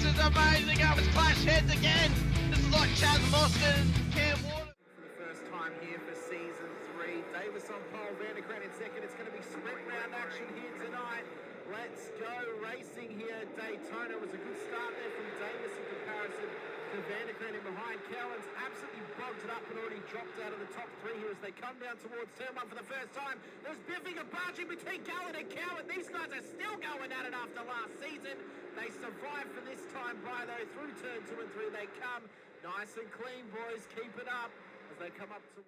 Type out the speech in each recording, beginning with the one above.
is amazing. Oh, it's clash heads again. This is like Chaz Mostyn, Cam Water. For the first time here for season 3. Davis on pole, Vanderkrant in second. It's going to be sprint round action here tonight. Let's go racing here at Daytona. It was a good start there from Davis in comparison to Vanderkrant in behind. Cowan's absolutely bogged it up and already dropped out of the top 3 here as they come down towards turn 1 for the first time. There's biffing and barging between Gallen and Cowan. These guys are still going at it after last season. They survived for this time by though. Through turn 2 and 3 they come. Nice and clean, boys. Keep it up as they come up to...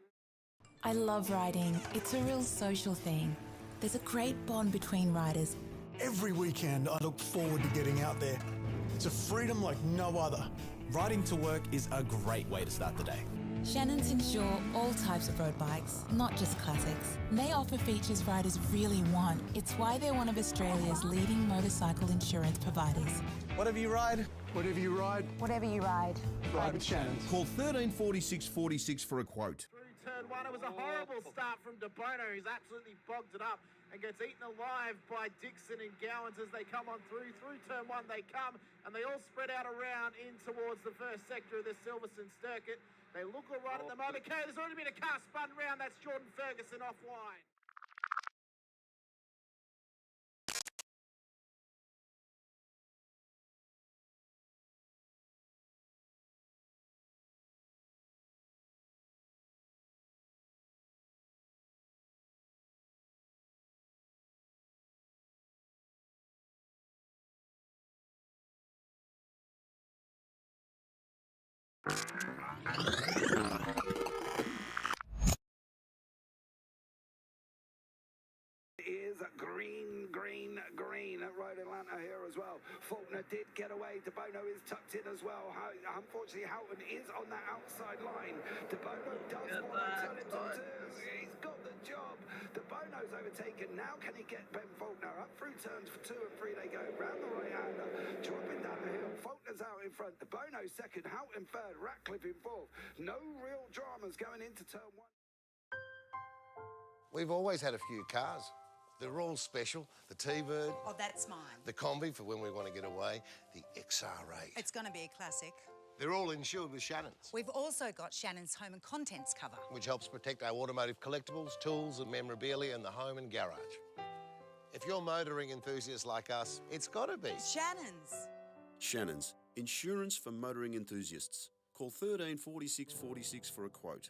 I love riding. It's a real social thing. There's a great bond between riders. Every weekend I look forward to getting out there. It's a freedom like no other. Riding to work is a great way to start the day. Shannons insure all types of road bikes, not just classics. They offer features riders really want. It's why they're one of Australia's leading motorcycle insurance providers. Whatever you ride, Whatever you ride, Whatever you ride, ride with Shannons. Call 134646 for a quote. Through turn 1, it was a horrible start from De Bono, who's absolutely bogged it up and gets eaten alive by Dixon and Gowans as they come on through. Through turn 1 they come, and they all spread out around in towards the first sector of the Silverstone circuit. They look all right at the moment. Okay, there's already been a car spun round. That's Jordan Ferguson offline. Is green at Road Atlanta here as well. Faulkner did get away. De Bono is tucked in as well. Unfortunately, Houghton is on that outside line. De Bono does want to turn it to turns. He's got the job. De Bono's overtaken. Now can he get Ben Faulkner up through turns 2 and 3? They go round the right-hander, dropping down the hill. Faulkner's out in front. De Bono second. Houghton third. Ratcliffe in fourth. No real dramas going into turn 1. We've always had a few cars. They're all special. The T-Bird. Oh, that's mine. The Combi for when we want to get away. The XR8. It's going to be a classic. They're all insured with Shannons, We've also got Shannon's home and contents cover. which helps protect our automotive collectibles, tools and memorabilia in the home and garage. If you're motoring enthusiasts like us, it's got to be. Shannon's. Shannons, insurance for motoring enthusiasts. Call 134646 for a quote.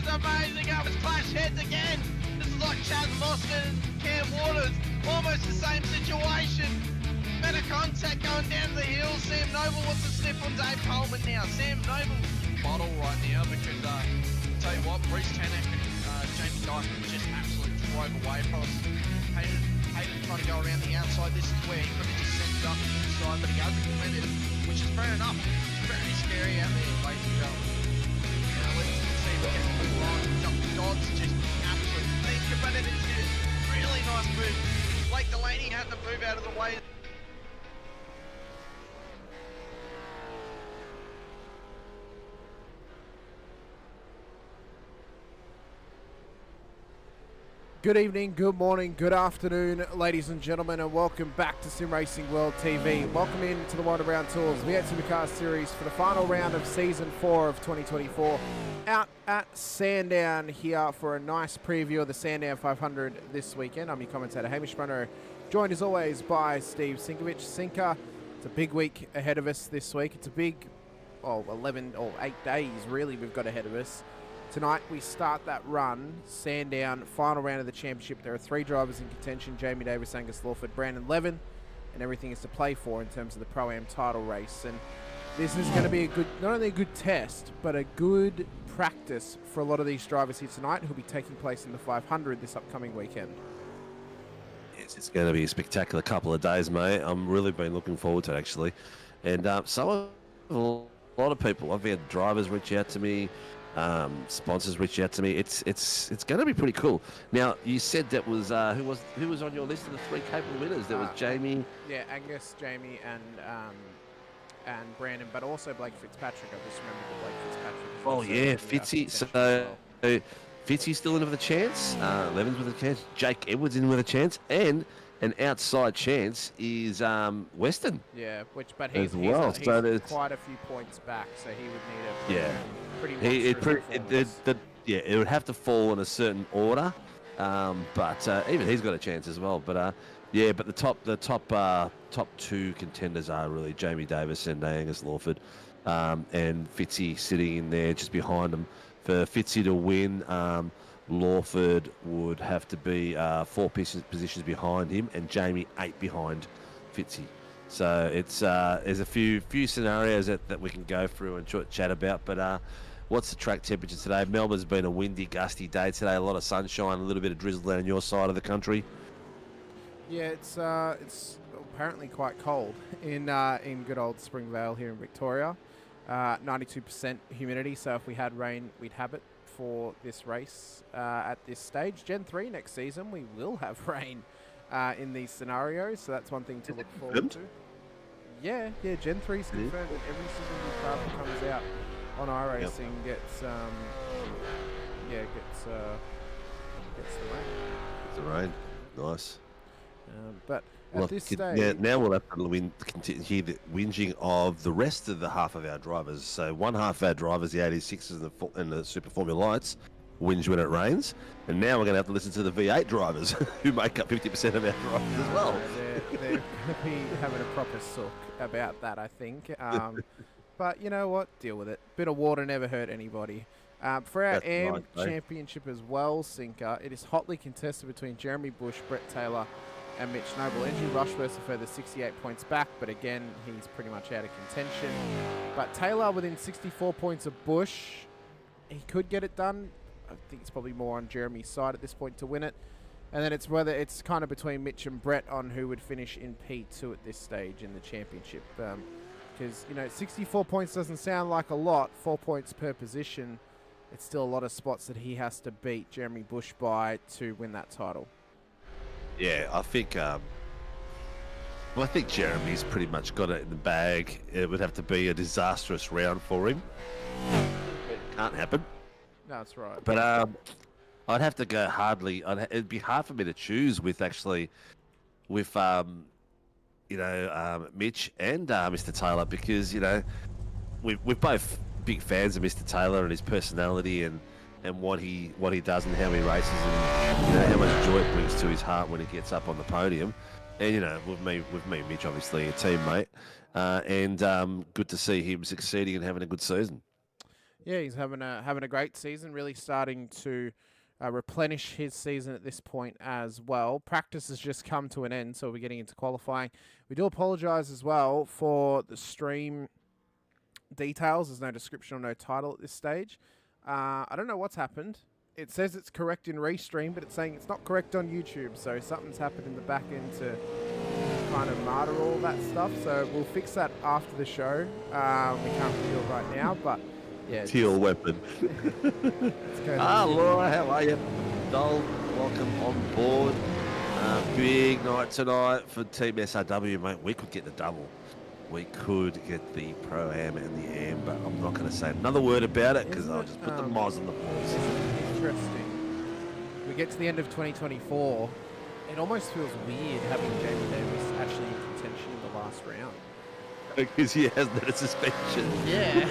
Amazing. Oh, it's clash heads again. This is like Chaz Mostyn, Cam Waters. Almost the same situation. Better contact going down the hill. Sam Noble wants to sniff on Dave Coleman now. Sam Noble bottle right now because Tell you what, Bruce Tanek and Jamie Dyson just absolutely drove away from us. Hayden trying to go around the outside. This is where he could have just sent it up the inside, but he hasn't committed, which is fair enough. It's very scary out there, ladies and gentlemen. Now let's see if we can move on. Dodds just absolutely thinker, but it's a really nice move. Blake Delaney had to move out of the way. Good evening, good morning, good afternoon, ladies and gentlemen, and welcome back to Sim Racing World TV. Welcome in to the Wild Round Tours V8 Supercars Series for the final round of Season 4 of 2024. Out at Sandown here for a nice preview of the Sandown 500 this weekend. I'm your commentator, Hamish Munro, joined as always by Steve Sinkovic. Sinker, it's a big week ahead of us this week. It's a big, 11 or 8 days really we've got ahead of us. Tonight we start that run, Sandown, final round of the championship. There are 3 drivers in contention, Jamie Davis, Angus Lawford, Brandon Levin, and everything is to play for in terms of the Pro-Am title race. And this is going to be a good, not only a good test, but a good practice for a lot of these drivers here tonight who'll be taking place in the 500 this upcoming weekend. Yes, it's going to be a spectacular couple of days, mate. I'm really been looking forward to it, actually. And so a lot of people, I've had drivers reach out to me, sponsors reach out to me. It's going to be pretty cool. Now, you said that was who was on your list of the 3 capable winners? There was Jamie. Yeah, Angus, Jamie, and Brandon, but also Blake Fitzpatrick. I just remembered that Blake Fitzpatrick. Oh yeah, Fitzy. So Fitzy's still in with a chance. Levin's with a chance. Jake Edwards in with a chance, and an outside chance is Weston. Yeah, but he's quite a few points back, so he would need a it would have to fall in a certain order, but even he's got a chance as well. But but the top 2 contenders are really Jamie Davis and Angus Lawford, and Fitzy sitting in there just behind them. For Fitzy to win, Lawford would have to be 4 positions behind him, and Jamie 8 behind Fitzy. So it's there's a few scenarios that we can go through and chat about. But what's the track temperature today? Melbourne's been a windy, gusty day today. A lot of sunshine, a little bit of drizzle down your side of the country. Yeah, it's apparently quite cold in good old Springvale here in Victoria. 92% humidity. So if we had rain, we'd have it for this race at this stage. Gen 3 next season, we will have rain in these scenarios, so that's one thing to look forward to. Yeah, Gen 3 is confirmed, and every single new car that comes out on iRacing gets the rain. It's the rain, nice. But at this stage, now we'll have to hear the whinging of the rest of the half of our drivers. So one half of our drivers, the 86s and the Super Formula Lights, whinge when it rains, and now we're going to have to listen to the V8 drivers who make up 50% of our drivers as well. They're going to be having a proper sook about that, I think. But you know what? Deal with it. Bit of water never hurt anybody. For our AM Championship as well, Sinker, it is hotly contested between Jeremy Bush, Brett Taylor, and Mitch Noble. Andrew Rushworth's a further 68 points back, but again, he's pretty much out of contention. But Taylor within 64 points of Bush, he could get it done. I think it's probably more on Jeremy's side at this point to win it. And then it's kind of between Mitch and Brett on who would finish in P2 at this stage in the championship. Because, 64 points doesn't sound like a lot, 4 points per position. It's still a lot of spots that he has to beat Jeremy Bush by to win that title. Yeah, I think Jeremy's pretty much got it in the bag. It would have to be a disastrous round for him. It can't happen. No, that's right. But I'd have to go hardly. It'd be hard for me to choose with Mitch and Mr. Taylor, because we're both big fans of Mr. Taylor and his personality and what he does and how he races and how much joy it brings to his heart when he gets up on the podium. And with me and Mitch, obviously a teammate, and good to see him succeeding and having a good season. Yeah, he's having a great season, really starting to replenish his season at this point as well. Practice has just come to an end, so we're getting into qualifying. We do apologise as well for the stream details. There's no description or no title at this stage. I don't know what's happened. It says it's correct in Restream, but it's saying it's not correct on YouTube. So something's happened in the back end to kind of martyr all that stuff. So we'll fix that after the show. We can't reveal it right now, but yeah. Teal weapon. Laura, how are you? Dole, welcome on board. Big night tonight for Team SRW, mate. We could get the double. We could get the Pro-Am and the Am, but I'm not going to say another word about it because I'll just put the moz on the balls. Interesting. We get to the end of 2024. It almost feels weird having Jamie Davis actually in contention in the last round. Because he has that suspension. Yeah.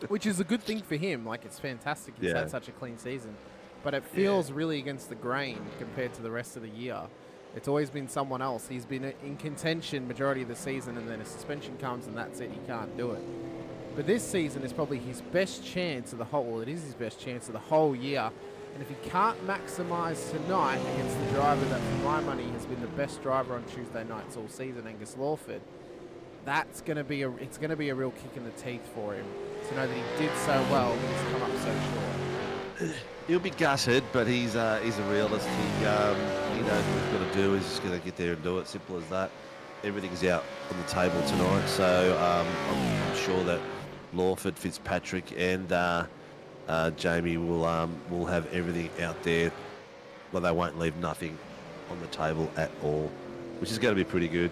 Which is a good thing for him. Like, it's fantastic. He's had such a clean season. But it feels really against the grain compared to the rest of the year. It's always been someone else. He's been in contention majority of the season, and then a suspension comes, and that's it. He can't do it. But this season is probably his best chance of the whole. Well, it is his best chance of the whole year. And if he can't maximise tonight against the driver that, for my money, has been the best driver on Tuesday nights all season, Angus Lawford, that's going to be it's going to be a real kick in the teeth for him to know that he did so well, but he's come up so short. He'll be gutted, but he's a realist. He knows what he's got to do. He's just going to get there and do it. Simple as that. Everything's out on the table tonight, so I'm sure that Lawford, Fitzpatrick, and Jamie will have everything out there. Well, they won't leave nothing on the table at all, which is going to be pretty good.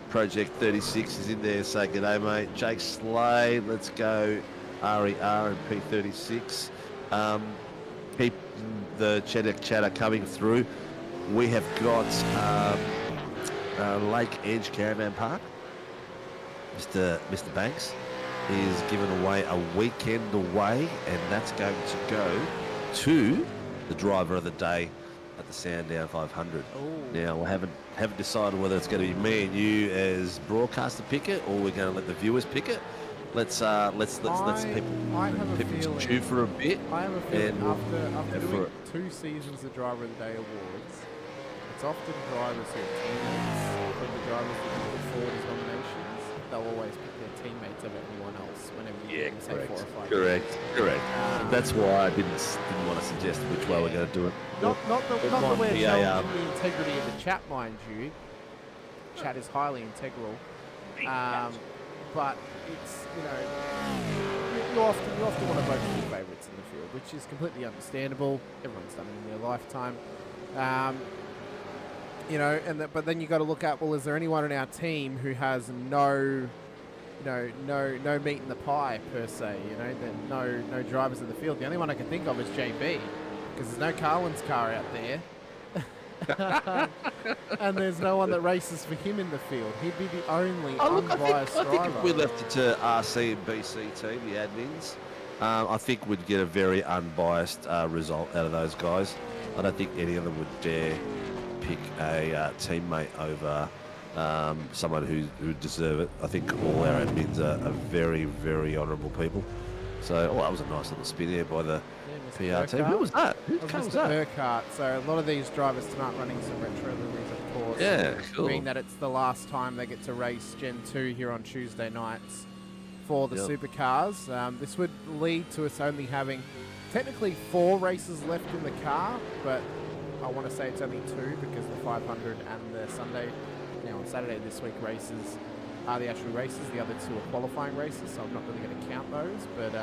Project 36 is in there. Say g'day, mate. Jake Slade, let's go. RER and P36. Keep the chatter coming through. We have got Lake Edge Caravan Park. Mr. Banks is giving away a weekend away, and that's going to go to the driver of the day at the Sandown 500. Ooh. Now we haven't decided whether it's going to be me and you as broadcaster pick it, or we're going to let the viewers pick it. Let's people chew for a bit. I have a feeling after doing 2 seasons of Driver of the Day awards, it's often drivers who are teammates from the drivers that put forward as nominations. They'll always pick their teammates over anyone else whenever you say 4 or 5. Correct. That's why I didn't want to suggest which way we're going to do it. Not that we're showing the integrity of the chat, mind you. Chat is highly integral. But it's, you often want to vote for your favourites in the field, which is completely understandable. Everyone's done it in their lifetime. But then you got to look at, well, is there anyone on our team who has no meat in the pie per se? No drivers in the field. The only one I can think of is JB, because there's no Carlin's car out there. And there's no one that races for him in the field. He'd be the only unbiased driver. I think if we left it to RC and BC team, the admins, I think we'd get a very unbiased result out of those guys. I don't think any of them would dare pick a teammate over someone who would deserve it. I think all our admins are very, very honourable people. So, that was a nice little spin here by the PR team. Who was that? Who was that? Urquhart. So a lot of these drivers tonight running some retro liveries, of course. Yeah, cool. Meaning that it's the last time they get to race Gen 2 here on Tuesday nights for the Supercars. This would lead to us only having technically 4 races left in the car, but I want to say it's only 2 because the 500 and the Sunday, on Saturday this week races are the actual races. The other 2 are qualifying races, so I'm not really going to count those. But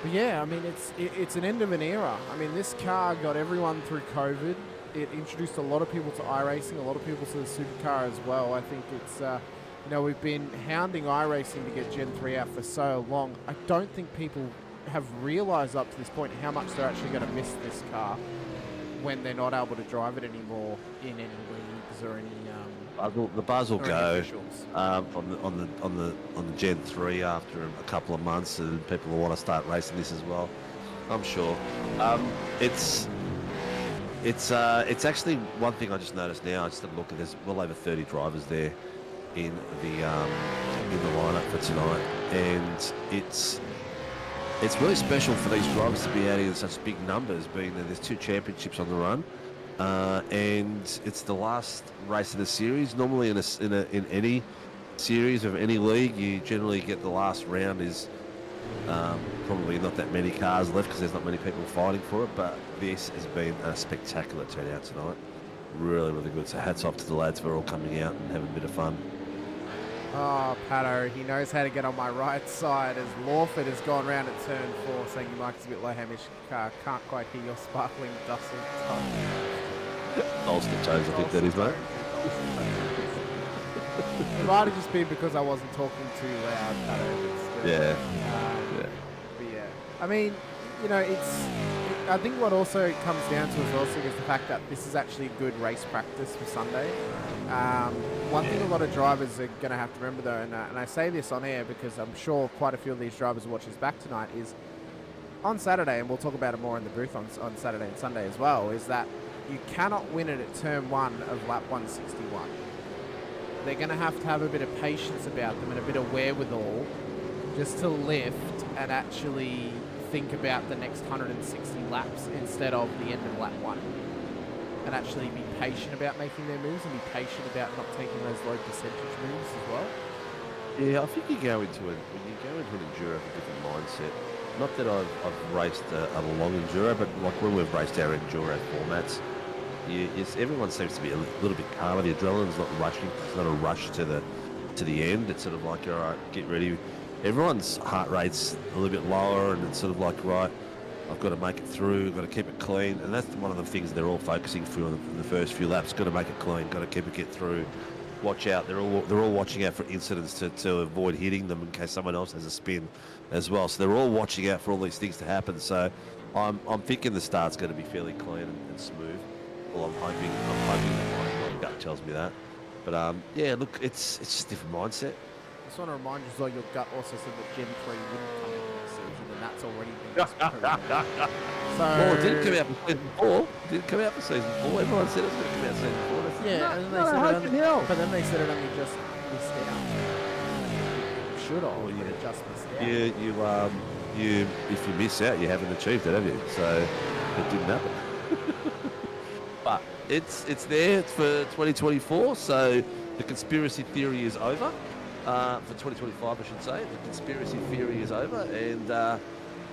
yeah, I mean, it's an end of an era. I mean, this car got everyone through COVID. It introduced a lot of people to iRacing, a lot of people to the supercar as well. I think it's, we've been hounding iRacing to get Gen 3 out for so long. I don't think people have realised up to this point how much they're actually going to miss this car when they're not able to drive it anymore in any leagues or any. The buzz will go on the Gen 3 after a couple of months, and people will want to start racing this as well. I'm sure. It's actually one thing I just noticed now. I just had a look at there's well over 30 drivers there in the lineup for tonight, and it's really special for these drivers to be out in such big numbers, being that there's 2 championships on the run. And it's the last race of the series. Normally in any series of any league, you generally get the last round is Probably not that many cars left because there's not many people fighting for it, but this has been a spectacular turnout tonight. Really, really good. So hats off to the lads for all coming out and having a bit of fun. Oh, Pato, he knows how to get on my right side as Lawford has gone round at turn 4, saying your mic is a bit low, Hamish. Can't quite hear your sparkling dustle tongue. Ulster toes, I think that is, mate. It might have just been because I wasn't talking too loud, Pato. But still, Yeah. But yeah. I mean, you know, I think what also comes down to as well is the fact that this is actually good race practice for Sunday. One thing a lot of drivers are going to have to remember though, and I say this on air because I'm sure quite a few of these drivers will watch this back tonight, is on Saturday, and we'll talk about it more in the booth on Saturday and Sunday as well, is that you cannot win it at turn 1 of lap 161. They're going to have a bit of patience about them and a bit of wherewithal just to lift and actually think about the next 160 laps instead of the end of lap 1. And actually be patient about making their moves and be patient about not taking those low percentage moves as well. Yeah, I think you go into an enduro with a different mindset. Not that I've raced a long enduro, but like when we've raced our enduro formats, everyone seems to be a little bit calmer. The adrenaline's not rushing. It's not a rush to the end. It's sort of like, all right, get ready. Everyone's heart rate's a little bit lower, and it's sort of like, right, I've got to make it through, I've got to keep it clean, and that's one of the things they're all focusing for in the first few laps. Got to make it clean, got to keep it get through. Watch out! They're all watching out for incidents to avoid hitting them in case someone else has a spin as well. So they're all watching out for all these things to happen. So I'm thinking the start's going to be fairly clean and smooth. Well, I'm hoping that my gut tells me that. But yeah, look, it's just a different mindset. I just want to remind you as well, your gut also said that Gen 3 wouldn't come in next season, and that's already been so, well, it didn't come out for season 4. It didn't come out for season 4. Everyone said it was going to come out season 4. Yeah, and then but then they said it only just missed out. Should have, but it just missed out. If you miss out, you haven't achieved it, have you? So it didn't happen. But it's there for 2024. So the conspiracy theory is over. For 2025, I should say. The conspiracy theory is over, and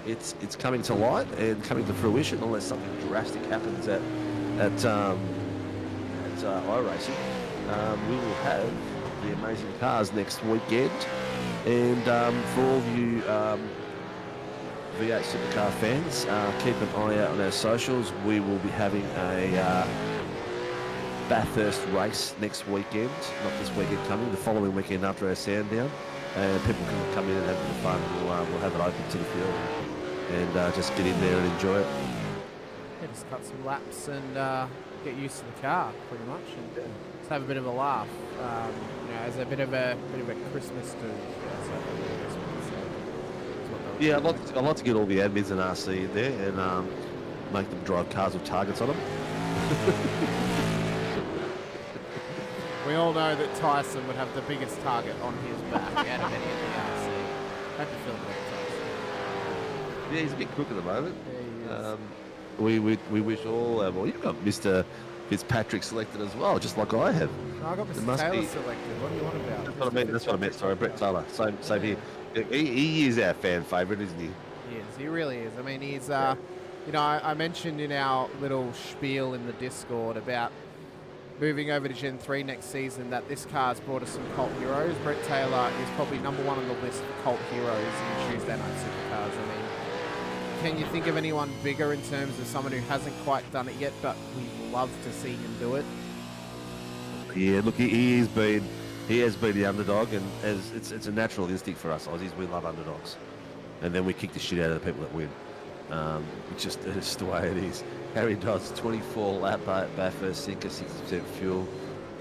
it's coming to light and coming to fruition, unless something drastic happens at iRacing. We will have the amazing cars next weekend, and for all of you V8 Supercar fans, keep an eye out on our socials. We will be having a Bathurst race next weekend, not this weekend coming, the following weekend after our Sandown, and people can come in and have a bit of fun. We'll have it open to the field and just get in there and enjoy it. Yeah, just cut some laps and get used to the car, pretty much, and just have a bit of a laugh. You know, as a bit of a Christmas do. Yeah, I'd like to get all the admins and RC in there and make them drive cars with targets on them. We all know that Tyson would have the biggest target on his back out of any of the RC. Hope you feel great, Tyson. Yeah, he's a bit crook at the moment. Yeah, he is. We wish all well, you've got Mr. Fitzpatrick selected as well, just like I have. No, I got Mr. Taylor selected. What do you want about? That's what I meant. Sorry, Brett Taylor. Same here. He is our fan favourite, isn't he? He is. He really is. I mean, he's. You know, I mentioned in our little spiel in the Discord about moving over to Gen 3 next season that this car's brought us some cult heroes. Brett Taylor is probably number 1 on the list for cult heroes in Tuesday Night Supercars. I mean, can you think of anyone bigger in terms of someone who hasn't quite done it yet, but we'd love to see him do it? Yeah, look, he has been the underdog, and as it's a natural instinct for us Aussies. We love underdogs, and then we kick the shit out of the people that win. It's just the way it is. Harry Dodd's 24 lap at Bathurst, sinker, 60% fuel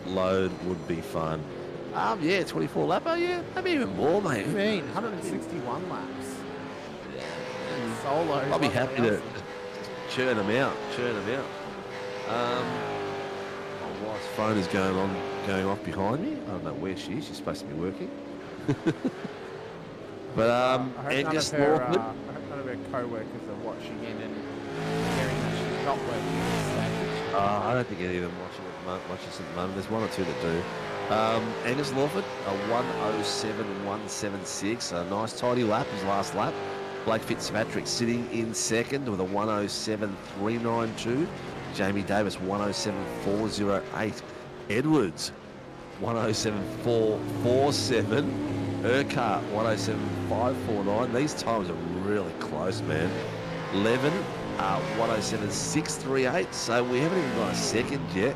load would be fun. Yeah, 24 lapper, yeah, maybe even more, mate. 161 laps. Solo. I'll be happy to churn them out. My wife's phone is going off behind me. I don't know where she is. She's supposed to be working. But I hope none of her co-workers are watching in and hearing that she's not working at this stage. I don't think any of them watch us at the moment. There's one or two that do. Angus Lawford, a 107.176. A nice tidy lap, his last lap. Blake Fitzpatrick sitting in second with a 107.392. Jamie Davis, 107.408. Edwards, 107.447. Urquhart, 107.549. These times are really close, man. Levin, 107.638. So we haven't even got a second yet.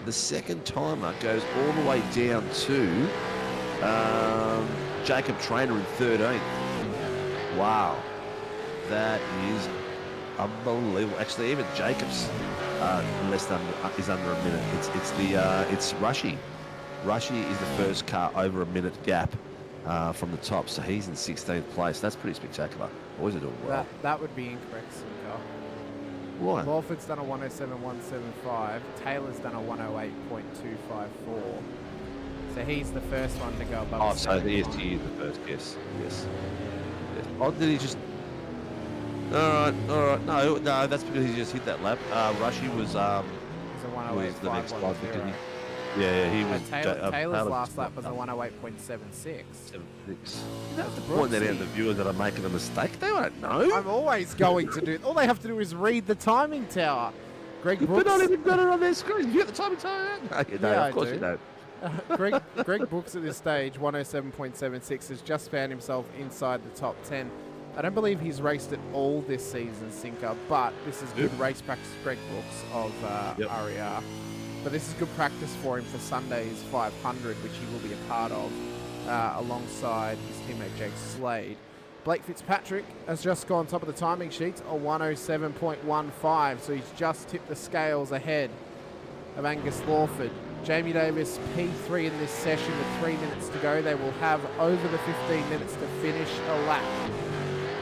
The second timer goes all the way down to Jacob Traynor in 13th. Wow. That is unbelievable. Actually, even Jacob's is under a minute. It's Rushy. Rushy is the first car over a minute gap from the top, so he's in 16th place. That's pretty spectacular. Boys are doing well. That would be incorrect, Sinko. Why? Lawford's done a 107.175. Taylor's done a 108.254. So he's the first one to go above. Oh, so he is the first. Yes. Oh, did he just? All right. No, that's because he just hit that lap. Rushy was the next one. Yeah, he was. Taylor's last lap was a 108.76. You have to point that out to the viewers that are making a mistake. They won't know. I'm always going to do. All they have to do is read the timing tower. Greg Brooks. But not even got it on their screen. You get the timing tower? No, of course you don't. Greg Brooks at this stage, 107.76, has just found himself inside the top 10. I don't believe he's raced at all this season, Sinker, but this is good race practice for Greg Brooks of RER. But this is good practice for him for Sunday's 500, which he will be a part of alongside his teammate Jake Slade. Blake Fitzpatrick has just gone top of the timing sheets, a 107.15, so he's just tipped the scales ahead of Angus Lawford. Jamie Davis, P3 in this session with 3 minutes to go. They will have over the 15 minutes to finish a lap.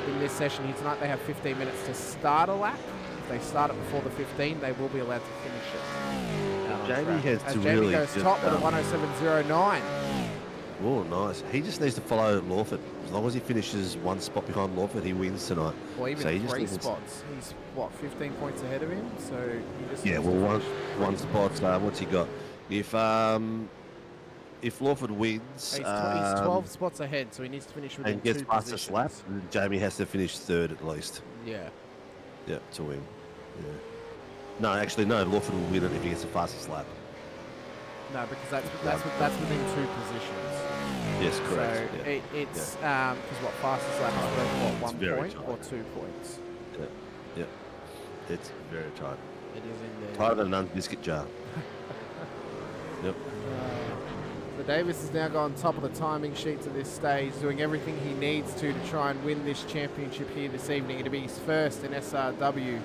In this session here tonight, they have 15 minutes to start a lap. If they start it before the 15, they will be allowed to finish it. Jamie has to Jamie really goes top with a 107.09. Oh, nice. He just needs to follow Lawford. As long as he finishes one spot behind Lawford, he wins tonight. Well, even 3 spots. He's, 15 points ahead of him? So he just one spot. What's he got? If Lawford wins... He's 12 spots ahead, so he needs to finish within 2 positions. And gets past a lap, Jamie has to finish third at least. Yeah. Yeah, to win. Yeah. No, actually, no. Lawford will win it if he gets the fastest lap. No, because that's within 2 positions. Yes, correct. So it's because fastest lap is worth 1 point or 2 points. Yeah. It's very tight. It is indeed. Tighter than an biscuit jar. Yep. So Davis is now gone top of the timing sheets at this stage, doing everything he needs to try and win this championship here this evening. It'll be his first in SRW.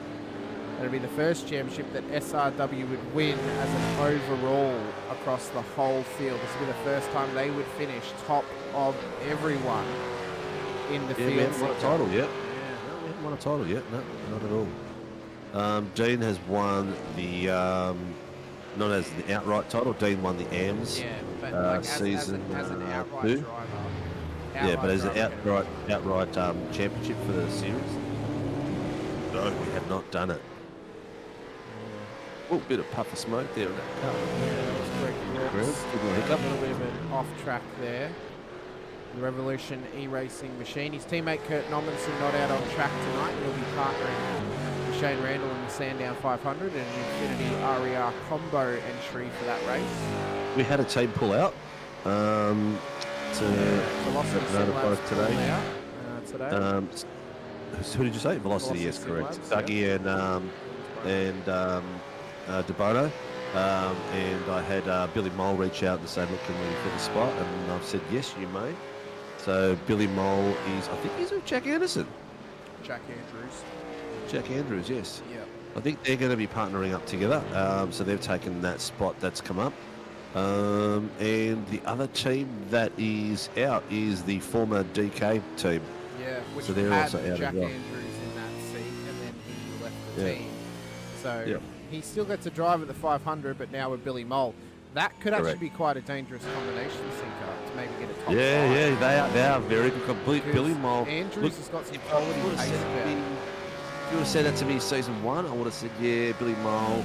It'll be the first championship that SRW would win as an overall across the whole field. This will be the first time they would finish top of everyone in the field. We haven't won a title yet. No, we haven't won a title yet. No, not at all. Dean has won the... not as the outright title. Dean won the AMS season as an outright 2. driver. But as an outright championship for the series, no, we have not done it. Oh, bit of puff of smoke there in that car. A little bit of an off track there. The Revolution e-racing machine. His teammate Kurt Nommensen not out on track tonight. He'll be partnering with Shane Randall in the Sandown 500 and an Infinity RER combo entry for that race. We had a team pull out to notify us today. Who did you say? Velocity, yes, correct. Dougie and DeBono. And I had Billy Mole reach out and say, look, can we fit the spot? And I've said, yes, you may. So Billy Mole is, I think he's with Jack Anderson. Jack Andrews. Jack Andrews, yes. Yeah. I think they're going to be partnering up together. So they've taken that spot that's come up. And the other team that is out is the former DK team. Yeah, which so they're had also out Jack as well. Andrews in that seat, and then he left the team. So he still gets to drive at the 500, but now with Billy Mole. That could actually be quite a dangerous combination, Sinker, to maybe get a top 5. They are very good. Complete Billy Mole. Andrews has got some quality pace about him. If you would have said that to me season 1, I would have said, yeah, Billy Mole.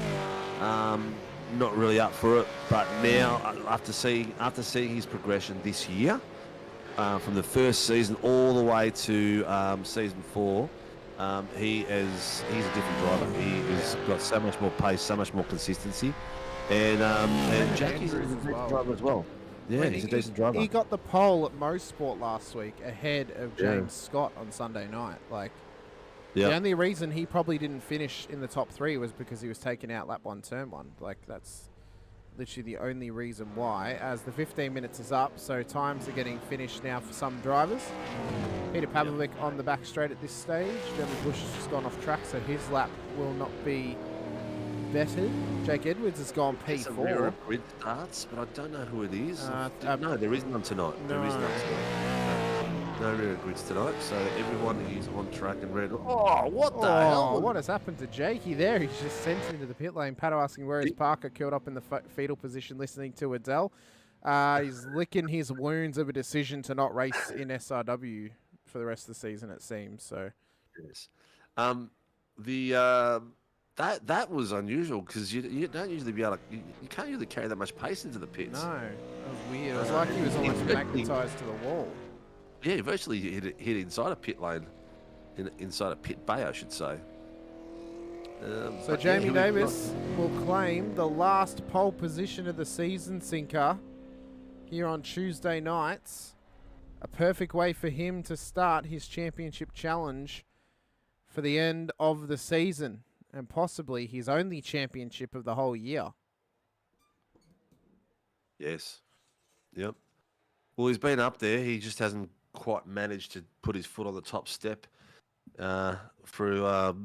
Not really up for it, but now after seeing his progression this year, from the first season all the way to season 4, he's a different driver. He's got so much more pace, so much more consistency, and Jackie's a decent driver as well. Yeah, he's a decent driver. He got the pole at Mosport last week ahead of James Scott on Sunday night. Like, the only reason he probably didn't finish in the top 3 was because he was taken out lap 1, turn 1. Like, that's literally the only reason why. As the 15 minutes is up, so times are getting finished now for some drivers. Peter Pavlovic on the back straight at this stage. Jeremy Bush has just gone off track, so his lap will not be bettered. Jake Edwards has gone P4. Rare grid starts, but I don't know who it is. No, there isn't none tonight. No. There is none tonight. No rare grids tonight, so everyone is on track and ready. Oh, what the hell? What has happened to Jakey there? He's just sent into the pit lane. Pato asking where is Parker, curled up in the fetal position listening to Adele. He's licking his wounds of a decision to not race in SRW for the rest of the season, it seems. So, yes. That was unusual because you don't usually be able to, you can't usually carry that much pace into the pits. No, that was weird. It was like he was almost magnetised to the wall. Yeah, he virtually hit inside a pit lane, inside a pit bay, I should say. So Jamie Davis will claim the last pole position of the season, Sinker, here on Tuesday nights. A perfect way for him to start his championship challenge for the end of the season, and possibly his only championship of the whole year. Yes. Yep. Well, he's been up there. He just hasn't quite managed to put his foot on the top step through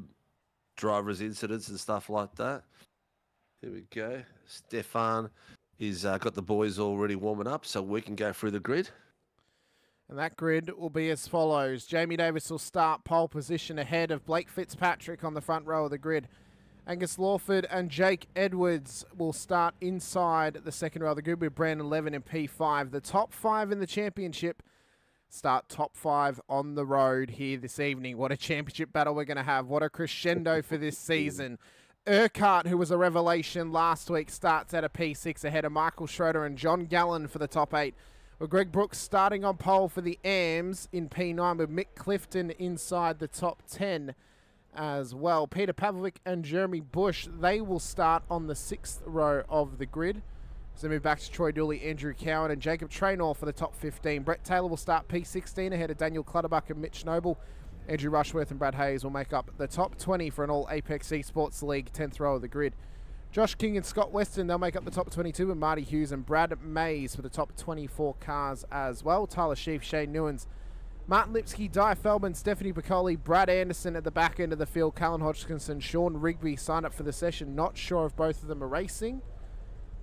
drivers' incidents and stuff like that. Here we go. Stefan is got the boys already warming up, so we can go through the grid. And that grid will be as follows. Jamie Davis will start pole position ahead of Blake Fitzpatrick on the front row of the grid. Angus Lawford and Jake Edwards will start inside the second row of the grid with Brandon Levin in P5. The top 5 in the championship start top 5 on the road here this evening. What a championship battle we're going to have. What a crescendo for this season. Urquhart, who was a revelation last week, starts at a P6 ahead of Michael Schroeder and John Gallen for the top 8. With Greg Brooks starting on pole for the AMS in P9 with Mick Clifton inside the top 10 as well. Peter Pavlovic and Jeremy Bush, they will start on the 6th row of the grid. So move back to Troy Dooley, Andrew Cowan and Jacob Traynor for the top 15. Brett Taylor will start P16 ahead of Daniel Clutterbuck and Mitch Noble. Andrew Rushworth and Brad Hayes will make up the top 20 for an all Apex Esports League 10th row of the grid. Josh King and Scott Weston, they'll make up the top 22, and Marty Hughes and Brad Mays for the top 24 cars as well. Tyler Sheaf, Shane Newens, Martin Lipsky, Di Feldman, Stephanie Piccoli, Brad Anderson at the back end of the field, Callan Hodgkinson, Sean Rigby signed up for the session. Not sure if both of them are racing.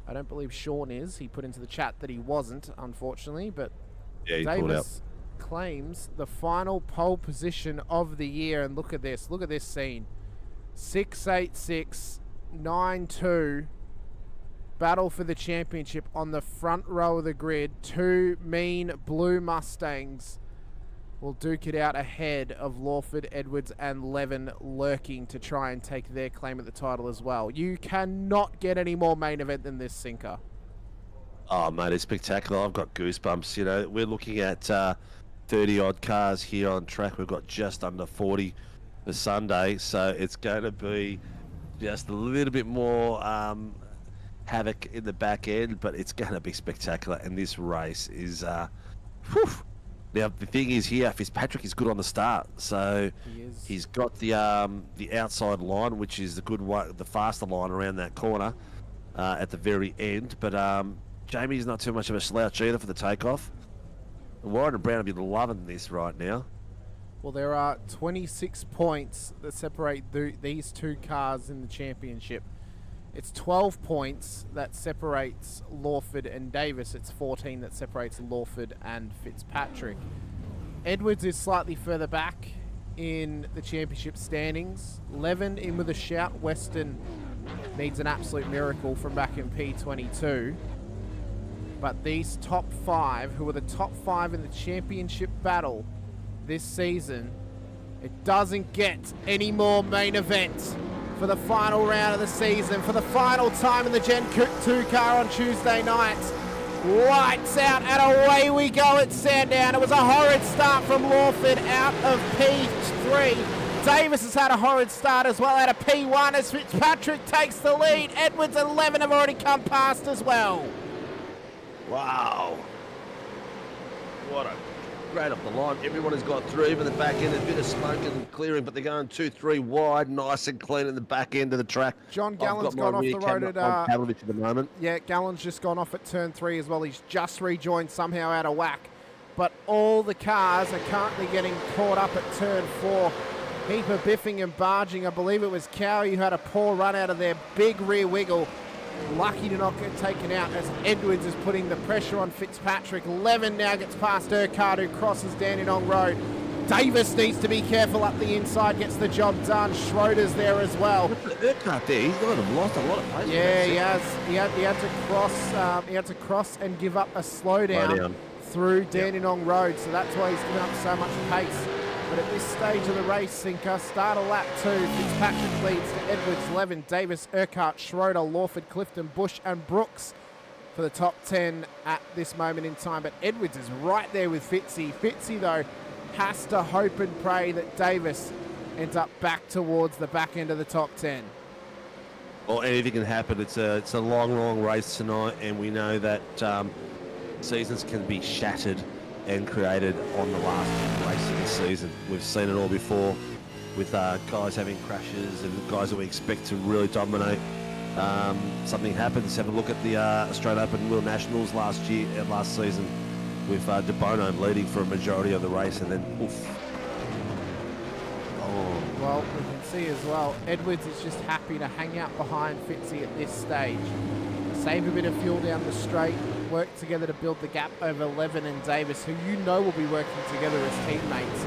I don't believe Sean is. He put into the chat that he wasn't, unfortunately, but yeah, Davis claims the final pole position of the year. And look at this scene. 686. 9-2 battle for the championship on the front row of the grid. 2 mean blue Mustangs will duke it out ahead of Lawford, Edwards and Levin lurking to try and take their claim at the title as well. You cannot get any more main event than this, Sinker. Oh, mate, it's spectacular. I've got goosebumps. You know, we're looking at 30-odd cars here on track. We've got just under 40 for Sunday, so it's going to be just a little bit more havoc in the back end, but it's going to be spectacular. And this race is, Now, the thing is here, Fitzpatrick is good on the start, so he's got the outside line, which is the good one, the faster line around that corner at the very end. But Jamie's not too much of a slouch either for the takeoff. And Warren and Brown will be loving this right now. Well, there are 26 points that separate these two cars in the championship. It's 12 points that separates Lawford and Davis. It's 14 that separates Lawford and Fitzpatrick. Edwards is slightly further back in the championship standings. Levin in with a shout. Weston needs an absolute miracle from back in P22. But these top 5, who are the top 5 in the championship battle this season, it doesn't get any more main event for the final round of the season, for the final time in the Gen 2 car on Tuesday night. Lights out and away we go at Sandown. It was a horrid start from Lawford out of P3. Davis has had a horrid start as well out of P1 as Fitzpatrick takes the lead. Edwards and Levin have already come past as well. Wow. What a great off the line. Everyone has got through, even the back end. A bit of smoke and clearing, but they're going 2-3 wide, nice and clean in the back end of the track. John Gallen's gone off the road at Pavlovich at the moment. Yeah, Gallen's just gone off at turn 3 as well. He's just rejoined somehow out of whack. But all the cars are currently getting caught up at turn 4. Heap of biffing and barging. I believe it was Cowie who had a poor run out of their big rear wiggle. Lucky to not get taken out as Edwards is putting the pressure on Fitzpatrick. Levin now gets past Urquhart who crosses Dandenong Road. Davis needs to be careful up the inside, gets the job done. Schroeder's there as well. Urquhart there, he's lost a lot of pace. Yeah, he has. He had to cross. He had to cross and give up a slowdown through Dandenong Road, so that's why he's given up so much pace. But at this stage of the race, Sinker, start of lap 2, Fitzpatrick leads to Edwards, Levin, Davis, Urquhart, Schroeder, Lawford, Clifton, Bush and Brooks for the top 10 at this moment in time. But Edwards is right there with Fitzy. Fitzy, though, has to hope and pray that Davis ends up back towards the back end of the top 10. Well, anything can happen. It's a long race tonight, and we know that seasons can be shattered and created on the last race of the season. We've seen it all before with guys having crashes and guys that we expect to really dominate. Something happens. Have a look at the Australian Open World Nationals last season with De Bono leading for a majority of the race, and then oof. Oh. Well, we can see as well, Edwards is just happy to hang out behind Fitzy at this stage. Save a bit of fuel down the straight, work together to build the gap over Levin and Davis, who you know will be working together as teammates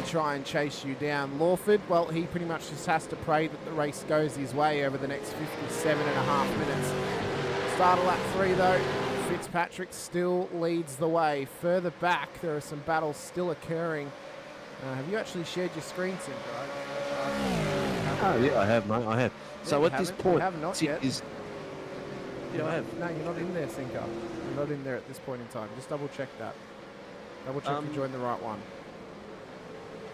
to try and chase you down. Lawford, well, he pretty much just has to pray that the race goes his way over the next 57.5 minutes. Start of lap 3, though, Fitzpatrick still leads the way. Further back, there are some battles still occurring. Have you actually shared your screen, Sinker? Oh, yeah, I have, mate, I have. Yeah, so at this point, you have not yet. Yeah, I have. No, you're not in there, Sinker. You're not in there at this point in time. Just double check that. Double check you joined the right one.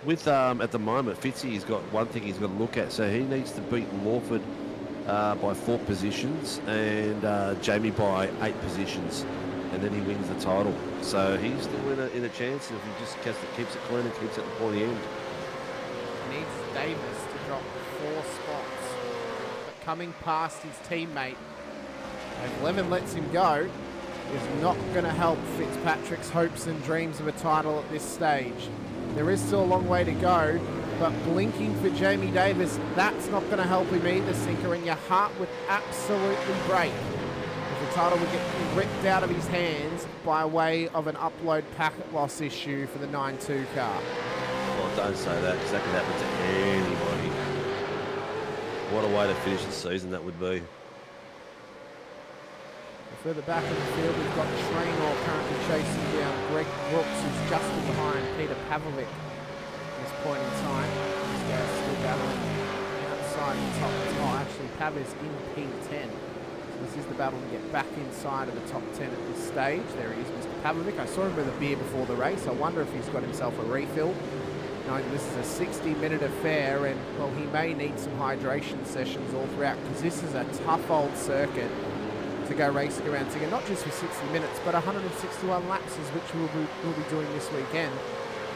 With at the moment, Fitzy's got one thing he's got to look at. So he needs to beat Lawford by 4 positions and Jamie by 8 positions, and then he wins the title. So he's still in a chance if he just keeps it clean and keeps it at the pointy end. He needs Davis to drop 4 spots, but coming past his teammate, if Levin lets him go, is not going to help Fitzpatrick's hopes and dreams of a title at this stage. There is still a long way to go, but blinking for Jamie Davis, that's not going to help him either, Sinker, and your heart would absolutely break if the title would get ripped out of his hands by way of an upload packet loss issue for the 9-2 car. Well, don't say that, because that could happen to anybody. What a way to finish the season that would be. Further back in the field, we've got Traynor currently chasing down Greg Brooks, who's just behind Peter Pavlovic at this point in time. This guy's still battling outside the top 10. Oh, actually, Pav is in P10. So this is the battle to get back inside of the top 10 at this stage. There he is, Mr. Pavlovic. I saw him with a beer before the race. I wonder if he's got himself a refill, knowing this is a 60-minute affair, and, well, he may need some hydration sessions all throughout, because this is a tough old circuit to go racing around again, not just for 60 minutes, but 161 laps, which we'll be doing this weekend.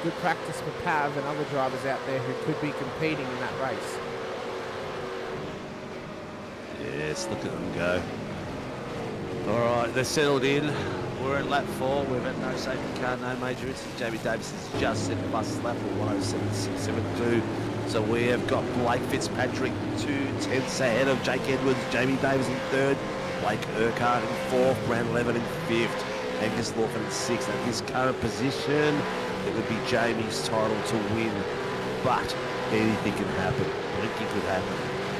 Good practice for Pav and other drivers out there who could be competing in that race. Yes, look at them go. All right, they're settled in. We're at lap 4. We've had no safety car, no major incident. Jamie Davis has just set the fastest lap of 107.672. So we have got Blake Fitzpatrick 2/10 ahead of Jake Edwards, Jamie Davis in 3rd. Blake Urquhart in 4th, Brand Levin in 5th, Angus Lawford in 6th. At this current position, it would be Jamie's title to win, but anything can happen. Blinking could happen.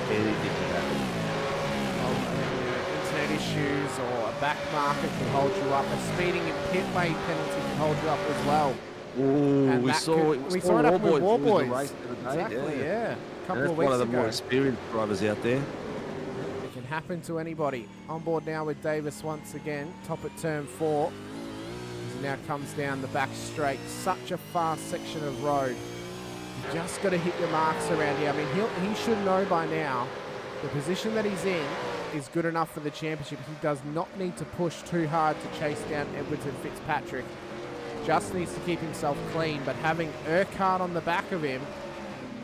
Anything can happen. Internet issues or a back market can hold you up. A speeding and pitway penalty can hold you up as well. Ooh, we saw it happen with War Boys. Exactly, yeah. couple That's of weeks one of the ago. more experienced drivers out there. It can happen to anybody. On board now with Davis once again, top at turn 4. As he now comes down the back straight. Such a fast section of road. You just got to hit your marks around here. I mean, he should know by now the position that he's in is good enough for the championship. He does not need to push too hard to chase down Edwards and Fitzpatrick. Just needs to keep himself clean, but having Urquhart on the back of him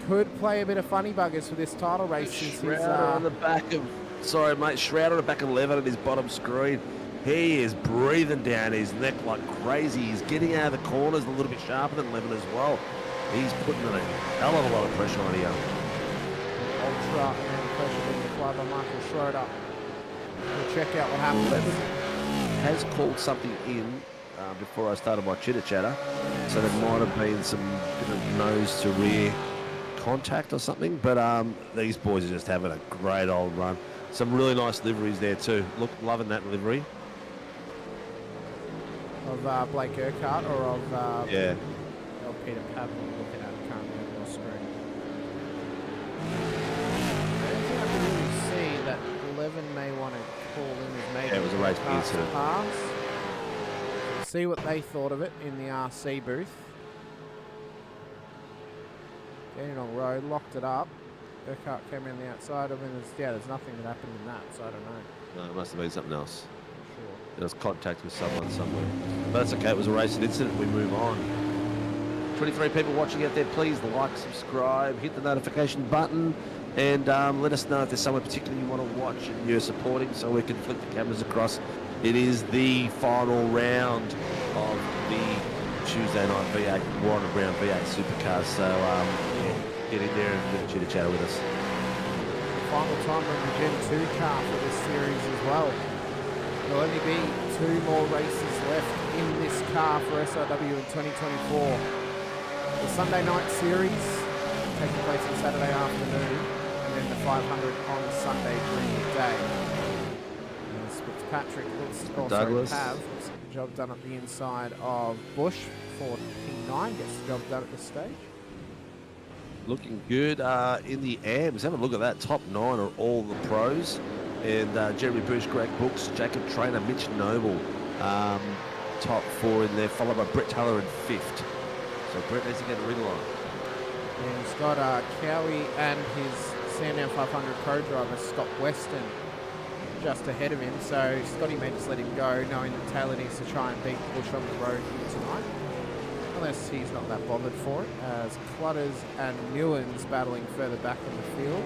could play a bit of funny buggers for this title race. Shroud on the back of, sorry mate, Shroud on the back of Levin at his bottom screen. He is breathing down his neck like crazy. He's getting out of the corners a little bit sharper than Levin as well. He's putting a hell of a lot of pressure on here. Ultra and pressure being applied by Michael Schroeder. We'll check out what happens. Levin has called something in before I started my chitter chatter, so there might have been some bit of nose to rear contact or something, but these boys are just having a great old run. Some really nice liveries there too. Look, loving that livery. Of Blake Urquhart or of yeah. Peter Pavan looking at it currently on your screen. The only thing I can really see that Levin may want to call in is maybe Yeah, it was a race incident. pass. See what they thought of it in the RC booth. Getting on road, locked it up. Urquhart came around the outside. I mean, there's nothing that happened in that, so I don't know. No, it must have been something else. Sure. There was contact with someone somewhere. But that's okay, it was a racing incident. We move on. 23 people watching out there, please like, subscribe, hit the notification button, and let us know if there's someone particularly you want to watch and you're supporting so we can flick the cameras across. It is the final round of the Tuesday night V8, Warren and Brown V8 Supercars. So yeah, get in there and get a chitter chatter with us. Final time on the Gen 2 car for this series as well. There'll only be 2 more races left in this car for SRW in 2024. The Sunday night series taking place on Saturday afternoon, and then the 500 on Sunday during the day. As Fitzpatrick Pav looks at the job done at the inside of Bush. Ford P9 gets the job done at this stage. Looking good in the AMs. Have a look at that. Top 9 are all the pros. And Jeremy Bush, Greg Brooks, Jacob Trainer, Mitch Noble, top 4 in there, followed by Brett Taylor in 5th. So Brett needs to get a wriggle on. And he's got Cowie and his Sandown 500 Pro driver, Scott Weston, just ahead of him. So Scotty may just let him go, knowing that Taylor needs to try and beat Bush on the road here tonight. Unless he's not that bothered for it, as Clutters and Newens battling further back in the field.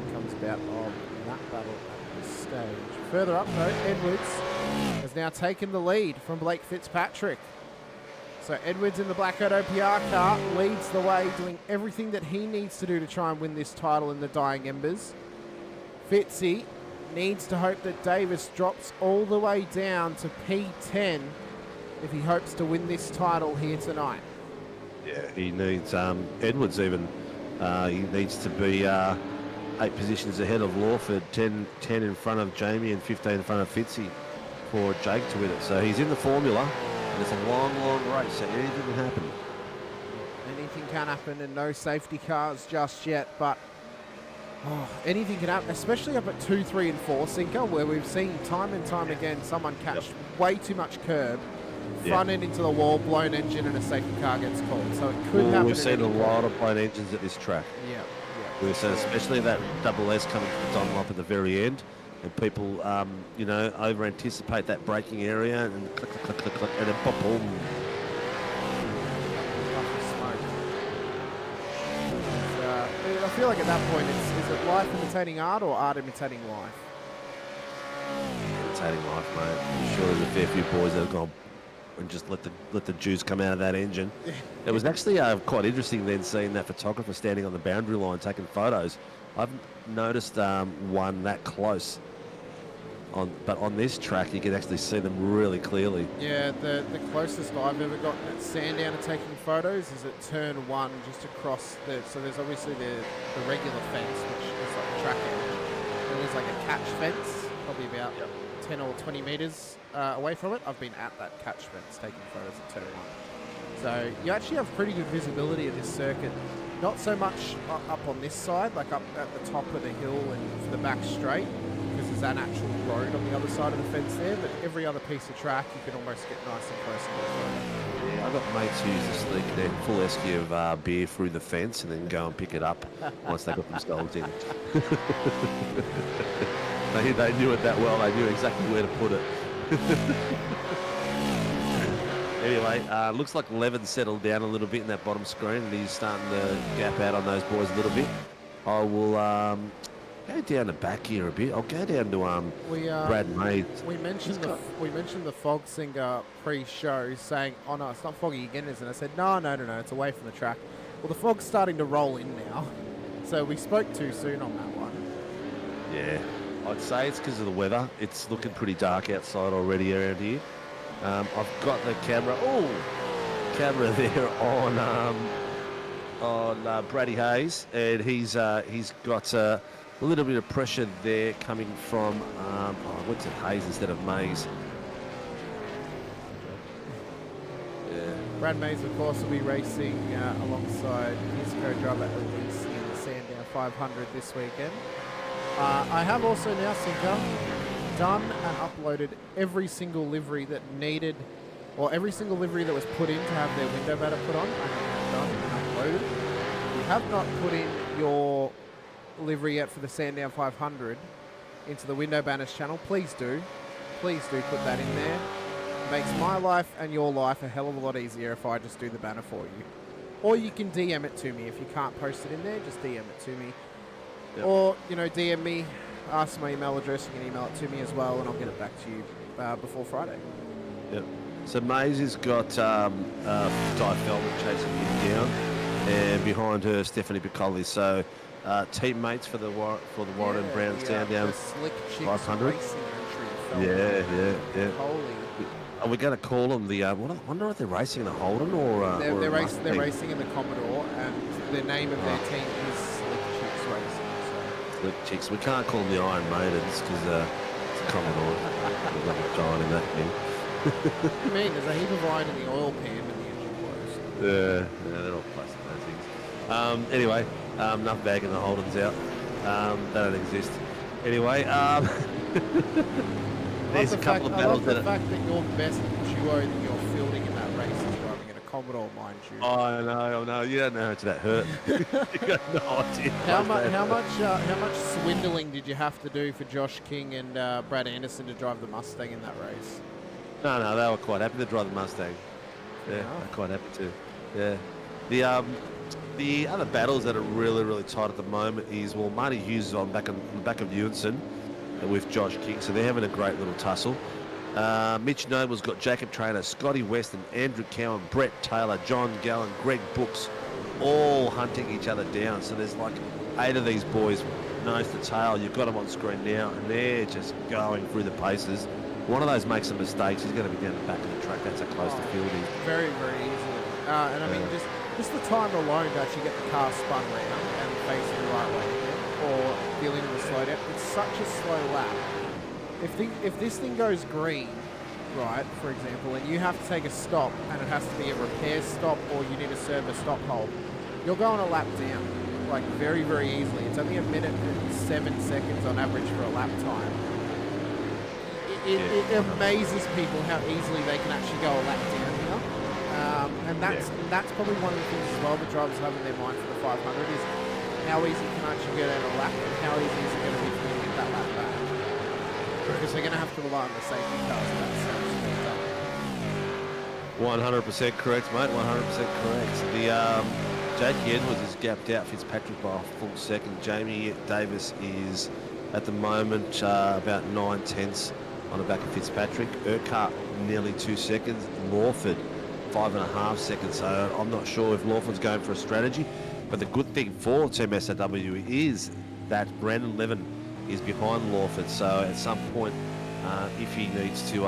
It comes about of that battle at this stage. Further up though, Edwards has now taken the lead from Blake Fitzpatrick. So Edwards in the Black Out OPR car leads the way, doing everything that he needs to do to try and win this title in the dying embers. Fitzy needs to hope that Davis drops all the way down to P10 if he hopes to win this title here tonight. Yeah, he needs Edwards even. He needs to be 8 positions ahead of Lawford, 10 in front of Jamie and 15 in front of Fitzy for Jake to win it. So he's in the formula. And it's a long, long race, so anything can happen. Anything can happen, and no safety cars just yet, but anything can happen, especially up at 2, 3 and 4 Sinker, where we've seen time and time again someone catch way too much curb, front end into the wall, blown engine, and a safety car gets called. So it could happen. We've seen a lot of blown engines at this track. Yeah. We've seen especially that double S coming from the Dunlop at the very end. And people, over anticipate that braking area and click, click, click, click, and then pop, boom. I feel like at that point, is it life imitating art or art imitating life? Imitating life, mate. I'm sure there's a fair few boys that have gone and just let the juice come out of that engine. It was actually quite interesting then seeing that photographer standing on the boundary line taking photos. I've noticed one that close. But on this track, you can actually see them really clearly. Yeah, the closest I've ever gotten at Sandown to taking photos is at turn 1, just across so there's obviously the regular fence, which is like a track edge. And there's like a catch fence, probably about 10 or 20 metres away from it. I've been at that catch fence taking photos at turn 1. So you actually have pretty good visibility of this circuit not so much up on this side, like up at the top of the hill and for the back straight, because there's an actual road on the other side of the fence there, but every other piece of track you can almost get nice and close to the front. Yeah, I've got mates who used to sneak their full esky of beer through the fence and then go and pick it up once they got themselves in. They knew it that well. They knew exactly where to put it. Anyway, looks like Levin settled down a little bit in that bottom screen, and he's starting to gap out on those boys a little bit. I will go down the back here a bit. I'll go down to Brad May. We mentioned the fog singer pre-show, saying, "Oh no, it's not foggy again, isn't it?" I said, "No, it's away from the track." Well, the fog's starting to roll in now, so we spoke too soon on that one. Yeah, I'd say it's because of the weather. It's looking pretty dark outside already around here. I've got the camera there on Brady Hayes, and he's got a little bit of pressure there coming from I went to Hayes instead of Mays. Yeah. Brad Mays, of course, will be racing alongside his co-driver Elise in the Sandown 500 this weekend. I have also now, Sinker, done and uploaded every single livery that needed, or every single livery that was put in to have their window banner put on. I have done and uploaded. If you have not put in your livery yet for the Sandown 500 into the window banners channel, please do. Please do put that in there. It makes my life and your life a hell of a lot easier if I just do the banner for you. Or you can DM it to me. If you can't post it in there, just DM it to me. Yep. Or, DM me, ask my email address, you can email it to me as well, and I'll get it back to you before Friday. Yep. So Mays has got Di Feldman chasing him down, and behind her Stephanie Piccoli. So teammates for the Warren and Brown Sandown 500. Yeah. Holy. Are we going to call them the? I wonder if they're racing in a Holden or they're racing in the Commodore, and the name of their team is Slick Chicks Racing. Slick Chicks. We can't call them the Iron Maidens because it's a Commodore. There's nothing giant in that thing. What do you mean? There's a heap of iron in the oil pan and the engine blows. Yeah, they're all plastic, those things. Anyway, enough bagging the Holdens out. They don't exist. Anyway, there's a couple of battles that... the fact that your best duo that you're fielding in that race is driving in a Commodore, mind you. Oh, I know. You don't know how much that hurt. You got no idea. How much swindling did you have to do for Josh King and Brad Anderson to drive the Mustang in that race? No, they were quite happy to drive the Mustang. Yeah, they're quite happy to. Yeah. The other battles that are really, really tight at the moment is, Marty Hughes is on the back of Ewanson with Josh King, so they're having a great little tussle. Mitch Noble's got Jacob Traynor, Scotty Weston, Andrew Cowan, Brett Taylor, John Gallen, Greg Brooks, all hunting each other down. So there's like 8 of these boys, nose to tail. You've got them on screen now, and they're just going through the paces. One of those makes some mistakes. He's going to be down the back of the track. That's how close the field is. Very, very easily. And I mean, just the time alone to actually get the car spun round and facing the right way again, or dealing with a slowdown. It's such a slow lap. If this thing goes green, right, for example, and you have to take a stop, and it has to be a repair stop, or you need to serve a stop hold, you're going a lap down, like very, very easily. It's only 1 minute and 7 seconds on average for a lap time. It amazes people how easily they can actually go a lap down here. And that's probably one of the things as well the drivers have in their mind for the 500 is how easy can I actually get out a lap, and how easy is it going to be for me to get that lap back. Because they're going to have to rely on the safety cars for that stuff. 100% correct, mate. 100% correct. The Jakey Edwards is gapped out Fitzpatrick by a full second. Jamie Davis is at the moment about 9/10 on the back of Fitzpatrick. Urquhart nearly 2 seconds. Lawford 5.5 seconds. So I'm not sure if Lawford's going for a strategy. But the good thing for Team SRW is that Brandon Levin is behind Lawford. So at some point, if he needs to,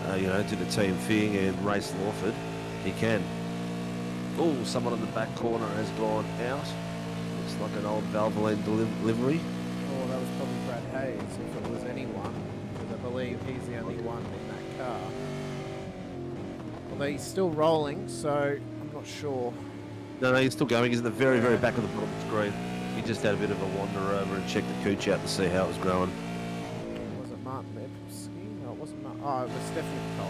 do the team thing and race Lawford, he can. Oh, someone in the back corner has gone out. Looks like an old Valvoline livery. Oh, that was probably Brad Hayes, if it was anyone, because I believe he's the only one in that car. Although he's still rolling, so I'm not sure. No, he's still going. He's at the very, very back of the bottom screen. He just had a bit of a wander over and checked the cooch out to see how it was growing. Was it Martin Epstein? No, it wasn't Martin. Oh, it was Stephanie Cole.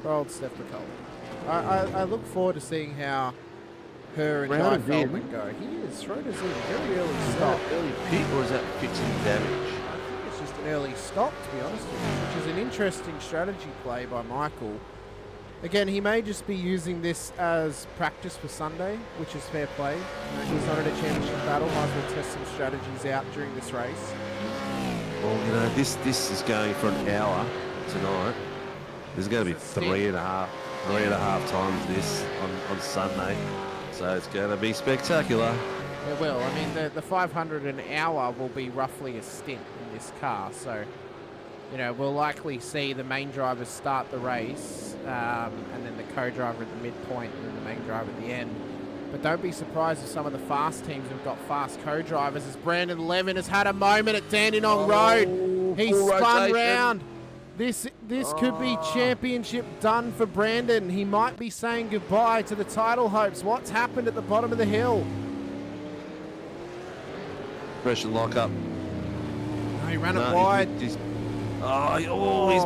Old Steph McCullum. I look forward to seeing how her and Guy Feldman go. He is. Schroeder's in very early stop. Early pit, or is that fixing damage? I think it's just an early stop, to be honest with you, which is an interesting strategy play by Michael. Again, he may just be using this as practice for Sunday, which is fair play. He's not in a championship battle. Might as well test some strategies out during this race. Well, this is going for an hour tonight. There's going to be three and a half times this on Sunday. So it's going to be spectacular. It will. I mean, the 500 an hour will be roughly a stint in this car. So, we'll likely see the main drivers start the race and then the co-driver at the midpoint and then the main driver at the end. But don't be surprised if some of the fast teams have got fast co-drivers, as Brandon Levin has had a moment at Dandenong Road. He spun round. This could be championship done for Brandon. He might be saying goodbye to the title hopes. What's happened at the bottom of the hill? Pressure lock up. No, he ran it wide. He's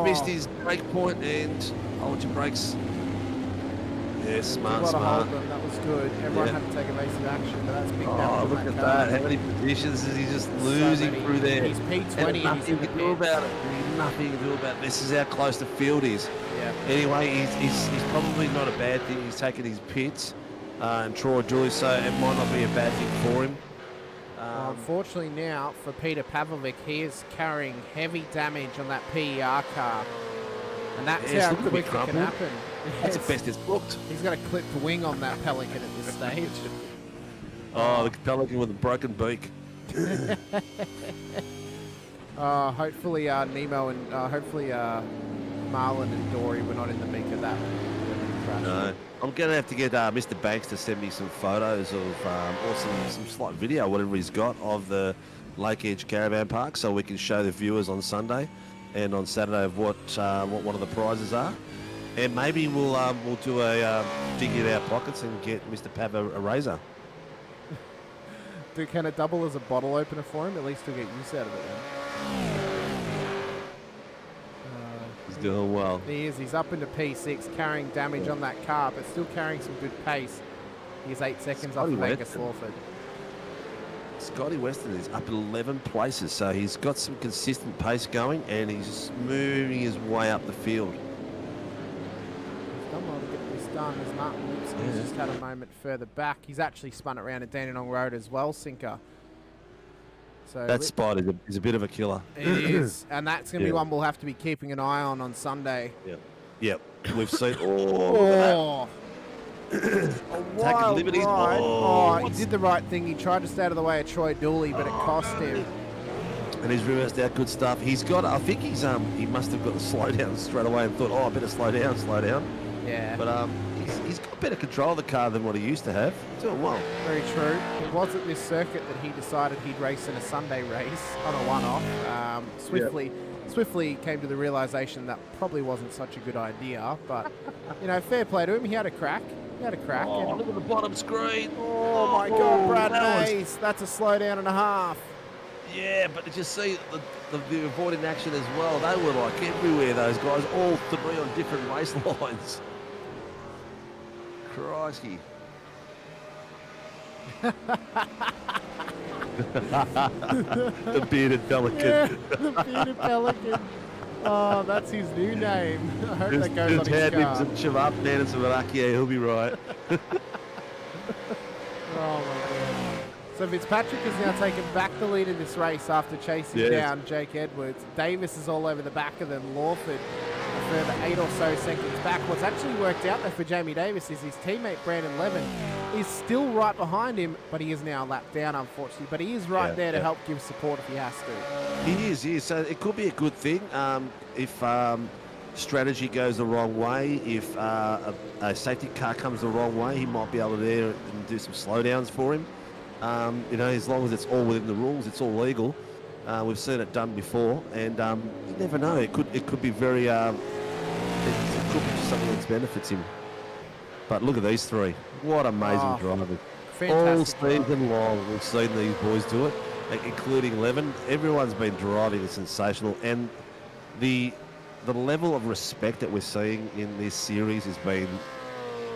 missed his brake point and hold your brakes. Yeah, smart. Hold them. That was good. Everyone had to take evasive action, but that's big damage. Look at that. How many positions is he just losing through there? He's P20. Nothing to do about it. Nothing to do about it. This is how close the field is. Yeah. Anyway, he's probably not a bad thing. He's taking his pits and Troy Julie, so it might not be a bad thing for him. Unfortunately now, for Peter Pavlovic, he is carrying heavy damage on that PER car. And that's how quick it can happen. That's the best it's looked. He's got a clipped wing on that Pelican at this stage. The Pelican with a broken beak. Hopefully Nemo and hopefully Marlon and Dory were not in the beak of that. No. I'm going to have to get Mr. Banks to send me some photos of, or some slight video, whatever he's got, of the Lake Edge Caravan Park, so we can show the viewers on Sunday and on Saturday of what one of the prizes are. And maybe we'll do a dig in our pockets and get Mr. Pav a razor. Can it double as a bottle opener for him? At least he'll get use out of it then. He's doing well. He is. He's up into P6, carrying damage on that car, but still carrying some good pace. He's 8 seconds off of Angus Lawford. Scotty Weston is up at 11 places, so he's got some consistent pace going, and he's just moving his way up the field. He's done well to get this done, as Martin Lipsky's just had a moment further back. He's actually spun it around at Dandenong Road as well, Sinker. So that spot is a bit of a killer. It is, and that's going to be one we'll have to be keeping an eye on Sunday. Yep. We've seen. A wild liberties. ride. He did the right thing. He tried to stay out of the way of Troy Dooley, but it cost him. And he's reversed out good stuff. He's got. I think he must have got the slow down straight away and thought, I better slow down. Yeah. But he's got better control of the car than what he used to have. Doing well. Very true. It was at this circuit that he decided he'd race in a Sunday race on a one-off. Swiftly came to the realisation that probably wasn't such a good idea. But, fair play to him. He had a crack. Look at the bottom screen. Oh my God, Brad Hayes. That's a slowdown and a half. Yeah, but did you see the avoiding action as well? They were like everywhere, those guys, all three on different race lines. Crikey. The bearded pelican. Yeah, the bearded pelican. Oh, that's his new name. I hope that goes on his hand car. him some Chivap and some Valakia, he'll be right. Oh my God. So Fitzpatrick has now taken back the lead in this race after chasing down Jake Edwards. Davis is all over the back of them. Lawford a further 8 or so seconds back. What's actually worked out there for Jamie Davis is his teammate Brandon Levin is still right behind him, but he is now lapped down, unfortunately. But he is right there to help give support if he has to. He is. So it could be a good thing if strategy goes the wrong way. If a safety car comes the wrong way, he might be able to there and do some slowdowns for him. As long as it's all within the rules, it's all legal. We've seen it done before, and you never know. It could be very. It could be something that benefits him. But look at these three. What amazing driving. Fantastic All season long, we've seen these boys do it, including Levin. Everyone's been driving sensational, and the level of respect that we're seeing in this series has been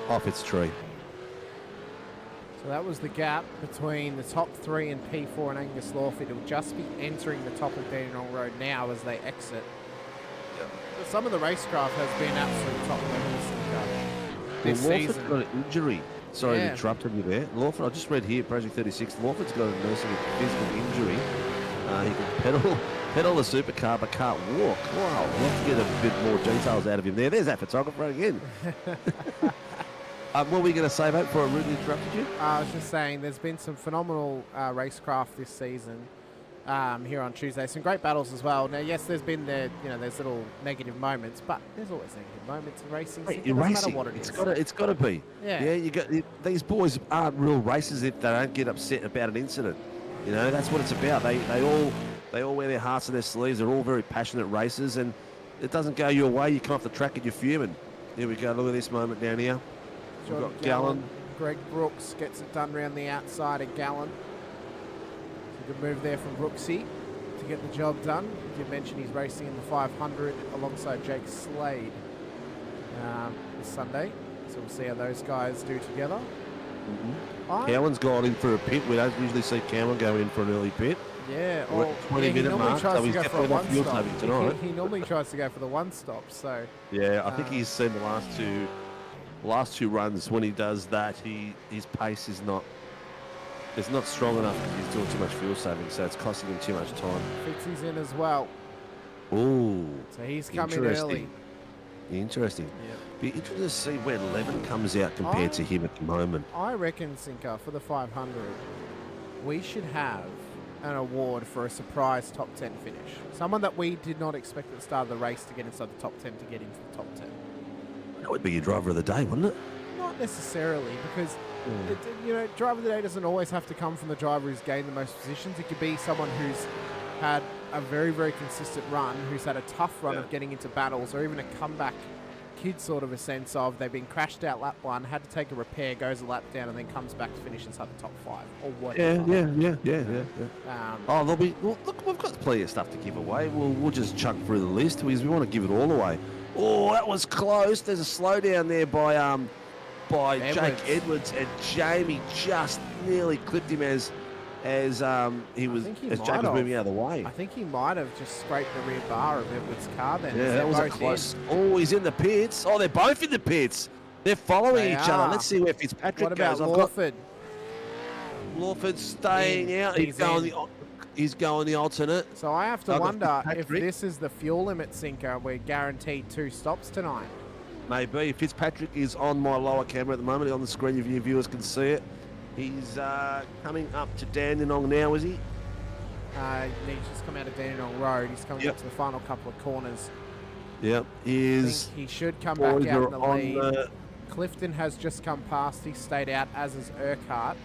off its tree. So that was the gap between the top three and P4 and Angus Lawford. It'll just be entering the top of Dandenong Road now as they exit. But some of the racecraft has been absolute top levels this season. Lawford's got an injury. Sorry to interrupt you there. Lawford, I just read here, Project 36, Lawford's got a nursing a physical injury. He can pedal the supercar but can't walk. Wow, we'll have to get a bit more details out of him there. There's that photographer again. What were we going to say, mate, before I rudely interrupted you? I was just saying there's been some phenomenal racecraft this season here on Tuesday. Some great battles as well. Now, yes, there's been there's little negative moments, but there's always negative moments in racing. Hey, it doesn't matter what it is. It's got to be. Yeah. You got these boys aren't real racers if they don't get upset about an incident. You know, that's what it's about. They all wear their hearts on their sleeves. They're all very passionate racers, and it doesn't go your way. You come off the track and you're fuming. Here we go. Look at this moment down here. We've got Gallen. Greg Brooks gets it done around the outside of Gallen. Good move there from Brooksy to get the job done. You mentioned he's racing in the 500 alongside Jake Slade this Sunday. So we'll see how those guys do together. Cowan's gone in for a pit. We don't usually see Cowan go in for an early pit. Yeah, We're at 20-minute mark, so he's definitely not fuel saving tonight. He normally tries to go for the one stop. So yeah, I think he's seen the last two runs. When he does that, his pace is not strong enough because he's doing too much fuel saving, so it's costing him too much time. Fitzy's in as well. Ooh. So he's coming early. Interesting. Yep. Be interested to see where Levin comes out compared to him at the moment. I reckon, Sinker, for the 500, we should have an award for a surprise top 10 finish. Someone that we did not expect at the start of the race to get inside the top 10 to get into the top 10. That would be your driver of the day, wouldn't it? Not necessarily, because driver of the day doesn't always have to come from the driver who's gained the most positions. It could be someone who's had a very, very consistent run, who's had a tough run of getting into battles, or even a comeback kid sort of a sense of they've been crashed out lap one, had to take a repair, goes a lap down, and then comes back to finish inside the top 5 or whatever. There'll be. Well, look, we've got plenty of stuff to give away. We'll just chuck through the list because we want to give it all away. Oh, that was close. There's a slowdown there by Jake Edwards, and Jamie just nearly clipped him as Jake was moving out of the way. I think he might have just scraped the rear bar of Edwards' car then. Yeah, that was a close. Oh, he's in the pits. Oh, they're both in the pits. They're following each other. Let's see where Fitzpatrick goes. What about Lawford? Lawford's staying out. He's going the alternate. So I have to wonder if this is the fuel limit sinker. We're guaranteed 2 stops tonight. Maybe. Fitzpatrick is on my lower camera at the moment. On the screen, your viewers can see it. He's coming up to Dandenong now, is he? He's just come out of Dandenong Road. He's coming up to the final couple of corners. Yep. He should come back out in the lead. Clifton has just come past. He stayed out, as is Urquhart.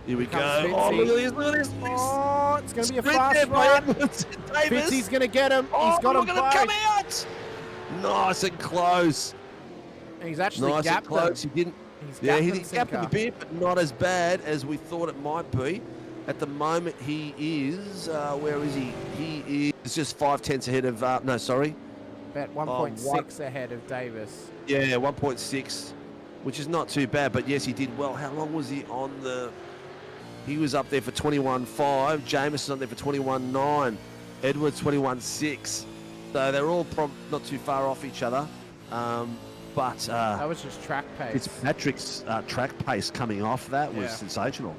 Here we go. Oh, look at this. Oh, it's going to be a fast run. Fitzy's going to get him. He's got him both. Come out. Nice and close. And he's actually gapped him. He didn't. He gapped him a bit, but not as bad as we thought it might be. At the moment, he is. Where is he? He is just 5/10 ahead of. About 1.6 ahead of Davis. Yeah, 1.6, which is not too bad. But yes, he did well. How long was he on the? He was up there for 21.5. Jameson on there for 21.9. Edwards 21.6. So they're all not too far off each other. But that was just track pace. Fitzpatrick's track pace coming off that was sensational.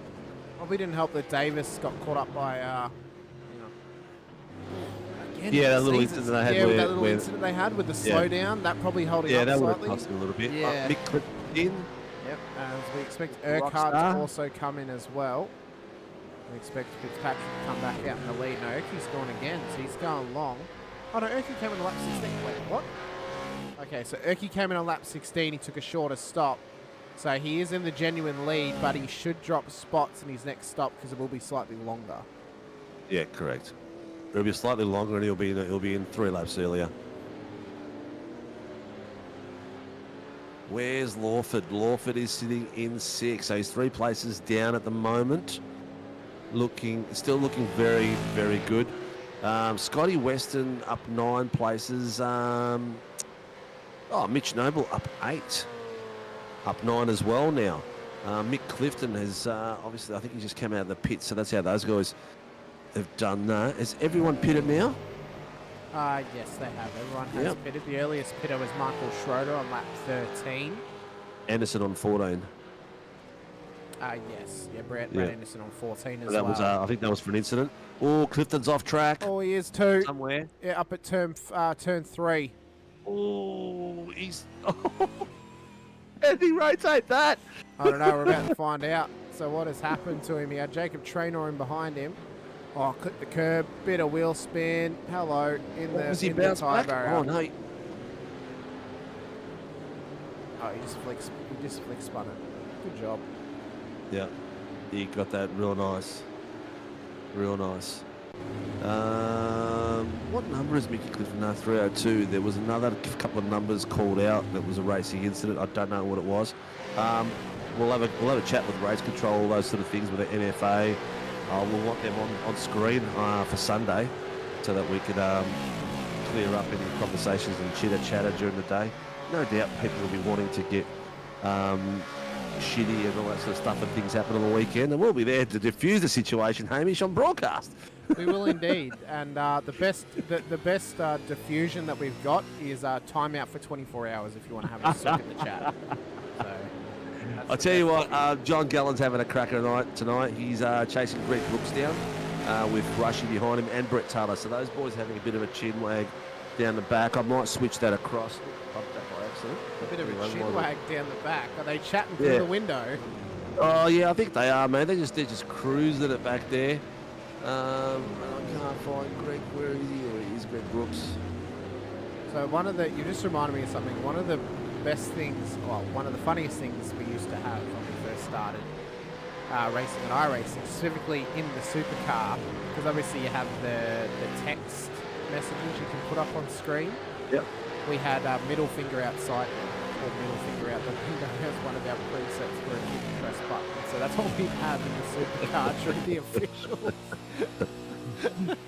Probably didn't help that Davis got caught up by, that little incident they had. That little incident they had with the slowdown. That probably held him up slightly. Yeah, that would have cost him a little bit. Yeah. Mick clipped in. Yep, as we expect Urquhart to also come in as well. We expect Fitzpatrick to come back out in the lead. No, Urquhart's gone again, so he's going long. Oh no, Urquhart came in on lap 16. Wait, what? Okay, so Urquhart came in on lap 16. He took a shorter stop. So he is in the genuine lead, but he should drop spots in his next stop because it will be slightly longer. Yeah, correct. It'll be slightly longer, and he'll be in 3 laps earlier. Where's Lawford? Lawford is sitting in 6th, so he's 3 places down at the moment. Still looking very, very good. Scotty Weston up 9 places. Mitch Noble up 8. Up 9 as well now. Mick Clifton has, obviously, I think he just came out of the pit, so that's how those guys have done that. Is everyone pitted now? Yes, they have. Everyone has pitted. The earliest pitter was Michael Schroeder on lap 13. Anderson on 14. Yes. Yeah, Brad Anderson on 14 as that well. Was, I think that was for an incident. Oh, Clifton's off track. Oh, he is too. Somewhere. Yeah, up at turn 3. Oh, he's... How did he rotate that? I don't know. We're about to find out. So what has happened to him? He had Jacob Traynor in behind him. Oh, clipped the curb. Bit of wheel spin. Hello. Was he bounced back? Oh, no. Oh, he just flick spun it. Good job. Yeah, he got that real nice. Real nice. What number is Mickey Clifton? No, 302. There was another couple of numbers called out that was a racing incident. I don't know what it was. We'll have a chat with race control, all those sort of things with the NFA. We'll want them on screen for Sunday so that we can clear up any conversations and chitter-chatter during the day. No doubt people will be wanting to get shitty and all that sort of stuff and things happen on the weekend, and we'll be there to diffuse the situation, Hamish, on broadcast. We will indeed, and the best diffusion that we've got is timeout for 24 hours if you want to have a look in the chat. So, I'll tell you what, John Gallen's having a cracker tonight. He's chasing Greg Brooks down with Rushy behind him and Brett Taylor. So those boys having a bit of a chin wag down the back. I might switch that across. Bumped that by accident. A bit of a chin wag down the back. Are they chatting through the window? Oh yeah, I think they are, man. They're just cruising it back there. I can't find Greg. Where is he? Or is Greg Brooks? So you just reminded me of something. One of the best things, well, one of the funniest things we used to have when we first started racing and iRacing, specifically in the supercar, because obviously you have the text messages you can put up on screen. Yep. We had middle finger outside, or middle finger out the window as one of our presets for a hit and press button. So that's what we have in the supercar during the officials.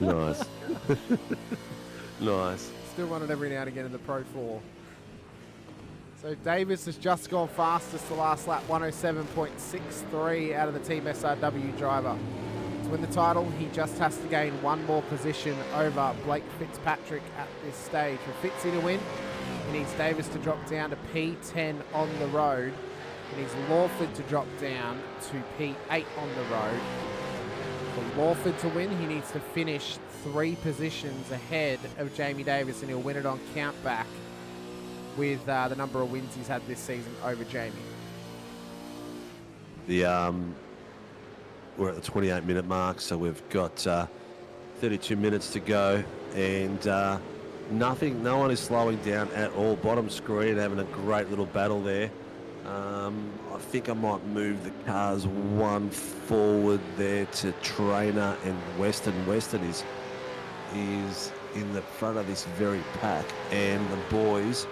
Nice. Nice. Still run it every now and again in the Pro 4. So Davis has just gone fastest the last lap, 107.63 out of the Team SRW driver. To win the title, he just has to gain one more position over Blake Fitzpatrick at this stage. For Fitzy to win, he needs Davis to drop down to P10 on the road. He needs Lawford to drop down to P8 on the road. For Lawford to win, he needs to finish 3 positions ahead of Jamie Davis, and he'll win it on countback with the number of wins he's had this season over Jamie. We're at the 28-minute mark, so we've got 32 minutes to go, and no one is slowing down at all. Bottom screen having a great little battle there. I think I might move the cars one forward there to Traynor and Weston. Weston is in the front of this very pack, and the boys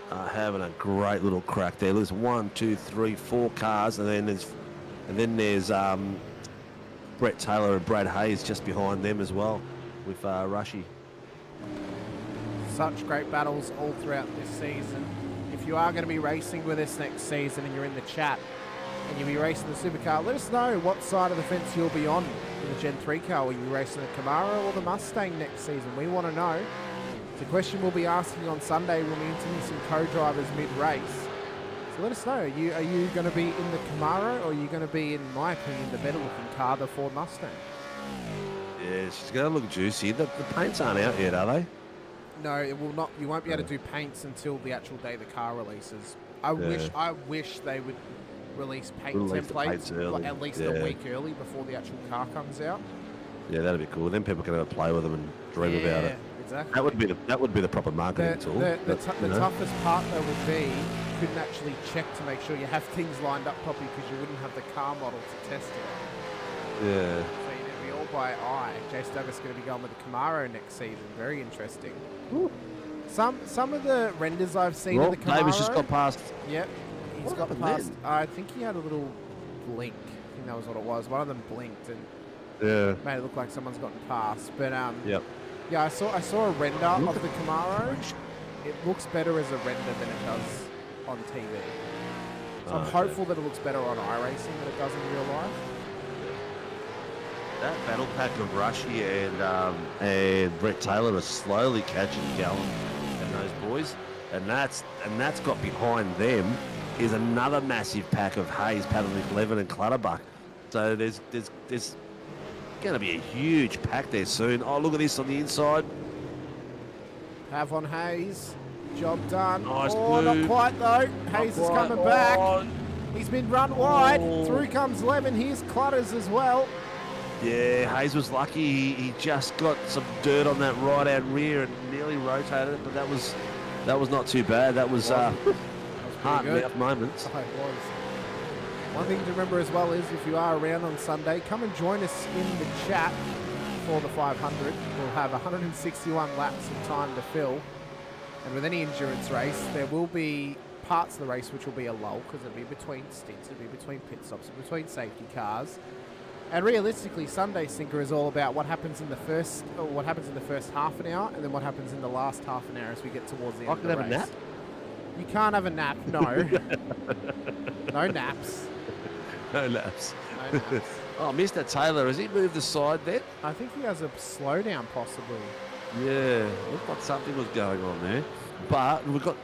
are having a great little crack there. There's 1, 2, 3, 4 cars, and then there's Brett Taylor and Brad Hayes just behind them as well with Rushy. Such great battles all throughout this season. If you are going to be racing with us next season and you're in the chat and you'll be racing the supercar, let us know what side of the fence you'll be on in the Gen 3 car. Will you be racing the Camaro or the Mustang next season? We want to know. It's a question we'll be asking on Sunday when we interview some co-drivers mid-race. So let us know. Are you going to be in the Camaro, or are you going to be, in my opinion, the better-looking car, the Ford Mustang? Yeah, she's going to look juicy. The paints aren't out yet, are they? No, it will not. You won't be able to do paints until the actual day the car releases. I wish they would release paint templates at least a week early before the actual car comes out. Yeah, that'd be cool. Then people can have a play with them and dream about it. Exactly. That would be the proper marketing tool. The toughest part though would be you couldn't actually check to make sure you have things lined up properly because you wouldn't have the car model to test it. Yeah. So you'd be all by eye. Jace Douglas is going to be going with the Camaro next season. Very interesting. Ooh. Some of the renders I've seen Well, of the Camaro. Davis just got past. Yep, he's What got happened past. then? I think he had a little blink. I think that was what it was. One of them blinked and Yeah. made it look like someone's gotten past. But Yep. yeah, I saw a render of the Camaro. It looks better as a render than it does on TV. So I'm hopeful that it looks better on iRacing than it does in real life. That battle pack of Rushy and Brett Taylor are slowly catching Gallen and those boys, and that's got behind them is another massive pack of Hayes, Pavlik, Levin, and Clutterbuck. So there's going to be a huge pack there soon. Oh, look at this on the inside. Have on Hayes. Job done. Nice oh, blue. not quite though. Hayes is coming back. Oh. He's been run wide. Oh. Through comes Levin. Here's Clutters as well. Yeah, Hayes was lucky. He just got some dirt on that right-hand rear and nearly rotated it, but that was not too bad. That was heart mouth moments. Oh, it was. One thing to remember as well is if you are around on Sunday, come and join us in the chat for the 500. We'll have 161 laps of time to fill. And with any endurance race, there will be parts of the race which will be a lull because it'll be between stints, it'll be between pit stops, between safety cars. And realistically, Sunday Sinker is all about what happens in the first half an hour, and then what happens in the last half an hour as we get towards the end of the race. I can have a nap? You can't have a nap, no. No naps. No laps. No naps. Oh, Mr. Taylor, has he moved aside then? I think he has a slowdown possibly. Yeah, looked like something was going on there. But we've got,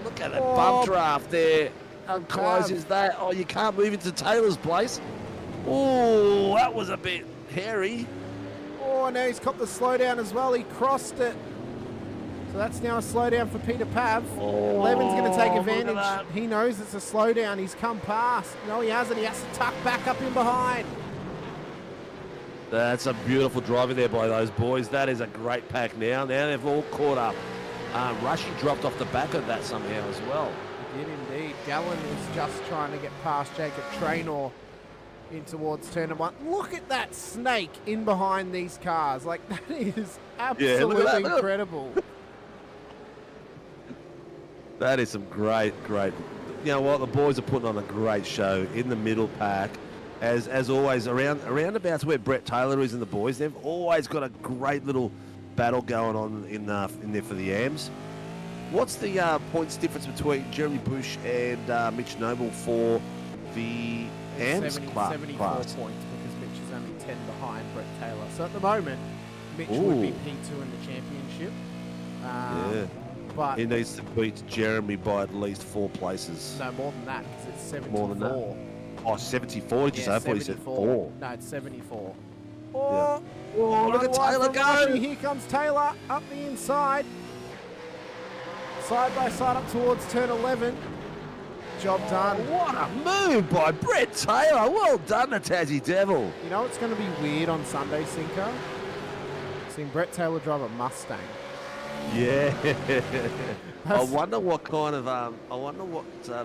look at that bump draft there. How close is that? Oh, you can't move into Taylor's place. Oh, that was a bit hairy. Oh, now he's got the slowdown as well. He crossed it. So that's now a slowdown for Peter Pav. Oh, Levin's going to take look at advantage. that. He knows it's a slowdown. He's come past. No, he hasn't. He has to tuck back up in behind. That's a beautiful driving there by those boys. That is a great pack now. Now they've all caught up. Rushy dropped off the back of that somehow as well. He did indeed. Gallen is just trying to get past Jacob Traynor in towards turn one. Look at that snake in behind these cars. Like, that is absolutely look at that. incredible. That is some great. You know what? The boys are putting on a great show in the middle pack. As always, around about where Brett Taylor is and the boys, they've always got a great little battle going on in there for the AMs. What's the points difference between Jeremy Bush and Mitch Noble for the AMs 74 class? points because Mitch is only 10 behind Brett Taylor. So at the moment, Mitch would be P2 in the championship. Yeah. But he needs to beat Jeremy by at least 4 places. no, more than that because it's 74. More than that? Oh, 74, did you say? I thought you said 4. No, it's 74. Yeah. Oh, Look at Taylor go! Here comes Taylor up the inside. Side by side up towards turn 11. Job done. What a move by Brett Taylor. Well done, the Tassie Devil. You know it's going to be weird on Sunday, Cinco? Seeing Brett Taylor drive a Mustang. Yeah. I wonder what kind of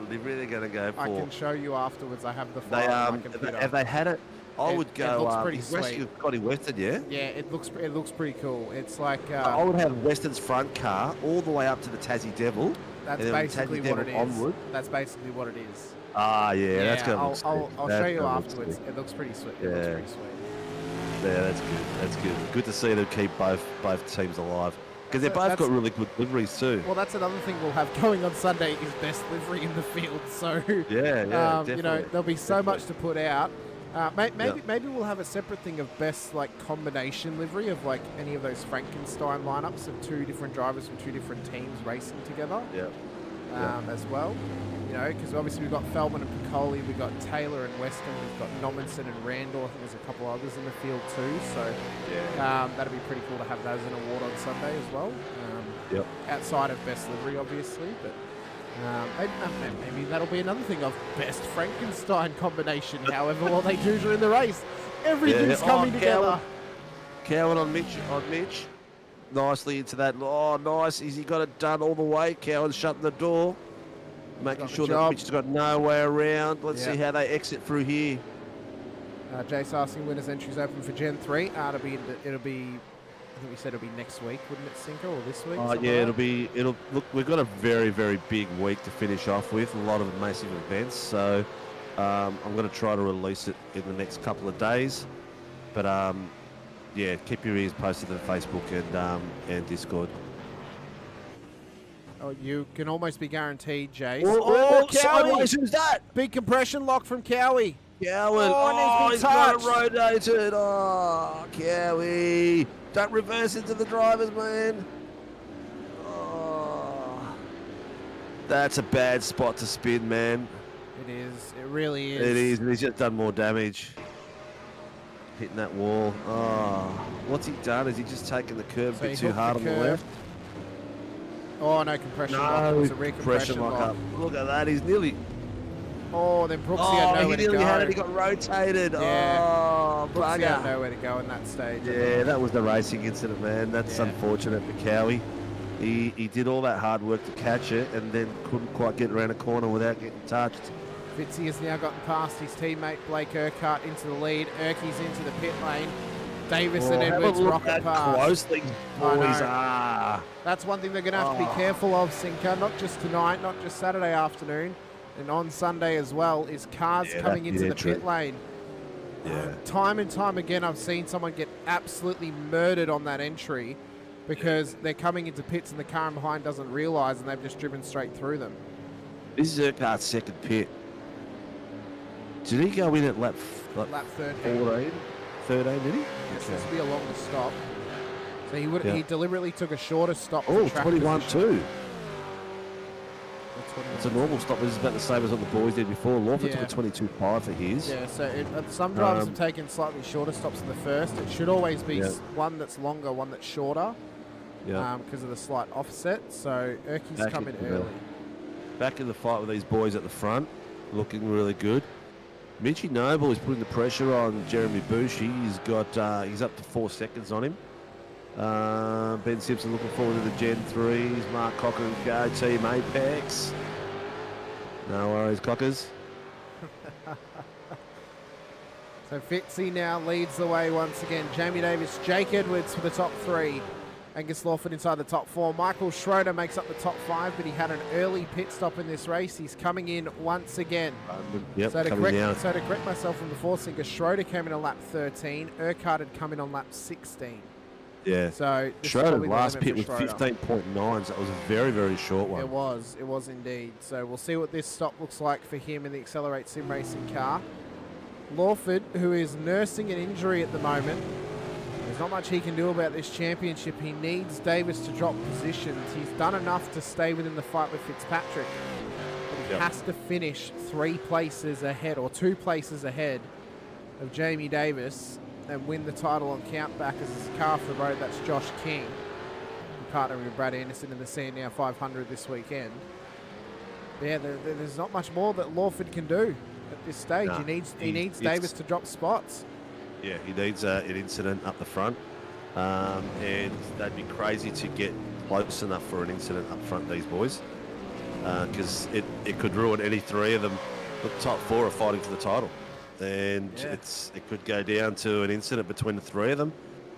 livery they're going to go for. I can show you afterwards. I have the They file on my computer. have they had it? I would go. It looks pretty he's sweet. got him Western, yeah. Yeah, it looks pretty cool. It's like I would have Western's front car all the way up to the Tassie Devil. that's and then basically Tassie what it Devil is. onward. That's basically what it is. Ah, yeah, that's going to look sweet. I'll That's show you gonna look afterwards. sweet. It looks pretty sweet. Yeah. It looks pretty sweet. Yeah, that's good. That's good. Good to see them keep both teams alive because they've both got really good liveries too. Well, that's another thing we'll have going on Sunday is best livery in the field. So Yeah, definitely. you know, there'll be so much to put out. Maybe we'll have a separate thing of best like combination livery of like any of those Frankenstein lineups of 2 different drivers from 2 different teams racing together. Yeah. As well. You know, because obviously we've got Feldman and Piccoli, we've got Taylor and Weston, we've got Nominson and Randall. I think there's a couple others in the field too. So that'd be pretty cool to have those as an award on Sunday as well. Outside of best livery, obviously, but maybe that'll be another thing of best Frankenstein combination. However well they do during the race, everything's coming together. Cowan on Mitch. Nicely into that. Oh, nice. Has he got it done all the way? Cowan's shutting the door. Making sure that Mitch has got no way around. Let's see how they exit through here. Jace asking when his entry's open for Gen 3. It'll be I think we said it'll be next week, wouldn't it, Sinker, or this week? Yeah, it'll look. We've got a very, very big week to finish off with. A lot of massive events, so I'm going to try to release it in the next couple of days. But yeah, keep your ears posted on Facebook and Discord. Oh, you can almost be guaranteed, Jace. Sideways, who's that? Big compression lock from Cowie. Cowan. Oh, he's got it rotated. Oh, Cowie. Don't reverse into the drivers, man. Oh, that's a bad spot to spin, man. It is. It really is. It is, and he's just done more damage. Hitting that wall. Oh, what's he done? Has he just taken the curve a bit too hard on the left? Oh, no compression lock. It was a recompression lock. Up. Look at that. He's nearly... Oh, then Brooksy had nowhere to go. He nearly had it. He got rotated. Yeah. Oh, Brooksy had nowhere to go in that stage. Yeah, that was the racing incident, man. That's unfortunate for Cowie. He did all that hard work to catch it and then couldn't quite get around a corner without getting touched. Fitzy has now gotten past his teammate Blake Urquhart into the lead. Urky's into the pit lane. Davis and Edwards rocket past. Close these boys are. That's one thing they're going to have to be careful of, Sinker, not just tonight, not just Saturday afternoon, and on Sunday as well, is cars coming into the pit lane. Yeah. Time and time again, I've seen someone get absolutely murdered on that entry because they're coming into pits and the car behind doesn't realise and they've just driven straight through them. This is Urquhart's second pit. Did he go in at lap 13? 13, did he? Yes, this will be a longer stop. So he deliberately took a shorter stop. Oh, for 21 position. too. It's a normal stop. This is about the same as what the boys did before. Lawford took a 22.5 for his. Yeah, so some drivers have taken slightly shorter stops in the first. It should always be one that's longer, one that's shorter. Because of the slight offset. So Urky's coming early. Back in the fight with these boys at the front, looking really good. Mitchie Noble is putting the pressure on Jeremy Bouchy. He's up to 4 seconds on him. Ben Simpson looking forward to the Gen 3s. Mark Cocker and Go Team Apex. No worries, Cockers. So Fitzy now leads the way once again. Jamie Davis, Jake Edwards for the top 3. Angus Lawford inside the top 4. Michael Schroeder makes up the top 5, but he had an early pit stop in this race. He's coming in once again. So to correct myself from before, Sinker, Schroeder came in on lap 13. Urquhart had come in on lap 16. Yeah. So Schroeder's last pit was 15.9, so it was a very, very short one. It was indeed. So we'll see what this stop looks like for him in the Accelerate Sim Racing car. Lawford, who is nursing an injury at the moment. There's not much he can do about this championship. He needs Davis to drop positions. He's done enough to stay within the fight with Fitzpatrick. But he has to finish 3 places ahead or 2 places ahead of Jamie Davis and win the title on countback as his car for the road. That's Josh King, partnering with Brad Anderson in the Sandown 500 this weekend. But yeah, there's not much more that Lawford can do at this stage. He needs Davis to drop spots. Yeah, he needs an incident up the front, and they'd be crazy to get close enough for an incident up front, these boys, because it could ruin any 3 of them. The top 4 are fighting for the title, and it could go down to an incident between the 3 of them,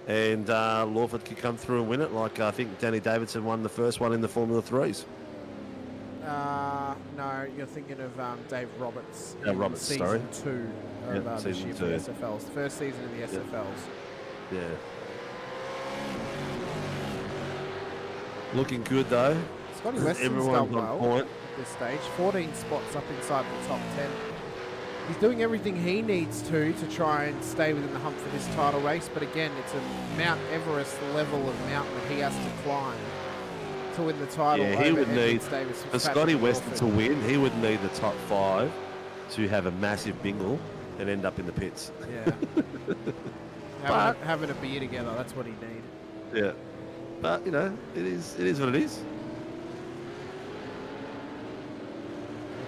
and Lawford could come through and win it, like I think Danny Davidson won the first one in the Formula 3s. No, you're thinking of Dave Roberts. Roberts, season 2 of this season year 2. for the SFLs. The first season in the SFLs. Yeah. Looking good though. Scotty Weston's done well at this stage. 14 spots up inside the top 10. He's doing everything he needs to try and stay within the hump for this title race. But again, it's a Mount Everest level of mountain that he has to climb to win the title. Yeah, he would need, for Scotty Weston to win, he would need the top 5 to have a massive bingle and end up in the pits. Yeah. having a beer together, that's what he'd need. Yeah. But, you know, it is what it is.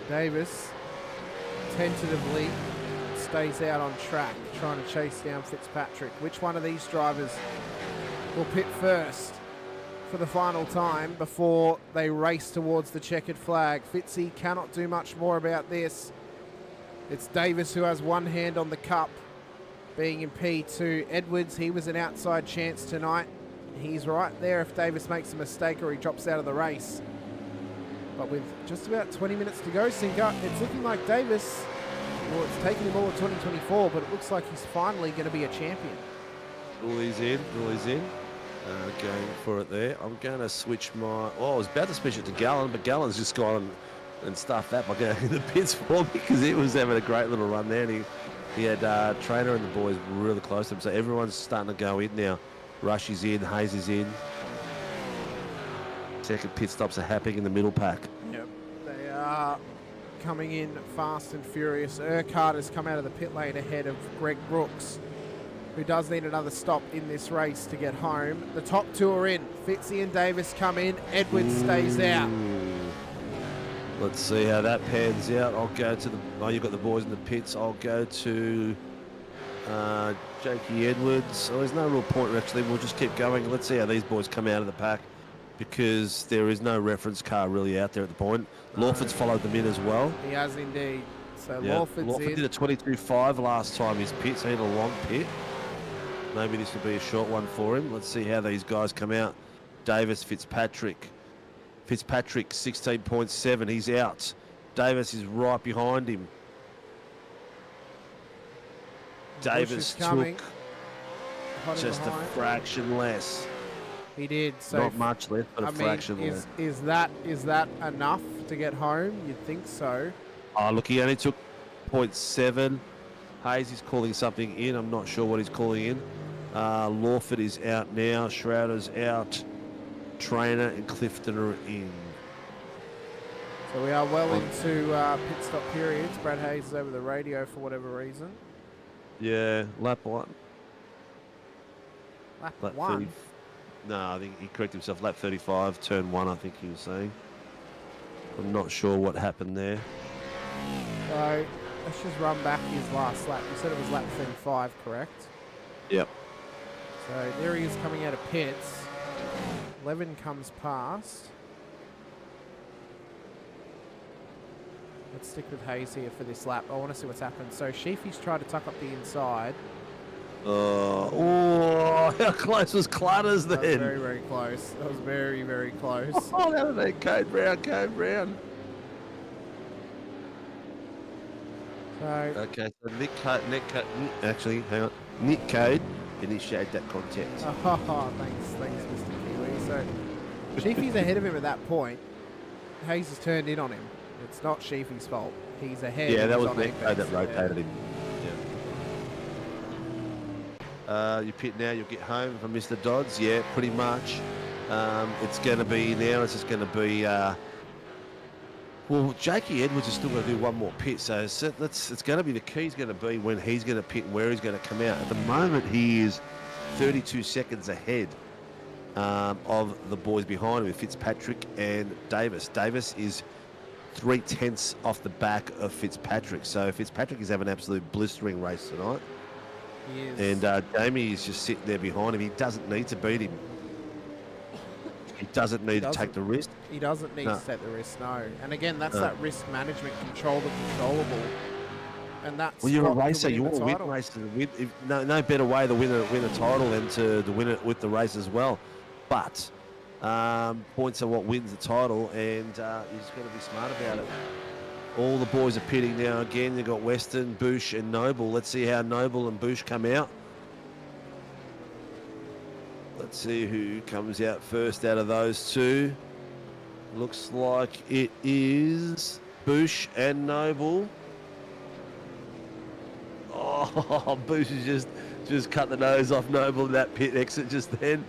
Davis tentatively stays out on track, trying to chase down Fitzpatrick. Which one of these drivers will pit first for the final time before they race towards the checkered flag? Fitzy cannot do much more about this. It's Davis who has one hand on the cup, being in P2. Edwards, he was an outside chance tonight. he's right there if Davis makes a mistake or he drops out of the race. But with just about 20 minutes to go, Sinker, it's looking like Davis, well, it's taken him all of 2024, but it looks like he's finally going to be a champion. Dooley's in. Going for it there. I'm going to switch my... Oh, I was about to switch it to Gallon, but Gallon's just gone and stuffed that by going in the pits for me because he was having a great little run there. And he had Trainer and the boys really close to him, so everyone's starting to go in now. Rush is in, Hayes is in. Second pit stops are happening in the middle pack. Yep, they are coming in fast and furious. Urquhart has come out of the pit lane ahead of Greg Brooks, who does need another stop in this race to get home. The top two are in. Fitzy and Davis come in. Edwards stays out. Let's see how that pans out. I'll go to the... Oh, you've got the boys in the pits. I'll go to Jakey Edwards. Oh, there's no real point, actually. We'll just keep going. Let's see how these boys come out of the pack because there is no reference car really out there at the point. No. Lawford's followed them in as well. He has indeed. So yeah. Lawford did a 22.5 last time his pit, so he had a long pit. Maybe this will be a short one for him. Let's see how these guys come out. Davis, Fitzpatrick. Fitzpatrick, 16.7. He's out. Davis is right behind him. Davis took just a fraction less. He did. So not much less, but a fraction less. Is that enough to get home? You'd think so. Oh, look, he only took 0.7. Hayes is calling something in. I'm not sure what he's calling in. Lawford is out now. Schroeder's out. Trainer and Clifton are in. So we are well into pit stop periods. Brad Hayes is over the radio for whatever reason. Yeah, lap one. Lap one? 30. No, I think he corrected himself. Lap 35, turn 1, I think he was saying. I'm not sure what happened there. So let's just run back his last lap. You said it was lap 35, correct? Yep. So there he is coming out of pits. 11 comes past. Let's stick with Hayes here for this lap. I want to see what's happened. So Sheafy's tried to tuck up the inside. Oh, how close was Clutters then? That was very, very close. That was very, very close. Oh, that was Code Brown. So, okay, so Nick Code, initiate that contact. Oh, thanks, Mr. Kiwi. So Sheafy's ahead of him at that point. Hayes has turned in on him. It's not Sheafy's fault. He's ahead. Yeah, that was Nick Code that rotated him. Yeah. You pit now, you'll get home from Mr. Dodds. Yeah, pretty much. It's going to be now. It's just going to be. Well, Jakey Edwards is still going to do one more pit, so it's going to be the key's going to be when he's going to pit and where he's going to come out. At the moment, he is 32 seconds ahead of the boys behind him with Fitzpatrick and Davis. Davis is 0.3 off the back of Fitzpatrick, so Fitzpatrick is having an absolute blistering race tonight. He is. And Jamie is just sitting there behind him. He doesn't need to beat him. He doesn't need to take the risk. He doesn't need to take the risk, no. And again, that's that risk management, control the controllable. And that's well, you're a racer. You want to win races. No better way to win a title than to win it with the race as well. But points are what wins the title, and he's got to be smart about it. All the boys are pitting now again. You've got Weston, Bush, and Noble. Let's see how Noble and Bush come out. Let's see who comes out first out of those two. Looks like it is Bush and Noble. Oh, Bush has just cut the nose off Noble in that pit exit just then.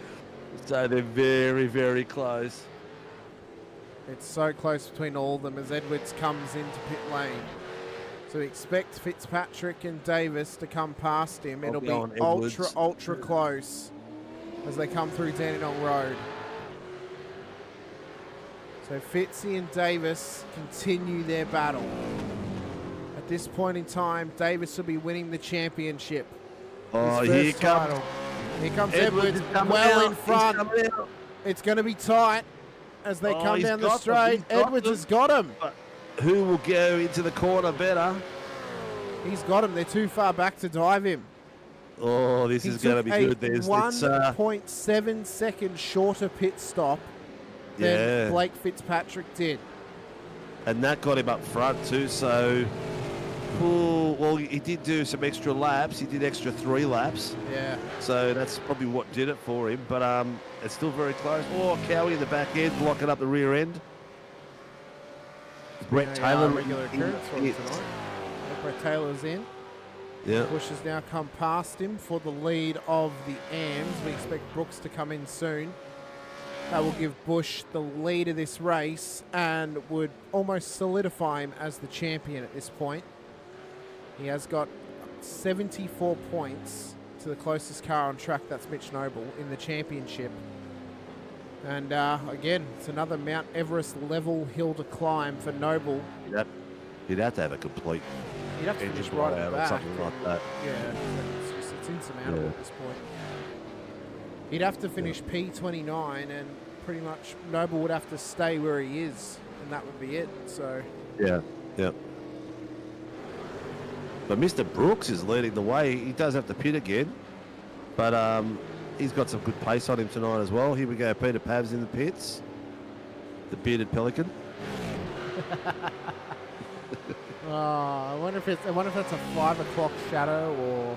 So they're very, very close. It's so close between all of them as Edwards comes into pit lane. So expect Fitzpatrick and Davis to come past him. It'll be ultra close as they come through Dandenong Road. So Fitzy and Davis continue their battle. At this point in time, Davis will be winning the championship. Oh, here comes. Here comes Edwards, well in front. It's going to be tight as they come down the straight. Edwards has got him. But who will go into the corner better? He's got him. They're too far back to dive him. Oh, this is going to be good. There's 1.7 second shorter pit stop than Blake Fitzpatrick did. And that got him up front too, so... well, he did do some extra laps. He did extra 3 laps. Yeah. So that's probably what did it for him, but it's still very close. Oh, Cowie in the back end, blocking up the rear end. Brett Taylor. Regular occurrence for him tonight. Brett Taylor's in. Yeah. Bush has now come past him for the lead of the AMs. We expect Brooks to come in soon. That will give Bush the lead of this race and would almost solidify him as the champion at this point. He has got 74 points to the closest car on track, that's Mitch Noble, in the championship. And again, it's another Mount Everest level hill to climb for Noble. He'd have to have a complete He'd have to finish right at the back. or something like that. Yeah, it's insurmountable at this point. He'd have to finish P29 and pretty much Noble would have to stay where he is and that would be it. So yeah. But Mr. Brooks is leading the way. He does have to pit again, but he's got some good pace on him tonight as well. Here we go, Peter Pavs in the pits, the bearded pelican. I wonder if that's a 5 o'clock shadow or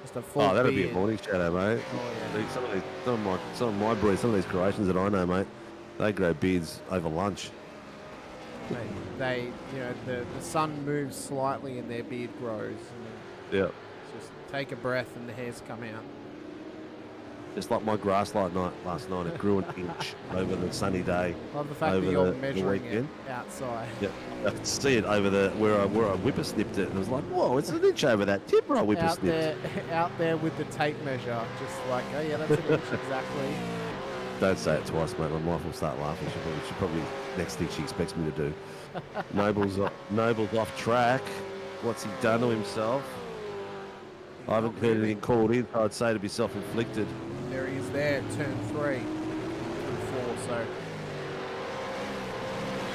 just a full. Oh, that'd beard. be a morning shadow, mate. Oh, yeah. Some of my breed, some of these creations that I know, mate, they grow beards over lunch. They the sun moves slightly and their beard grows. And yeah. Just take a breath and the hairs come out. Just like my grass light last night, it grew an inch over the sunny day. Love the fact that you're measuring it outside. Yeah, I could see it over where I whippersnipped it, and I was like, "Whoa, it's an inch over that tip where I whippersnipped." Out there with the tape measure, just like, oh yeah, that's an inch exactly. Don't say it twice, mate. My wife will start laughing. She probably next thing she expects me to do. Noble's off track. What's he done to himself? I haven't heard anything called in, so I'd say to be self-inflicted. There he is there, turn 3 and 4, so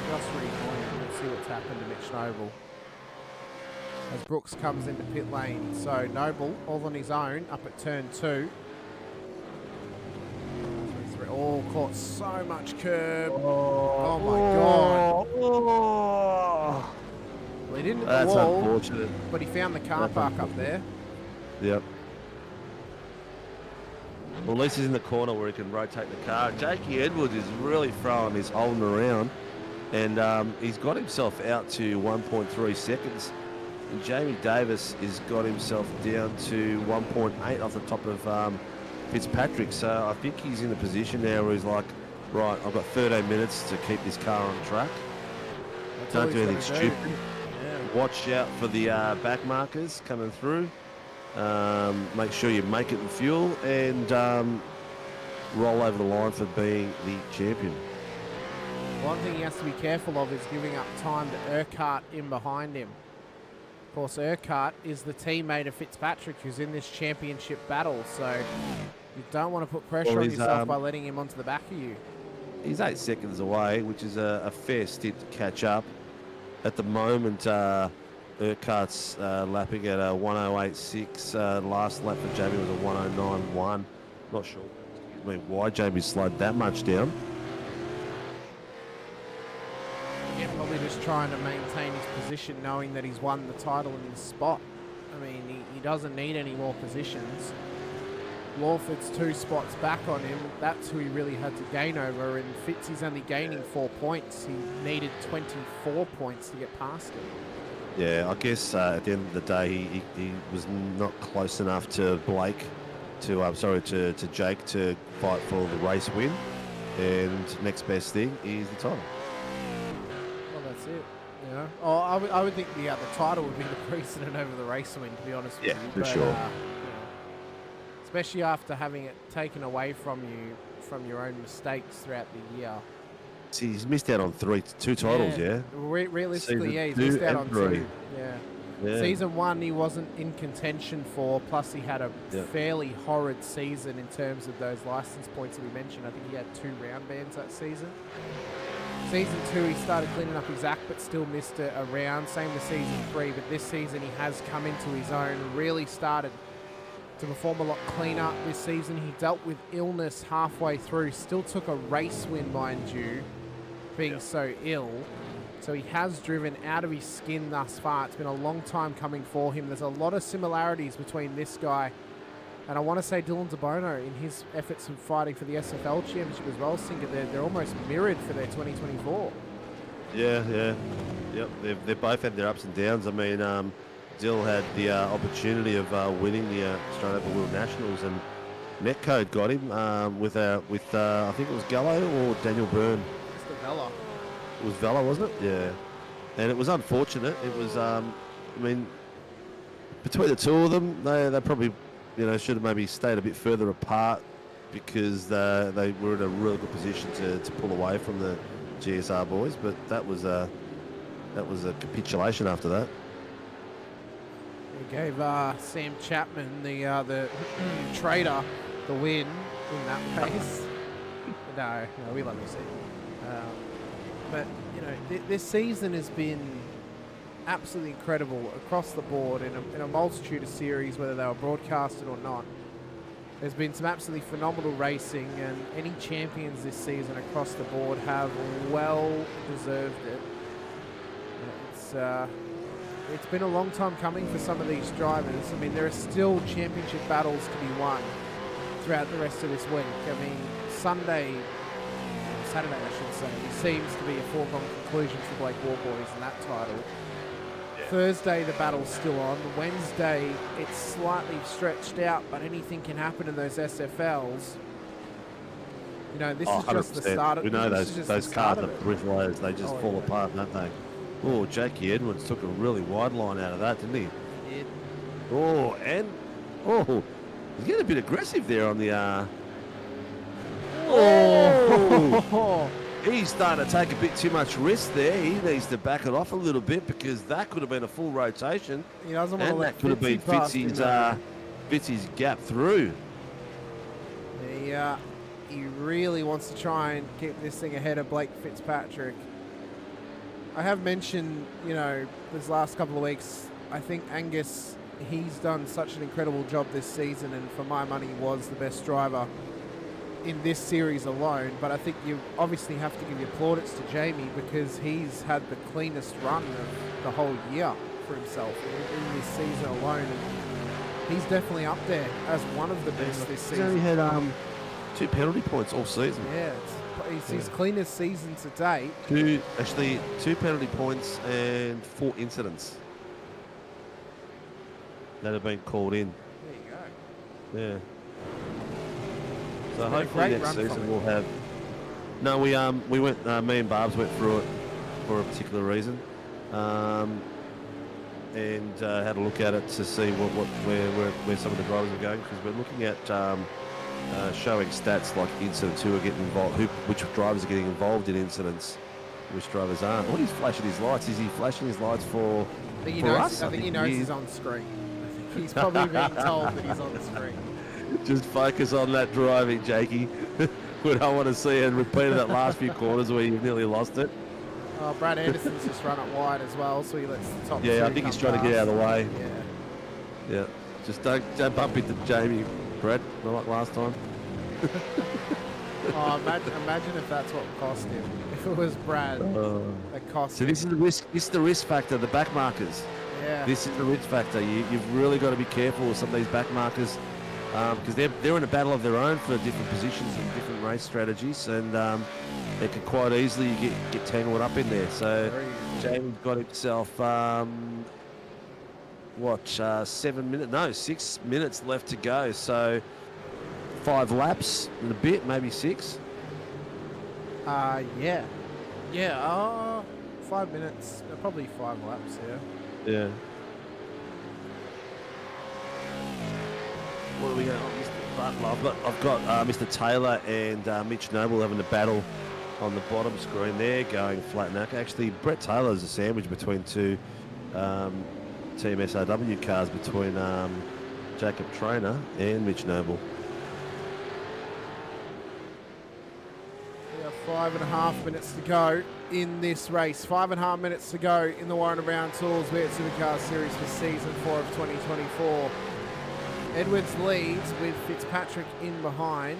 just rejoining. We'll see what's happened to Mitch Noble. As Brooks comes into pit lane, so Noble all on his own up at turn 2. Oh, caught so much curb. Oh my God. Oh. Well, he didn't hit the That's wall, unfortunate. but he found the car park up there. Yep. Well, at least he's in the corner where he can rotate the car. Jakey Edwards is really throwing his holding around, and he's got himself out to 1.3 seconds. And Jamie Davis has got himself down to 1.8 off the top of Fitzpatrick. So I think he's in a position now where he's like, right, I've got 13 minutes to keep this car on track. Don't do anything stupid. Yeah. Watch out for the back markers coming through. Make sure you make it in fuel and roll over the line for being the champion. One thing he has to be careful of is giving up time to Urquhart in behind him. Of course, Urquhart is the teammate of Fitzpatrick who's in this championship battle, so you don't want to put pressure on yourself by letting him onto the back of you. He's 8 seconds away, which is a fair stint to catch up. At the moment, Urquhart's lapping at a 108.6. Last lap for Jamie was a 109.1. Not sure why Jamie slowed that much down. Yeah, probably just trying to maintain his position, knowing that he's won the title in his spot. I mean, he doesn't need any more positions. Lawford's 2 spots back on him. That's who he really had to gain over, and Fitzy's only gaining 4 points. He needed 24 points to get past him. Yeah, I guess at the end of the day, he was not close enough to Blake, to Jake to fight for the race win. And next best thing is the title. Well, that's it. You know? Oh, I would think the title would be the precedent over the race win, to be honest with you. Yeah, for sure. Especially after having it taken away from you from your own mistakes throughout the year. See, he's missed out on two titles, yeah? Realistically, he's missed out on 2. Yeah. Season 1 he wasn't in contention for, plus he had a fairly horrid season in terms of those license points that we mentioned. I think he had 2 round bans that season. Season 2 he started cleaning up his act but still missed a round. Same with Season 3, but this season he has come into his own, really started to perform a lot cleaner this season. He dealt with illness halfway through, still took a race win, mind you, being so ill. So he has driven out of his skin thus far. It's been a long time coming for him. There's a lot of similarities between this guy and I want to say Dylan DeBono in his efforts in fighting for the SFL Championship as well. Sinker, they're almost mirrored for their 2024. Yeah. Yep, they've both had their ups and downs. I mean, Dill had the opportunity of winning the Australian Open World Nationals, and Netcode got him with I think it was Gallo or Daniel Byrne. It's the Vela. It was Vela, wasn't it? Yeah. And it was unfortunate. It was, I mean, between the two of them, they probably, should have maybe stayed a bit further apart because they were in a really good position to pull away from the GSR boys. But that was a capitulation after that. He gave Sam Chapman, the trader, the win in that race. No, we love you, Sam. But, this season has been absolutely incredible across the board in a multitude of series, whether they were broadcasted or not. There's been some absolutely phenomenal racing, and any champions this season across the board have well deserved it. It's been a long time coming for some of these drivers. I mean, there are still championship battles to be won throughout the rest of this week. I mean, Saturday, I should say, seems to be a foregone conclusion for Blake Warboys in that title. Yeah. Thursday, the battle's still on. Wednesday, it's slightly stretched out, but anything can happen in those SFLs. This is just the start of it. We know those cars are bricklayers. They just fall apart, don't they? Oh, Jakey Edwards took a really wide line out of that, didn't he? He did. He's getting a bit aggressive there on the... He's starting to take a bit too much risk there. He needs to back it off a little bit because that could have been a full rotation. He doesn't want to let that could have been Fitzy's gap through. He really wants to try and keep this thing ahead of Blake Fitzpatrick. I have mentioned, this last couple of weeks, I think Angus, he's done such an incredible job this season, and for my money was the best driver in this series alone. But I think you obviously have to give your plaudits to Jamie because he's had the cleanest run of the whole year for himself in this season alone. And he's definitely up there as one of the best this season. He's only had 2 penalty points all season. Yeah, it's his cleanest season to date. 2 penalty points and 4 incidents that have been called in. There you go. Yeah. So hopefully next season we'll have. No, we went. Me and Barbs went through it for a particular reason, and had a look at it to see where some of the drivers are going, because we're looking at showing stats like incidents, who are getting involved, which drivers are getting involved in incidents, which drivers aren't. What, he's flashing his lights? Is he flashing his lights for us? I think he knows he's on screen. I think he's probably being told that he's on the screen. Just focus on that driving, Jakey. We don't want to see it repeated that last few corners where you nearly lost it. Brad Anderson's just run it wide as well, so he lets the top two. Yeah, I think he's trying to get out of the way. Yeah. Just don't bump into Jamie, Brad, not like last time. Imagine if that's what cost him. If it was Brad, that cost him. So this is the risk. This is the risk factor. The back markers. Yeah. This is the risk factor. You've really got to be careful with some of these back markers, because they're in a battle of their own for different positions and different race strategies, and they can quite easily get tangled up in there. So Jamie's got himself 6 minutes left to go. So 5 laps and a bit, maybe 6. Yeah. 5 minutes, probably 5 laps. Yeah. What are we going on, Mr. Butler? I've got Mr. Taylor and Mitch Noble having a battle on the bottom screen there, going flat knack. Actually, Brett Taylor's a sandwich between 2 Team SRW cars, between Jacob Traynor and Mitch Noble. We have 5.5 minutes to go in this race. 5.5 minutes to go in the Warren & Brown Tools Supercars Series for Season 4 of 2024. Edwards leads with Fitzpatrick in behind.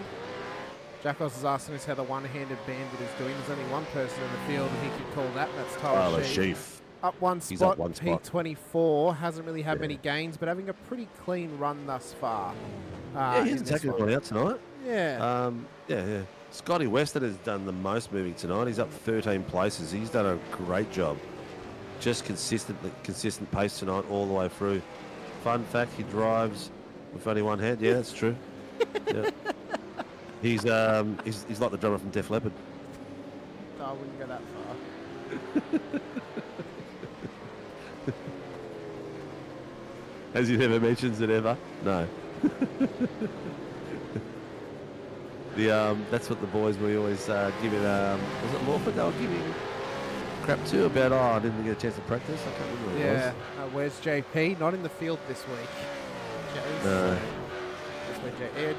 Jackos is asking us how the one-handed bandit is doing. There's only one person in the field and he could call that. That's Tyler Sheaf. Up one spot. He's up one spot. P24. Hasn't really had many gains, but having a pretty clean run thus far. Yeah, he's taking it out tonight. Yeah. Yeah. Scotty Weston has done the most moving tonight. He's up 13 places. He's done a great job. Just consistent pace tonight all the way through. Fun fact, he drives with only one hand. Yeah, that's true. Yeah. He's like the drummer from Def Leppard. No, I wouldn't go that far. Has he never mentions it ever? No. That's what the boys we always give it. Was it Lawford? They were giving crap too about. I didn't get a chance to practice. I can't remember. What it was. Where's JP? Not in the field this week. No.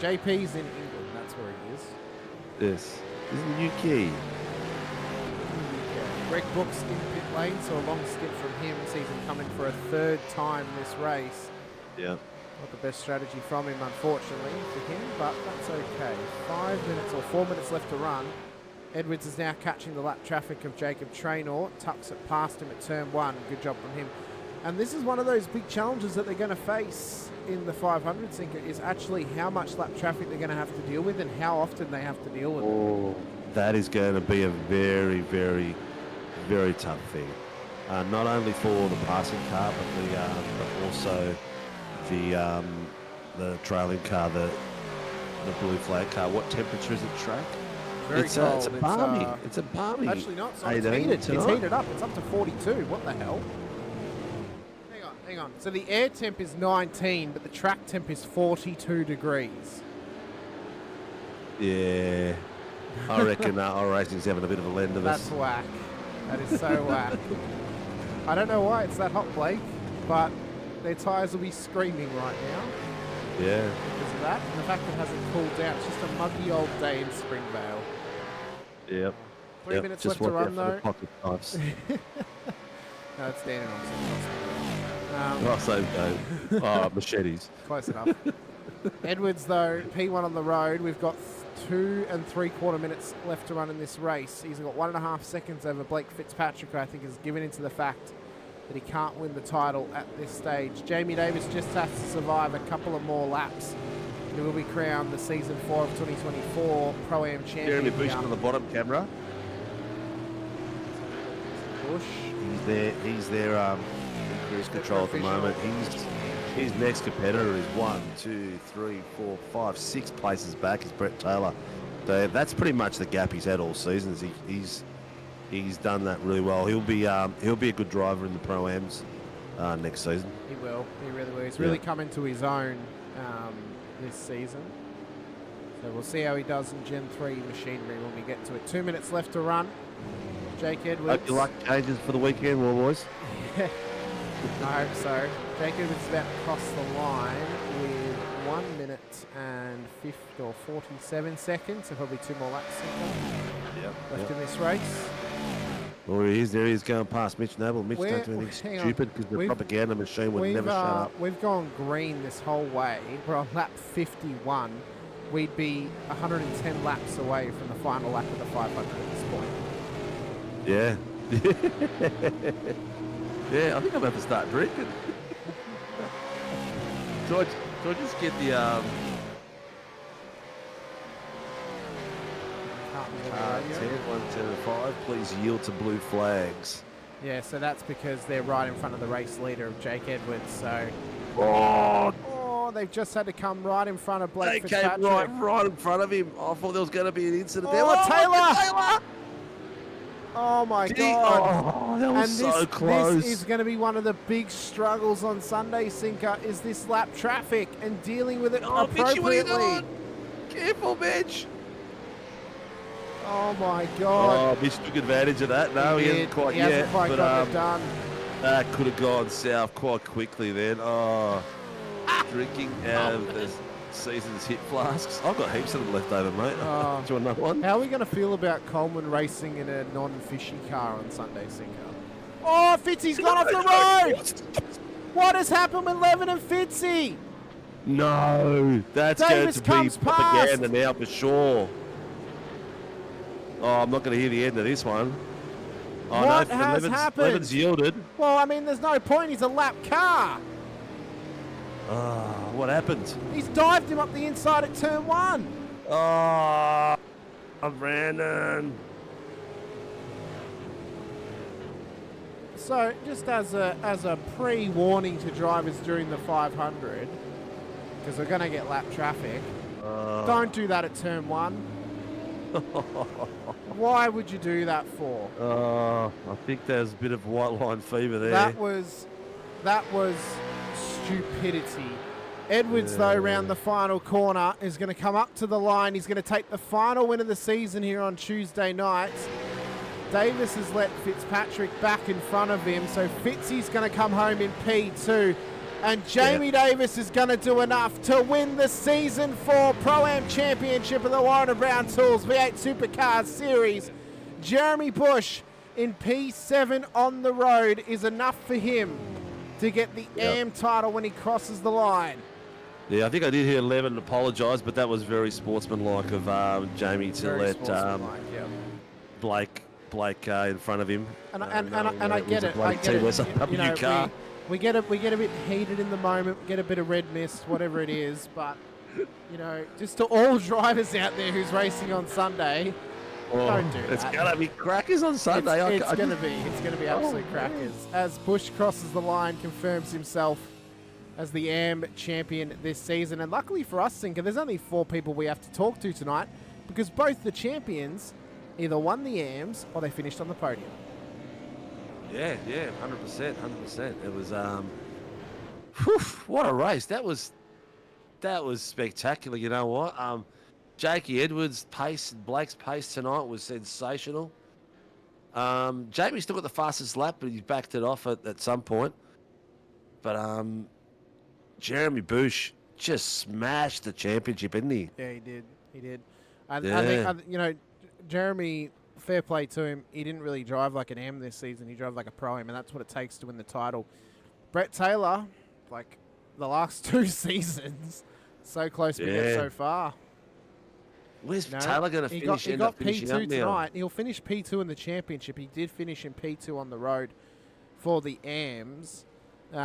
JP's in England. That's where he is. Yes. He's in the UK. Greg Brooks in pit lane, so a long stint from him. Sees him coming for a third time this race. Yeah. Not the best strategy from him, unfortunately, for him, but that's okay. 5 minutes or 4 minutes left to run. Edwards is now catching the lap traffic of Jacob Traynor. Tucks it past him at turn 1. Good job from him. And this is one of those big challenges that they're going to face in the 500 sinker, is actually how much lap traffic they're going to have to deal with and how often they have to deal with it. That is going to be a very, very, very tough thing. Not only for the passing car, but also the trailing car, the blue flag car. What temperature is it track? Very cold. It's a balmy. It's a balmy. Actually not. So it's heated. It's heated up. It's up to 42. What the hell? Hang on. So the air temp is 19, but the track temp is 42 degrees. Yeah. I reckon iRacing's having a bit of a lend of us. That's whack. That is so whack. I don't know why it's that hot, Blake, but their tyres will be screaming right now. Yeah. Because of that, and the fact that it hasn't cooled down. It's just a muggy old day in Springvale. Yep. 3 minutes just left to run, though. Pocket knives. No, it's standing on machetes. Close enough. Edwards, though, P1 on the road. We've got 2 3/4 minutes left to run in this race. He's got 1.5 seconds over Blake Fitzpatrick, who I think has given into the fact that he can't win the title at this stage. Jamie Davis just has to survive a couple of more laps. He will be crowned the Season 4 of 2024 Pro-Am champion. Jeremy Bush on the bottom camera. Bush. He's there in cruise control at the moment. His next competitor is 1, 2, 3, 4, 5, 6 places back is Brett Taylor. So that's pretty much the gap he's had all seasons. He's done that really well. He'll be a good driver in the Pro-Ams next season. He will. He really will. He's really come into his own this season. So we'll see how he does in Gen 3 machinery when we get to it. 2 minutes left to run. Jake Edwards. Hope your luck changes for the weekend, well, boys. I hope so. Jake Edwards is about to cross the line with 1 minute and 47 seconds. So probably 2 more laps left in this race. Well, there he is going past Mitch Noble. Mitch don't do anything stupid because the propaganda machine would never shut up. We've gone green this whole way. We're on lap 51. We'd be 110 laps away from the final lap of the 500 at this point. Yeah. Yeah, I think I'm about to start drinking. So I just get the 10-1-10-5, please yield to blue flags. Yeah, so that's because they're right in front of the race leader of Jake Edwards. So, they've just had to come right in front of Blake Fitzpatrick. They came right in front of him. I thought there was going to be an incident there. Taylor! Oh my God! Oh, that was so close. This is going to be one of the big struggles on Sunday, Sinker, is this lap traffic and dealing with it appropriately. Mitch, what are you doing? Careful, Mitch. Oh my God! Oh, Mitch took advantage of that. No, he hasn't quite yet. Hasn't quite got it done. That could have gone south quite quickly then. Oh, drinking out of the season's hit flasks. I've got heaps of them left over, mate. Do you want another one? How are we going to feel about Coleman racing in a non-fishy car on Sunday, Sinker? Oh, Fitzy's gone off the road! What has happened with Levin and Fitzy? No, that's Davis going comes to be propaganda now for sure. Oh, I'm not going to hear the end of this one. Oh, What no, has happened? 11's yielded. Well, I mean, there's no point. He's a lap car. Oh, what happened? He's dived him up the inside at turn 1. Oh, Brandon. So, just as a pre-warning to drivers during the 500, because we're going to get lap traffic, don't do that at turn 1. Why would you do that for? I think there's a bit of white line fever there. That was stupidity. Edwards, though, round the final corner, is going to come up to the line. He's going to take the final win of the season here on Tuesday night. Davis has let Fitzpatrick back in front of him, so Fitzy's going to come home in P2. And Jamie Davis is going to do enough to win the Season 4 Pro-Am Championship of the Warren Brown Tools V8 Supercars Series. Jeremy Bush in P7 on the road is enough for him to get the AM title when he crosses the line. Yeah, I think I did hear 11 apologise, but that was very sportsmanlike of Jamie to let Blake in front of him. And I get it. I get it. You know, we get a bit heated in the moment. We get a bit of red mist, whatever it is. But you know, just to all drivers out there who's racing on Sunday, don't do that. It's gonna be crackers on Sunday. It's gonna be absolute crackers. As Bush crosses the line, confirms himself as the AM champion this season. And luckily for us, Sinker, there's only 4 people we have to talk to tonight, because both the champions either won the AMs or they finished on the podium. Yeah, 100%. It was, what a race. That was spectacular. You know what? Jakey Edwards' pace and Blake's pace tonight was sensational. Jamie still got the fastest lap, but he backed it off at some point. But Jeremy Bush just smashed the championship, didn't he? Yeah, he did. I think, you know, Jeremy, fair play to him. He didn't really drive like an AM this season. He drove like a Pro-Am, and that's what it takes to win the title. Brett Taylor, like the last 2 seasons, so close but yet so far. Where's Taylor going to finish? He got P2 tonight. He'll finish P2 in the championship. He did finish in P2 on the road for the AMs. You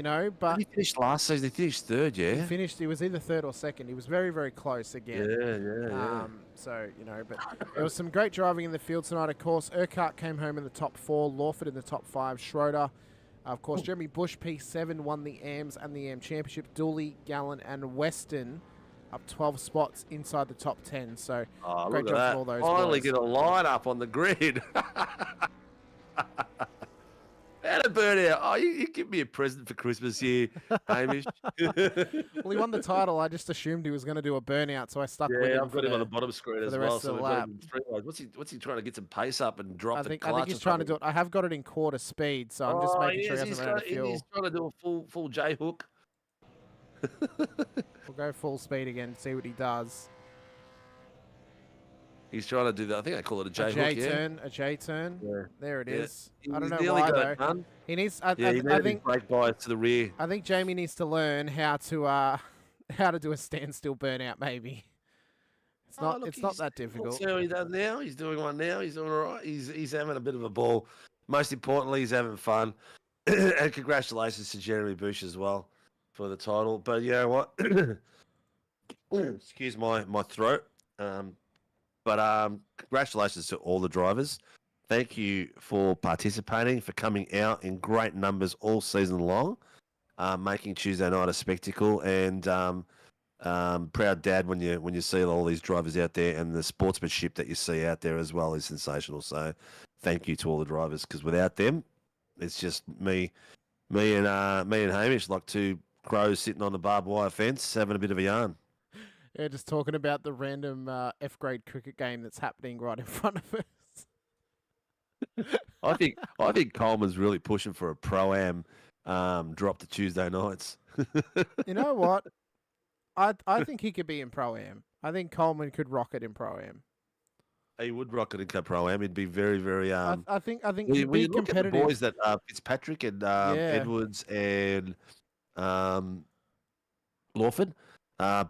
know, but he finished last season. He finished 3rd, yeah. He was either 3rd or 2nd. He was very, very close again. Yeah. So, you know, but there was some great driving in the field tonight, of course. Urquhart came home in the top 4, Lawford in the top 5, Schroeder. Of course, Jeremy Bush, P7, won the AMs and the AM Championship. Dooley, Gallen, and Weston up 12 spots inside the top 10. So, great job for all those Finally boys. get a line up on the grid. Had a burnout. Oh, you give me a present for Christmas here, Hamish. Well, he won the title. I just assumed he was going to do a burnout, so I stuck with him. Yeah, I've got him on the bottom screen as well. So what's he trying to get some pace up and drop the clutch? I think he's trying to do it. I have got it in quarter speed, so I'm just making sure he hasn't run out of fuel. He's trying to do a full J hook. We'll go full speed again and see what he does. He's trying to do that. I think I call it a J hook. A J turn. Yeah. There it is. I don't He's know why though. He needs. I think brake bias to the rear. I think Jamie needs to learn how to do a standstill burnout. Maybe it's not. It's not that difficult. See how he does now. He's doing one now. He's doing all right. He's having a bit of a ball. Most importantly, he's having fun. And congratulations to Jeremy Bush as well for the title. But you know what? Excuse my throat. But congratulations to all the drivers. Thank you for participating, for coming out in great numbers all season long, making Tuesday night a spectacle. And proud dad when you see all these drivers out there, and the sportsmanship that you see out there as well is sensational. So thank you to all the drivers, because without them, it's just me and Hamish, like 2 crows sitting on the barbed wire fence having a bit of a yarn. Yeah, just talking about the random F-grade cricket game that's happening right in front of us. I think Coleman's really pushing for a Pro-Am drop to Tuesday nights. You know what? I think he could be in Pro-Am. I think Coleman could rock it in Pro-Am. He would rock it in Pro-Am. He'd be very, very. I think he'd when be you look competitive. at the boys that Fitzpatrick and Edwards and Lawford.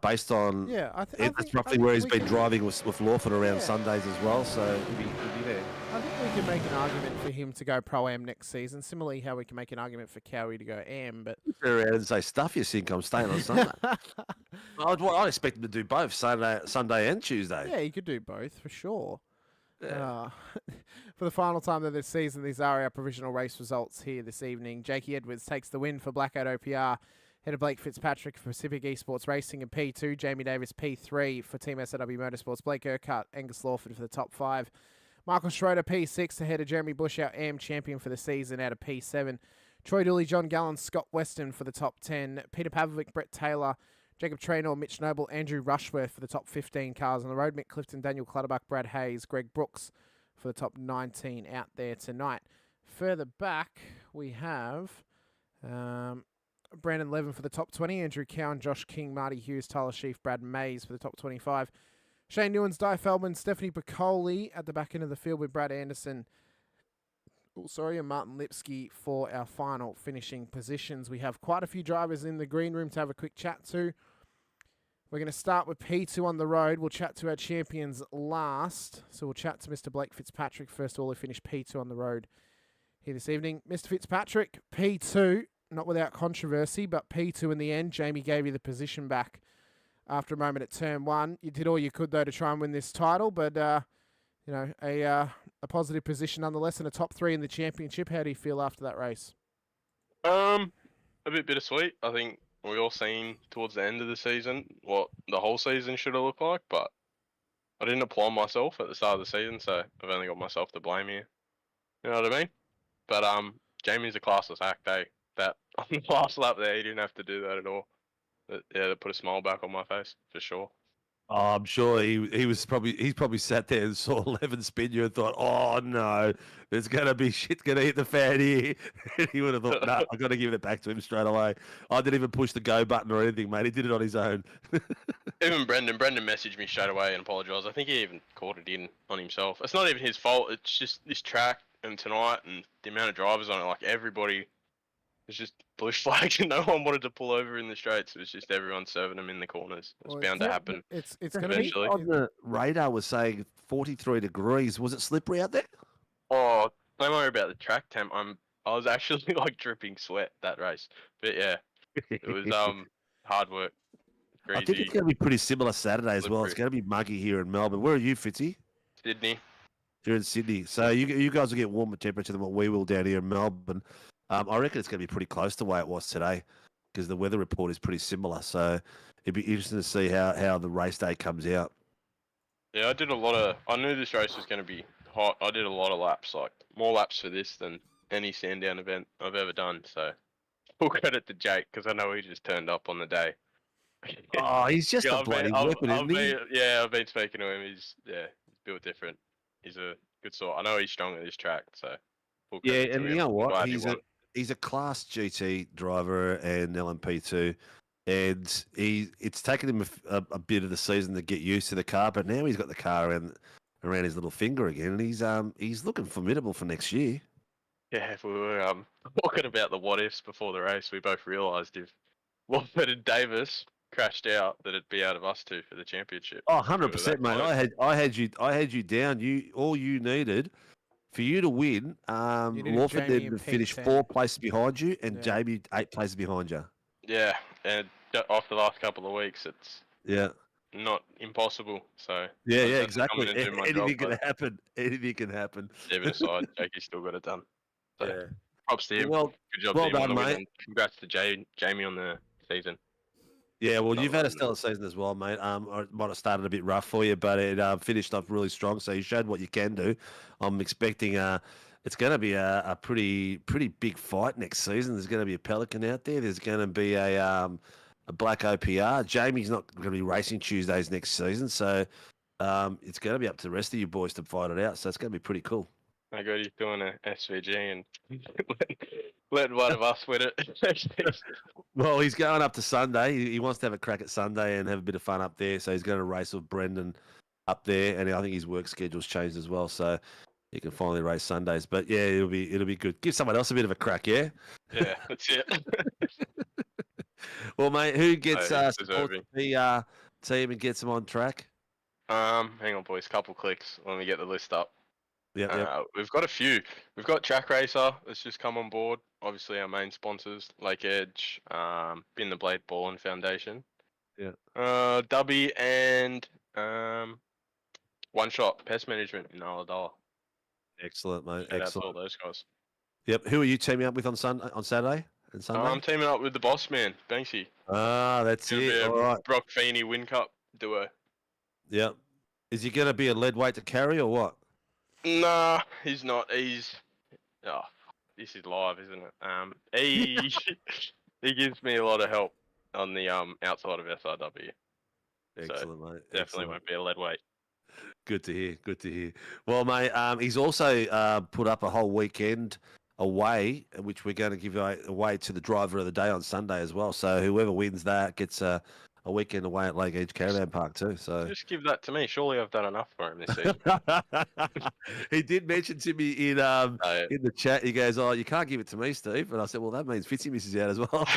Based on that's roughly where he's been driving with Lawford around Sundays as well, so he'll be there. I think we can make an argument for him to go Pro-Am next season, similarly how we can make an argument for Cowie to go Am, but... Turn around and say, stuff your sink, I'm staying on Sunday. I'd expect him to do both, Sunday and Tuesday. Yeah, he could do both, for sure. For the final time of this season, these are our provisional race results here this evening. Jakey Edwards takes the win for Blackout OPR. Head of Blake Fitzpatrick for Pacific Esports Racing in P2. Jamie Davis P3 for Team SLW Motorsports. Blake Urquhart, Angus Lawford for the top 5. Michael Schroeder P6 ahead of Jeremy Bush, our AM champion for the season, out of P7. Troy Dooley, John Gallen, Scott Weston for the top 10. Peter Pavlovic, Brett Taylor, Jacob Traynor, Mitch Noble, Andrew Rushworth for the top 15 cars on the road. Mick Clifton, Daniel Clutterbuck, Brad Hayes, Greg Brooks for the top 19 out there tonight. Further back, we have Brandon Levin for the top 20, Andrew Cowan, Josh King, Marty Hughes, Tyler Sheaf, Brad Mays for the top 25. Shane Newens, Di Feldman, Stephanie Piccoli at the back end of the field with Brad Anderson. And Martin Lipsky for our final finishing positions. We have quite a few drivers in the green room to have a quick chat to. We're going to start with P2 on the road. We'll chat to our champions last. So we'll chat to Mr. Blake Fitzpatrick first of all, who finished P2 on the road here this evening. Mr. Fitzpatrick, P2, not without controversy, but P2 in the end. Jamie gave you the position back after a moment at turn 1. You did all you could, though, to try and win this title, but, a positive position nonetheless and a top 3 in the championship. How do you feel after that race? A bit bittersweet. I think we all seen towards the end of the season what the whole season should have looked like, but I didn't apply myself at the start of the season, so I've only got myself to blame here. You know what I mean? But Jamie's a classless act, eh? That on the last lap there, he didn't have to do that at all. But, yeah, that put a smile back on my face for sure. Oh, I'm sure he's probably sat there and saw 11 spin you and thought, oh no, there's gonna be shit gonna hit the fan here. And he would have thought, no, I got to give it back to him straight away. I didn't even push the go button or anything, mate. He did it on his own. Even Brendan messaged me straight away and apologised. I think he even called it in on himself. It's not even his fault. It's just this track and tonight and the amount of drivers on it. Like everybody was just bush flagged and no one wanted to pull over in the straights. It was just everyone serving them in the corners. It's bound to happen. It's going to be on the radar was saying 43 degrees. Was it slippery out there? Oh, don't worry about the track temp. I was actually like dripping sweat that race. But yeah, it was hard work. Crazy. I think it's going to be pretty similar Saturday as well. It's going to be muggy here in Melbourne. Where are you, Fitzy? Sydney. You're in Sydney. So you guys will get warmer temperature than what we will down here in Melbourne. I reckon it's going to be pretty close to the way it was today because the weather report is pretty similar. So it'd be interesting to see how the race day comes out. Yeah, I knew this race was going to be hot. I did a lot of laps, like more laps for this than any Sandown event I've ever done. So full credit to Jake because I know he just turned up on the day. Oh, he's just a bloody weapon, isn't he? Yeah, I've been speaking to him. He's built different. He's a good sort. I know he's strong at this track, so. Yeah, and you know what? He's a class GT driver and LMP2, and it's taken him a bit of the season to get used to the car, but now he's got the car around his little finger again, and he's looking formidable for next year. Yeah, if we were talking about the what ifs before the race, we both realised if Lawford and Davis crashed out, that it'd be out of us two for the championship. Oh, 100%, mate. I had you down. All you needed. For you to win, Lawford then finished 4 places behind you, and Jamie 8 places behind you. Yeah, and after the last couple of weeks, it's not impossible. So yeah, exactly. Anything can happen. Anything can happen. Even aside, Jakey's still got it done. So, yeah. Props to him. Well, good job, well done, mate. Congrats to Jamie on the season. Yeah, well, you've had a stellar season as well, mate. It might have started a bit rough for you, but it finished off really strong. So you showed what you can do. I'm expecting it's going to be a pretty big fight next season. There's going to be a Pelican out there. There's going to be a black OPR. Jamie's not going to be racing Tuesdays next season, so it's going to be up to the rest of you boys to fight it out. So it's going to be pretty cool. I got you doing a SVG and let one of us win it. Well, he's going up to Sunday. He wants to have a crack at Sunday and have a bit of fun up there. So he's going to race with Brendan up there, and I think his work schedule's changed as well. So he can finally race Sundays. But yeah, it'll be good. Give someone else a bit of a crack, yeah. Yeah, that's it. Well, mate, who gets he's support deserving. the team and gets them on track? Hang on, boys. Couple clicks. Let me get the list up. Yep. We've got a few. We've got Track Racer that's just come on board. Obviously, our main sponsors, Lake Edge, Bin the Blade Ball Foundation. Yeah. Dubby and One Shot Pest Management in Ulladulla. Excellent, mate. Shout out to all Excellent. those guys. Yep. Who are you teaming up with on Saturday and Sunday? I'm teaming up with the boss man, Banksy. Ah, that's Gonna be it. a All right. Brock Feeney Win Cup duo. Yep. Is he going to be a lead weight to carry or what? Nah, he's not. This is live, isn't it? He he gives me a lot of help on the outside of SRW. Excellent, mate. Definitely Excellent. won't be a lead weight. Good to hear. Good to hear. Well, mate, he's also put up a whole weekend away, which we're going to give away to the driver of the day on Sunday as well. So whoever wins that gets a weekend away at Lake Edge Caravan Park too. So Just give that to me. Surely I've done enough for him this season. he did mention to me in the chat. He goes, "Oh, you can't give it to me, Steve." And I said, "Well, that means Fitzy misses out as well."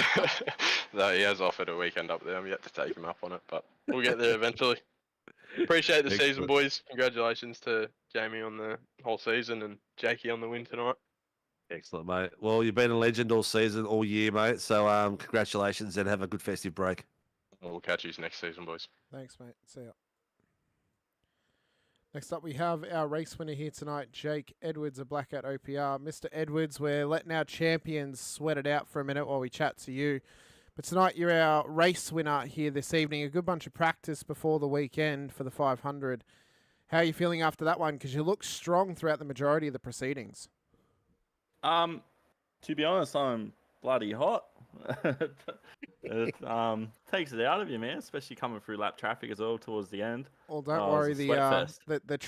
No, he has offered a weekend up there. I'm yet to take him up on it, but we'll get there eventually. Appreciate the season, Excellent. boys. Congratulations to Jamie on the whole season and Jakey on the win tonight. Excellent, mate. Well, you've been a legend all season, all year, mate. So congratulations and have a good festive break. We'll catch you next season, boys. Thanks, mate. See ya. Next up, we have our race winner here tonight, Jake Edwards of Blackout OPR. Mr. Edwards, we're letting our champions sweat it out for a minute while we chat to you. But tonight, you're our race winner here this evening. A good bunch of practice before the weekend for the 500. How are you feeling after that one? Because you look strong throughout the majority of the proceedings. To be honest, I'm bloody hot. It takes it out of you, man, especially coming through lap traffic as well towards the end. Well, don't worry, the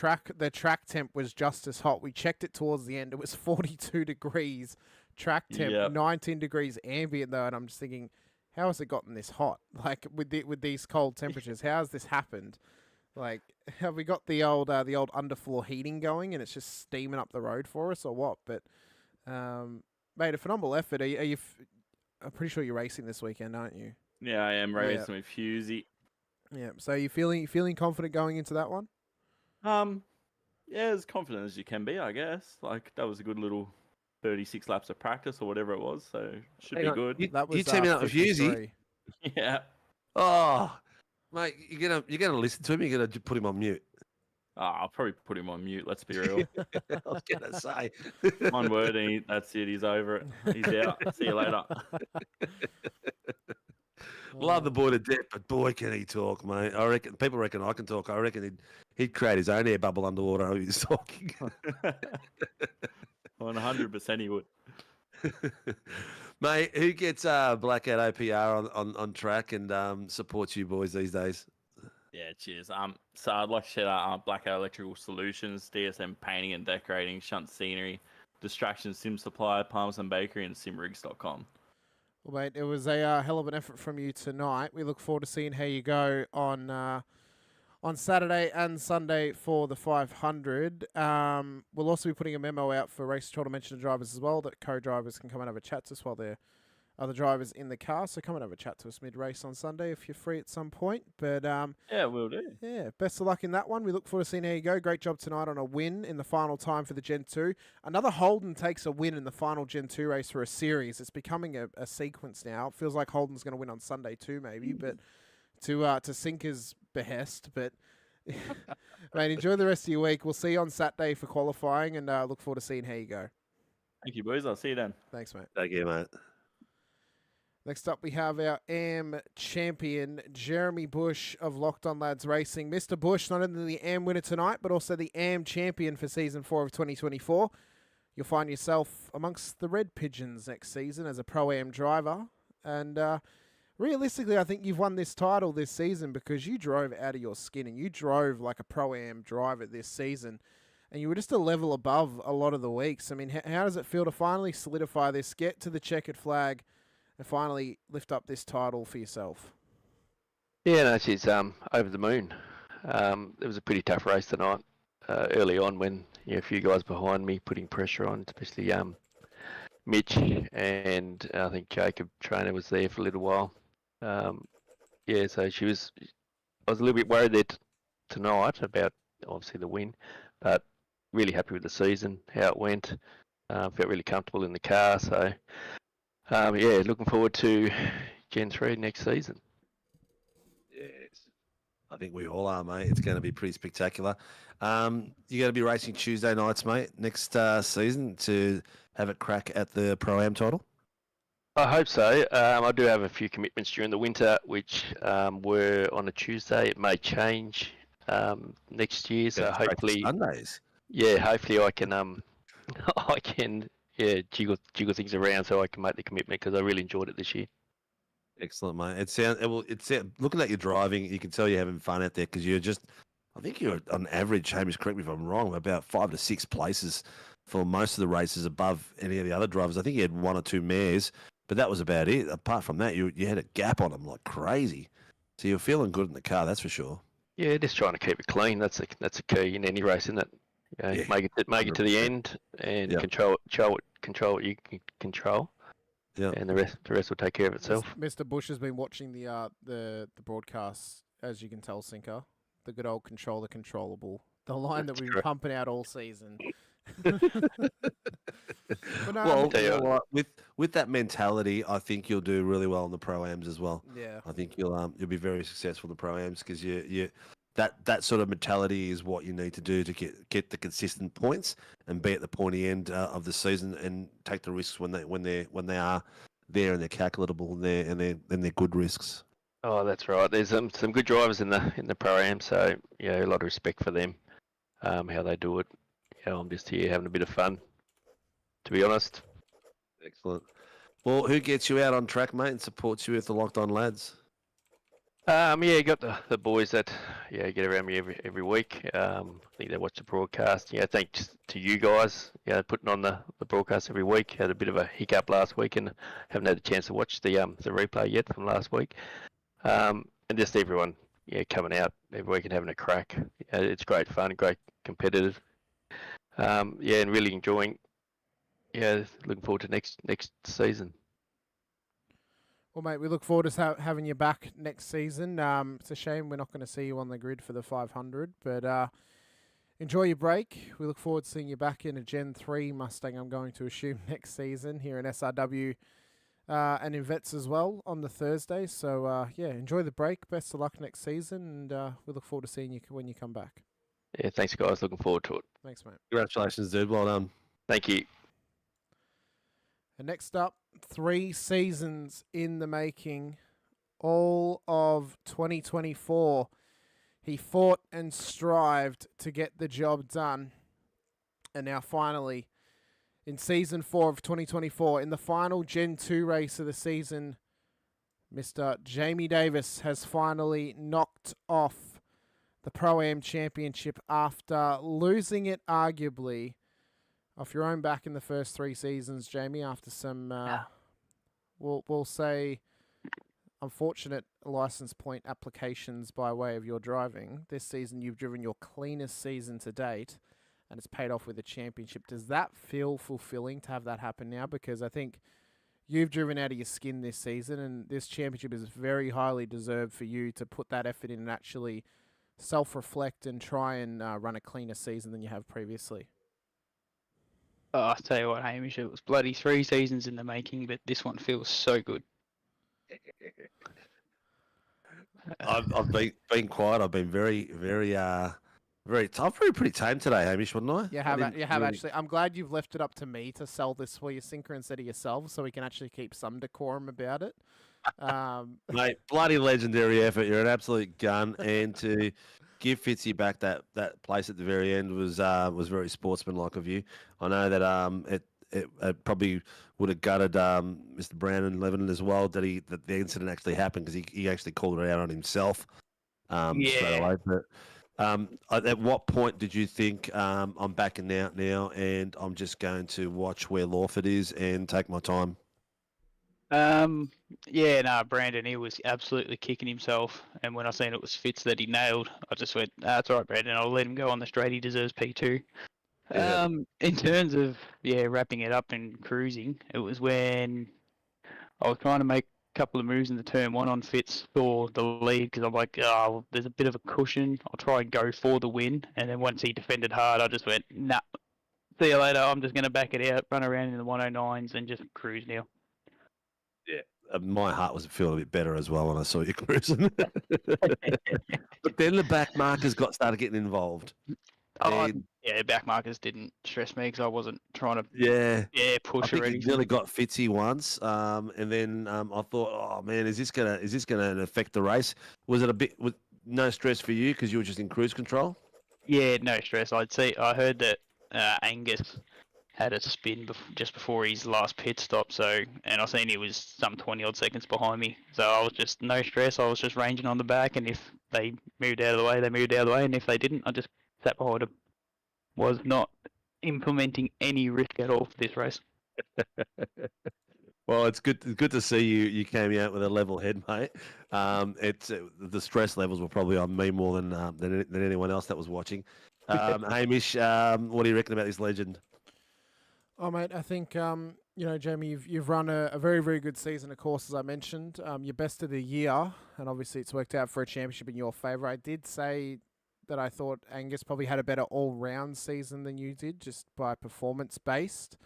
track temp was just as hot. We checked it towards the end. It was 42 degrees track temp, 19 degrees ambient though, and I'm just thinking, how has it gotten this hot? Like with these cold temperatures, how has this happened? Like, have we got the old underfloor heating going and it's just steaming up the road for us, or what? But mate, a phenomenal effort. I'm pretty sure you're racing this weekend, aren't you? Yeah, I am racing with Fusey. Yeah. So you feeling confident going into that one? Yeah, as confident as you can be, I guess. Like, that was a good little 36 laps of practice or whatever it was, so should be good. You teaming up with Fusey? Yeah. Oh, mate, you're gonna listen to him. You're gonna put him on mute. Oh, I'll probably put him on mute. Let's be real. I was gonna say one word, and that's it. He's over it. He's out. See you later. Love the boy to death, but boy, can he talk, mate. I reckon people reckon I can talk. I reckon he'd create his own air bubble underwater while he's talking. 100% he would. Mate, who gets Blackout OPR on track and supports you boys these days? Yeah, cheers. So I'd like to shout out Blackout Electrical Solutions, DSM Painting and Decorating, Shunt Scenery, Distraction Sim Supply, Parmesan Bakery, and simrigs.com. Well, mate, it was a hell of an effort from you tonight. We look forward to seeing how you go on Saturday and Sunday for the 500. We'll also be putting a memo out for Race Control to mention to drivers as well that co-drivers can come and have a chat to us while they're other drivers in the car. So come and have a chat to us mid-race on Sunday if you're free at some point. But yeah, we'll do. Yeah, best of luck in that one. We look forward to seeing how you go. Great job tonight on a win in the final time for the Gen 2. Another Holden takes a win in the final Gen 2 race for a series. It's becoming a sequence now. It feels like Holden's going to win on Sunday too, maybe, but to Sinker's behest. But mate, enjoy the rest of your week. We'll see you on Saturday for qualifying, and look forward to seeing how you go. Thank you, boys. I'll see you then. Thanks, mate. Thank you, mate. Next up, we have our AM champion, Jeremy Bush of Locked On Lads Racing. Mr. Bush, not only the AM winner tonight, but also the AM champion for Season 4 of 2024. You'll find yourself amongst the Red Pigeons next season as a Pro-Am driver. And realistically, I think you've won this title this season because you drove out of your skin and you drove like a Pro-Am driver this season. And you were just a level above a lot of the weeks. I mean, how does it feel to finally solidify this, get to the checkered flag, and finally lift up this title for yourself? Yeah, no, she's over the moon. It was a pretty tough race tonight. Early on, when a few guys behind me putting pressure on, especially Mitch, and I think Jacob Trainer was there for a little while. Yeah, so I was a little bit worried there tonight about obviously the win, but really happy with the season, how it went. Felt really comfortable in the car, so yeah, looking forward to Gen 3 next season. Yes. I think we all are, mate. It's going to be pretty spectacular. You're going to be racing Tuesday nights, mate, next season to have a crack at the Pro-Am title? I hope so. I do have a few commitments during the winter, which were on a Tuesday. It may change next year, so hopefully Sundays. Yeah, hopefully I can I can jiggle things around so I can make the commitment because I really enjoyed it this year. Excellent, mate. It's looking at your driving, you can tell you're having fun out there because I think you're on average, Hamish, correct me if I'm wrong, about 5 to 6 places for most of the races above any of the other drivers. I think you had 1 or 2 mares, but that was about it. Apart from that, you had a gap on them like crazy. So you're feeling good in the car, that's for sure. Yeah, just trying to keep it clean. That's a key in any race, isn't it? Make it to the end and control what you can control. Yeah, and the rest will take care of itself. Mr. Bush has been watching the broadcasts, as you can tell, Sinker. The good old control the controllable. The line that we've been pumping out all season. Well, with that mentality, I think you'll do really well in the Pro-Ams as well. Yeah, I think you'll be very successful in the Pro-Ams because that sort of mentality is what you need to do to get the consistent points and be at the pointy end of the season and take the risks when they are there and they're calculable and they're good risks. Oh, that's right. There's some good drivers in the Pro-Am, so a lot of respect for them, how they do it. I'm just here having a bit of fun, to be honest. Excellent. Well, who gets you out on track, mate, and supports you with the Locked On lads? You got the boys that get around me every week. I think they watch the broadcast. Thanks to you guys, putting on the broadcast every week. Had a bit of a hiccup last week and haven't had a chance to watch the replay yet from last week. And just everyone, coming out every week and having a crack. It's great fun, great competitive. And really enjoying. Looking forward to next season. Well, mate, we look forward to having you back next season. It's a shame we're not going to see you on the grid for the 500, but enjoy your break. We look forward to seeing you back in a Gen 3 Mustang, I'm going to assume, next season here in SRW and in Vets as well on the Thursday. So, enjoy the break. Best of luck next season, and we look forward to seeing you when you come back. Yeah, thanks, guys. Looking forward to it. Thanks, mate. Congratulations, dude. Well done. Thank you. And next up, 3 seasons in the making, all of 2024. He fought and strived to get the job done. And now finally, in Season 4 of 2024, in the final Gen 2 race of the season, Mr. Jamie Davis has finally knocked off the Pro-Am Championship after losing it arguably off your own back in the first 3 seasons, Jamie, after some, we'll say, unfortunate license point applications by way of your driving. This season, you've driven your cleanest season to date, and it's paid off with a championship. Does that feel fulfilling to have that happen now? Because I think you've driven out of your skin this season, and this championship is very highly deserved for you to put that effort in and actually self-reflect and try and run a cleaner season than you have previously. Oh, I'll tell you what, Hamish, it was bloody 3 seasons in the making, but this one feels so good. I've been quiet. I've been very tough. Pretty tame today, Hamish, wasn't I? You have actually. I'm glad you've left it up to me to sell this for your Sinker instead of yourself, so we can actually keep some decorum about it. Mate, bloody legendary effort. You're an absolute gun, and to give Fitzy back that place at the very end was very sportsmanlike of you. I know that it probably would have gutted Mr. Brandon Lebanon as well that the incident actually happened because he actually called it out on himself straight away. But at what point did you think I'm backing out now and I'm just going to watch where Lawford is and take my time? Brandon, he was absolutely kicking himself, and when I seen it was Fitz that he nailed, I just went, that's all right, Brandon, I'll let him go on the straight, he deserves P2. Yeah. In terms of, wrapping it up and cruising, it was when I was trying to make couple of moves in the turn one on Fitz for the lead because I'm like, oh, there's a bit of a cushion. I'll try and go for the win. And then once he defended hard, I just went, nah, see you later. I'm just going to back it out, run around in the 109s and just cruise now. Yeah, my heart was feeling a bit better as well when I saw you cruising. But then the back markers started getting involved. Yeah, back markers didn't stress me because I wasn't trying to push I think or it anything. nearly got Fitzy once, and then I thought, oh man, is this gonna affect the race? Was it a bit with no stress for you because you were just in cruise control? Yeah, no stress. I heard that Angus had a spin just before his last pit stop, and I seen he was some 20 odd seconds behind me. So I was just no stress. I was just ranging on the back, and if they moved out of the way, they moved out of the way, and if they didn't, I just sat behind them. Was not implementing any risk at all for this race. Well, it's good to see you came out with a level head, mate. It's the stress levels were probably on me more than anyone else that was watching. Hamish, what do you reckon about this legend? Oh, mate, I think, Jamie, you've run a very, very good season, of course, as I mentioned. Your best of the year, and obviously it's worked out for a championship in your favour. I did say that I thought Angus probably had a better all-round season than you did, just by performance-based.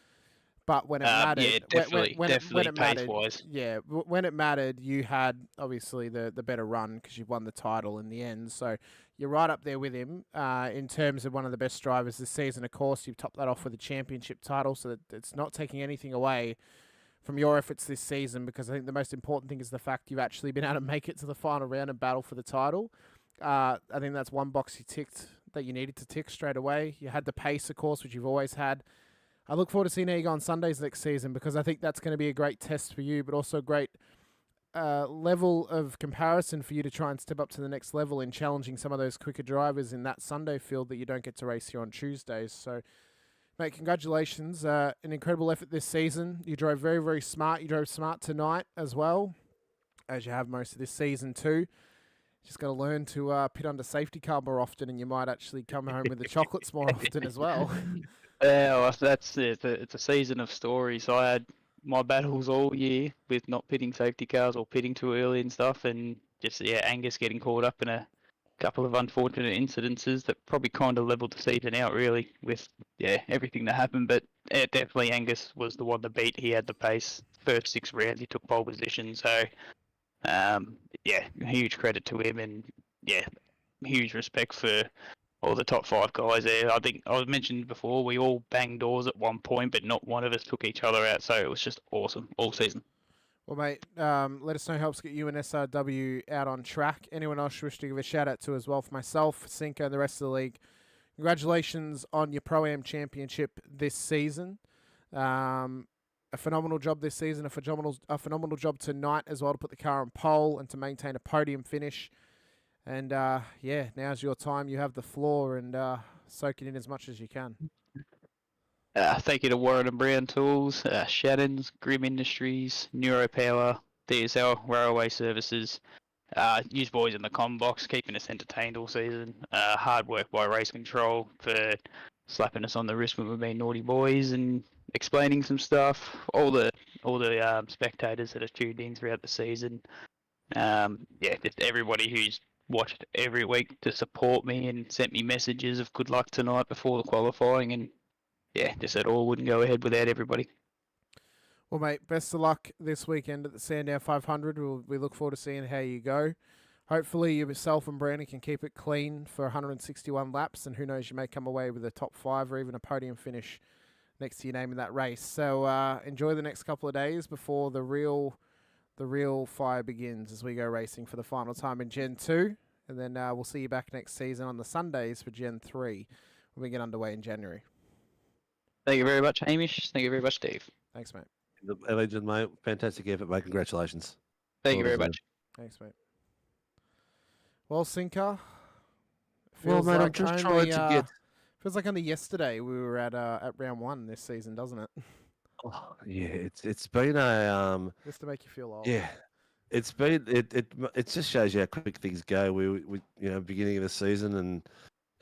But when it mattered, yeah, definitely, when it mattered, pace-wise. yeah, when it mattered, you had obviously the better run because you won the title in the end. So you're right up there with him in terms of one of the best drivers this season. Of course, you've topped that off with a championship title, so that it's not taking anything away from your efforts this season. Because I think the most important thing is the fact you've actually been able to make it to the final round and battle for the title. I think that's one box you ticked that you needed to tick straight away. You had the pace, of course, which you've always had. I look forward to seeing how you go on Sundays next season because I think that's going to be a great test for you, but also a great level of comparison for you to try and step up to the next level in challenging some of those quicker drivers in that Sunday field that you don't get to race here on Tuesdays. So, mate, congratulations. An incredible effort this season. You drove very, very smart. You drove smart tonight as well, as you have most of this season too. Just got to learn to pit under safety car more often, and you might actually come home with the chocolates more often as well. Yeah, well, that's it. It's a season of stories. I had my battles all year with not pitting safety cars or pitting too early and stuff, and just Angus getting caught up in a couple of unfortunate incidences that probably kind of leveled the season out really with everything that happened. But definitely Angus was the one to beat. He had the pace. First 6 rounds he took pole position, so. Huge credit to him, and huge respect for all the top 5 guys there. I think I mentioned before we all banged doors at one point, but not one of us took each other out, so it was just awesome all season. Well, mate, let us know. Helps get you and SRW out on track. Anyone else you wish to give a shout out to as well for myself, Sinko, and the rest of the league. Congratulations on your Pro-Am championship this season. A phenomenal job this season, a phenomenal job tonight as well to put the car on pole and to maintain a podium finish. And now's your time. You have the floor and soak it in as much as you can. Thank you to Warren and Brown Tools, Shannon's, Grim Industries, NeuroPower, DSL Railway Services. You boys in the comm box, keeping us entertained all season. Hard work by Race Control for slapping us on the wrist when we've been naughty boys and explaining some stuff. All the spectators that have tuned in throughout the season. Just everybody who's watched every week to support me and sent me messages of good luck tonight before the qualifying, and just that all wouldn't go ahead without everybody. Well, mate, best of luck this weekend at the Sandown 500. We look forward to seeing how you go. Hopefully yourself and Brandon can keep it clean for 161 laps, and who knows, you may come away with a top 5 or even a podium finish next to your name in that race. So enjoy the next couple of days before the real fire begins as we go racing for the final time in Gen 2. And then we'll see you back next season on the Sundays for Gen 3 when we get underway in January. Thank you very much, Hamish. Thank you very much, Dave. Thanks, mate. The legend, mate. Fantastic effort, mate. Congratulations. Thank you very much. Thanks, mate. Well, Sinker. Well, mate, I'm just trying to get... Feels like only yesterday we were at round 1 this season, doesn't it? Oh, yeah, it's been a just to make you feel old. Yeah, it's been it just shows you how quick things go. We beginning of the season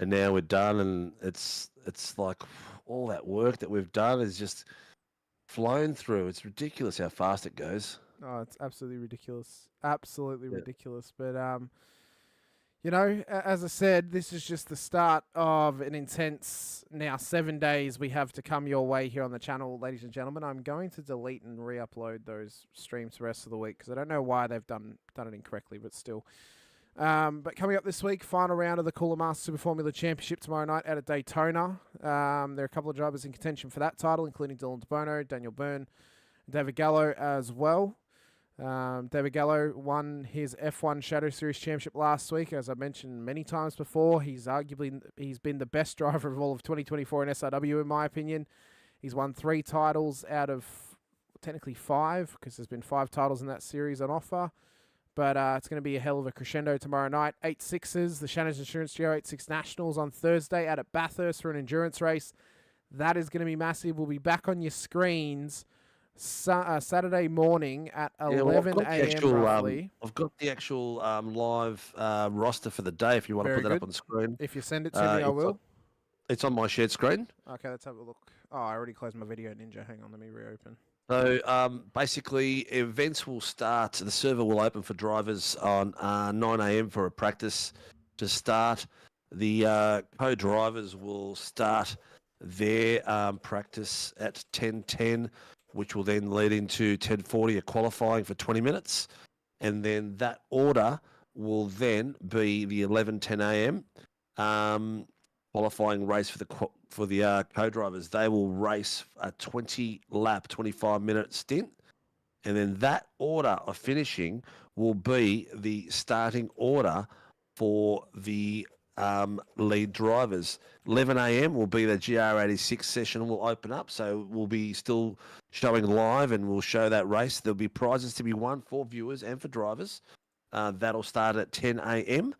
and now we're done, and it's like all that work that we've done is just flown through. It's ridiculous how fast it goes. Oh, it's absolutely ridiculous. Absolutely ridiculous. But, you know, as I said, this is just the start of an intense, now 7 days we have to come your way here on the channel, ladies and gentlemen. I'm going to delete and re-upload those streams the rest of the week because I don't know why they've done it incorrectly, but still. But coming up this week, final round of the Cooler Master Super Formula Championship tomorrow night out at Daytona. There are a couple of drivers in contention for that title, including Dylan DeBono, Daniel Byrne, and David Gallo as well. David Gallo won his F1 Shadow Series Championship last week. As I mentioned many times before, he's been the best driver of all of 2024 in SRW, in my opinion. He's won 3 titles out of technically 5, because there's been 5 titles in that series on offer. But it's going to be a hell of a crescendo tomorrow night. 8-6s, the Shannon's Insurance Geo 8-6 Nationals on Thursday out at Bathurst for an endurance race. That is going to be massive. We'll be back on your screens Saturday morning at 11 a.m. roughly. I've got the actual live roster for the day if you want to put that up on the screen. If you send it to me, I will. It's on my shared screen. Okay, let's have a look. Oh, I already closed my video Ninja. Hang on, let me reopen. So basically, events will start. The server will open for drivers on 9 a.m. for a practice to start. The co-drivers will start their practice at 10:10. Which will then lead into 10:40, a qualifying for 20 minutes. And then that order will then be the 11:10 a.m. Qualifying race for the co-drivers. They will race a 20-lap, 25-minute stint. And then that order of finishing will be the starting order for the lead drivers. 11 a.m. will be the GR86 session will open up, so we'll be still showing live and we'll show that race. There'll be prizes to be won for viewers and for drivers. That'll start at 10 a.m.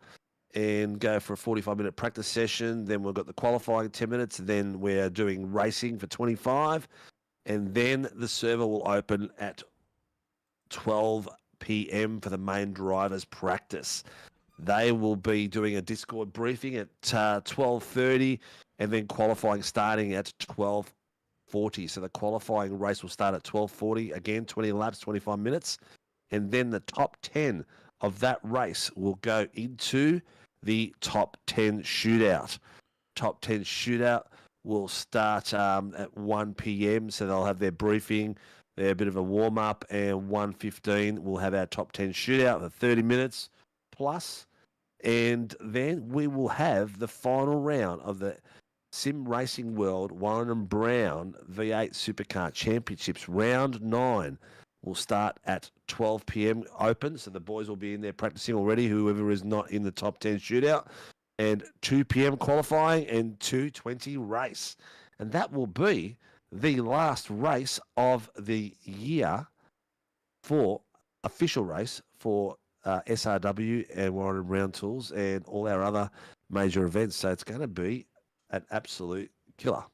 and go for a 45-minute practice session. Then we've got the qualifying 10 minutes. Then we're doing racing for 25. And then the server will open at 12 p.m. for the main drivers practice. They will be doing a Discord briefing at 12:30 and then qualifying starting at 12:40. So the qualifying race will start at 12:40, again, 20 laps, 25 minutes. And then the top 10 of that race will go into the top 10 shootout. Top 10 shootout will start at 1 p.m. So they'll have their briefing, a bit of a warm-up, and 1:15 we'll have our top 10 shootout for 30 minutes plus. And then we will have the final round of the Sim Racing World Warren and Brown V8 Supercar Championships. Round 9 will start at 12 p.m. open, so the boys will be in there practicing already, whoever is not in the top 10 shootout. And 2 p.m. qualifying and 2:20 race. And that will be the last race of the year for official race for SRW and Warren and Brown Tools and all our other major events. So it's going to be an absolute killer.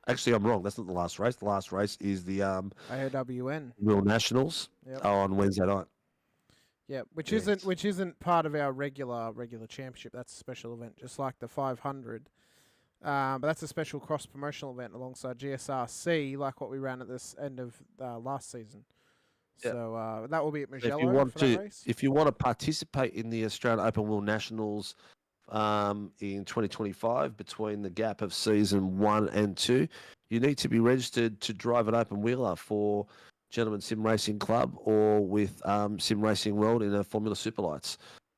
Actually, I'm wrong. That's not the last race. The last race is the AOWN Real Nationals on Wednesday night. Yeah, which isn't part of our regular championship. That's a special event, just like the 500. But that's a special cross promotional event alongside GSRC, like what we ran at this end of last season. Yep. So that will be at Mugello If you want to participate in the Australian Open Wheel Nationals in 2025, between the gap of season 1 and 2, you need to be registered to drive an open wheeler for Gentlemen Sim Racing Club or with Sim Racing World in a Formula Superlights.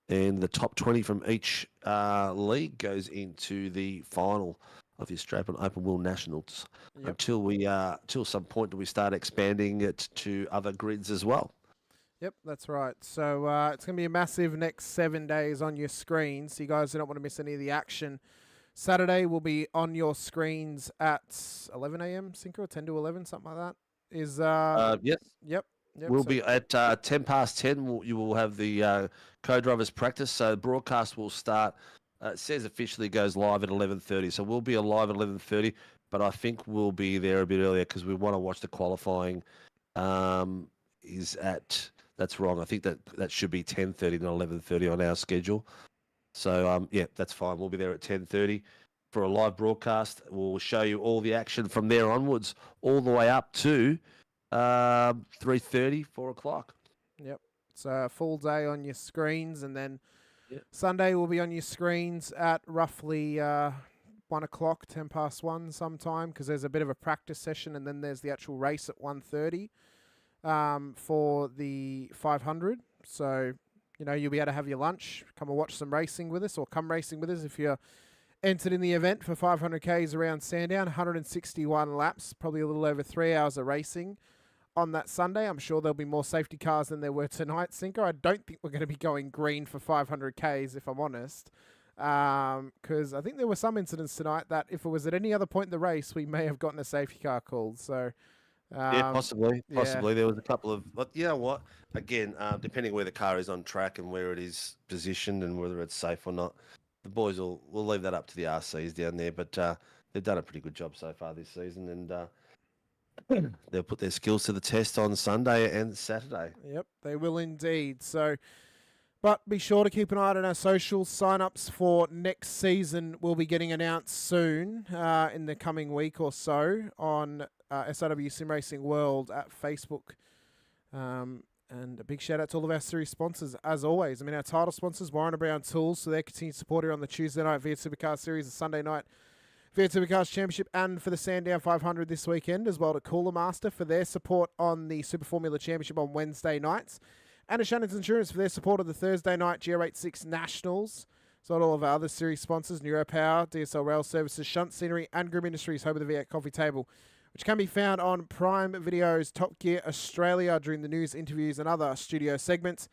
And the top 20 from each league goes into the final of the Australian Open Wheel Nationals until some point do we start expanding it to other grids as well. Yep, that's right. So it's going to be a massive next 7 days on your screens. So you guys do not want to miss any of the action. Saturday will be on your screens at 11 a.m. Synchro, 10 to 11, something like that. Yes. Yep. We'll be at 10 past 10. You will have the co-drivers practice. So the broadcast will start. It says officially goes live at 11:30. So we'll be alive at 11:30. But I think we'll be there a bit earlier because we want to watch the qualifying. That's wrong. I think that should be 10:30, not 11:30 on our schedule. So that's fine. We'll be there at 10:30 for a live broadcast. We'll show you all the action from there onwards, all the way up to 3:30, 4 o'clock. Yep. It's a full day on your screens, and then Sunday will be on your screens at roughly 1 o'clock, 10 past 1 sometime, because there's a bit of a practice session, and then there's the actual race at 1:30 for the 500. So, you know, you'll be able to have your lunch, come and watch some racing with us, or come racing with us if you're entered in the event for 500Ks around Sandown. 161 laps, probably a little over 3 hours of racing on that Sunday. I'm sure there'll be more safety cars than there were tonight, Sinker. I don't think we're going to be going green for 500Ks, if I'm honest, because I think there were some incidents tonight that if it was at any other point in the race, we may have gotten a safety car called. So, yeah, possibly. yeah. There was a couple of, but you know what? Again, depending where the car is on track and where it is positioned and whether it's safe or not, the boys will leave that up to the RCs down there. But they've done a pretty good job so far this season, and they'll put their skills to the test on Sunday and Saturday. Yep, they will indeed. So, but be sure to keep an eye on our socials. Sign-ups for next season will be getting announced soon in the coming week or so on SRW Sim Racing World at Facebook. And a big shout out to all of our series sponsors, as always. I mean, our title sponsors, Warren & Brown Tools, for their continued support here on the Tuesday night Fiat Supercars Series, the Sunday night Fiat Supercars Championship, and for the Sandown 500 this weekend, as well to Cooler Master for their support on the Super Formula Championship on Wednesday nights, and to Shannon's Insurance for their support of the Thursday night GR86 Nationals. So all of our other series sponsors, NeuroPower, DSL Rail Services, Shunt Scenery, and Grim Industries, home of the V8 Coffee Table, which can be found on Prime Video's Top Gear Australia during the news, interviews, and other studio segments.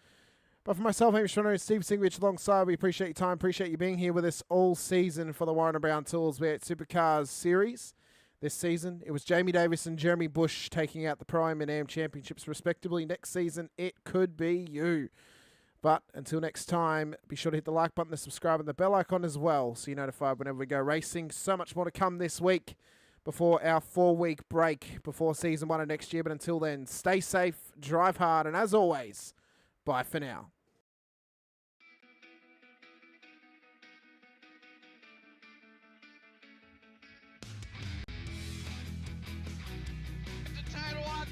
But for myself, Hamish Munro Stephen Sinkovic alongside, we appreciate your time, appreciate you being here with us all season for the Warren & Brown Tools V8 Supercars Series. This season, it was Jamie Davis and Jeremy Bush taking out the Prime and AM Championships respectively. Next season, it could be you. But until next time, be sure to hit the like button, the subscribe, and the bell icon as well, so you're notified whenever we go racing. So much more to come this week before our 4-week break before season 1 of next year. But until then, stay safe, drive hard, and as always, bye for now.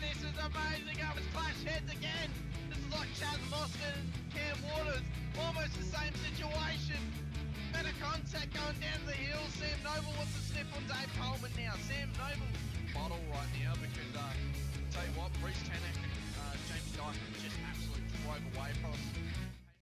This is amazing. I was clash heads again. This is like Chaz Moskin and Cam Waters. Almost the same situation. Better contact going down the hill. Sam Noble wants to sniff on Dave Coleman now. Sam Noble bottle right now because I'll tell you what, Bruce Tannock, James Dyson just absolutely drove away from us.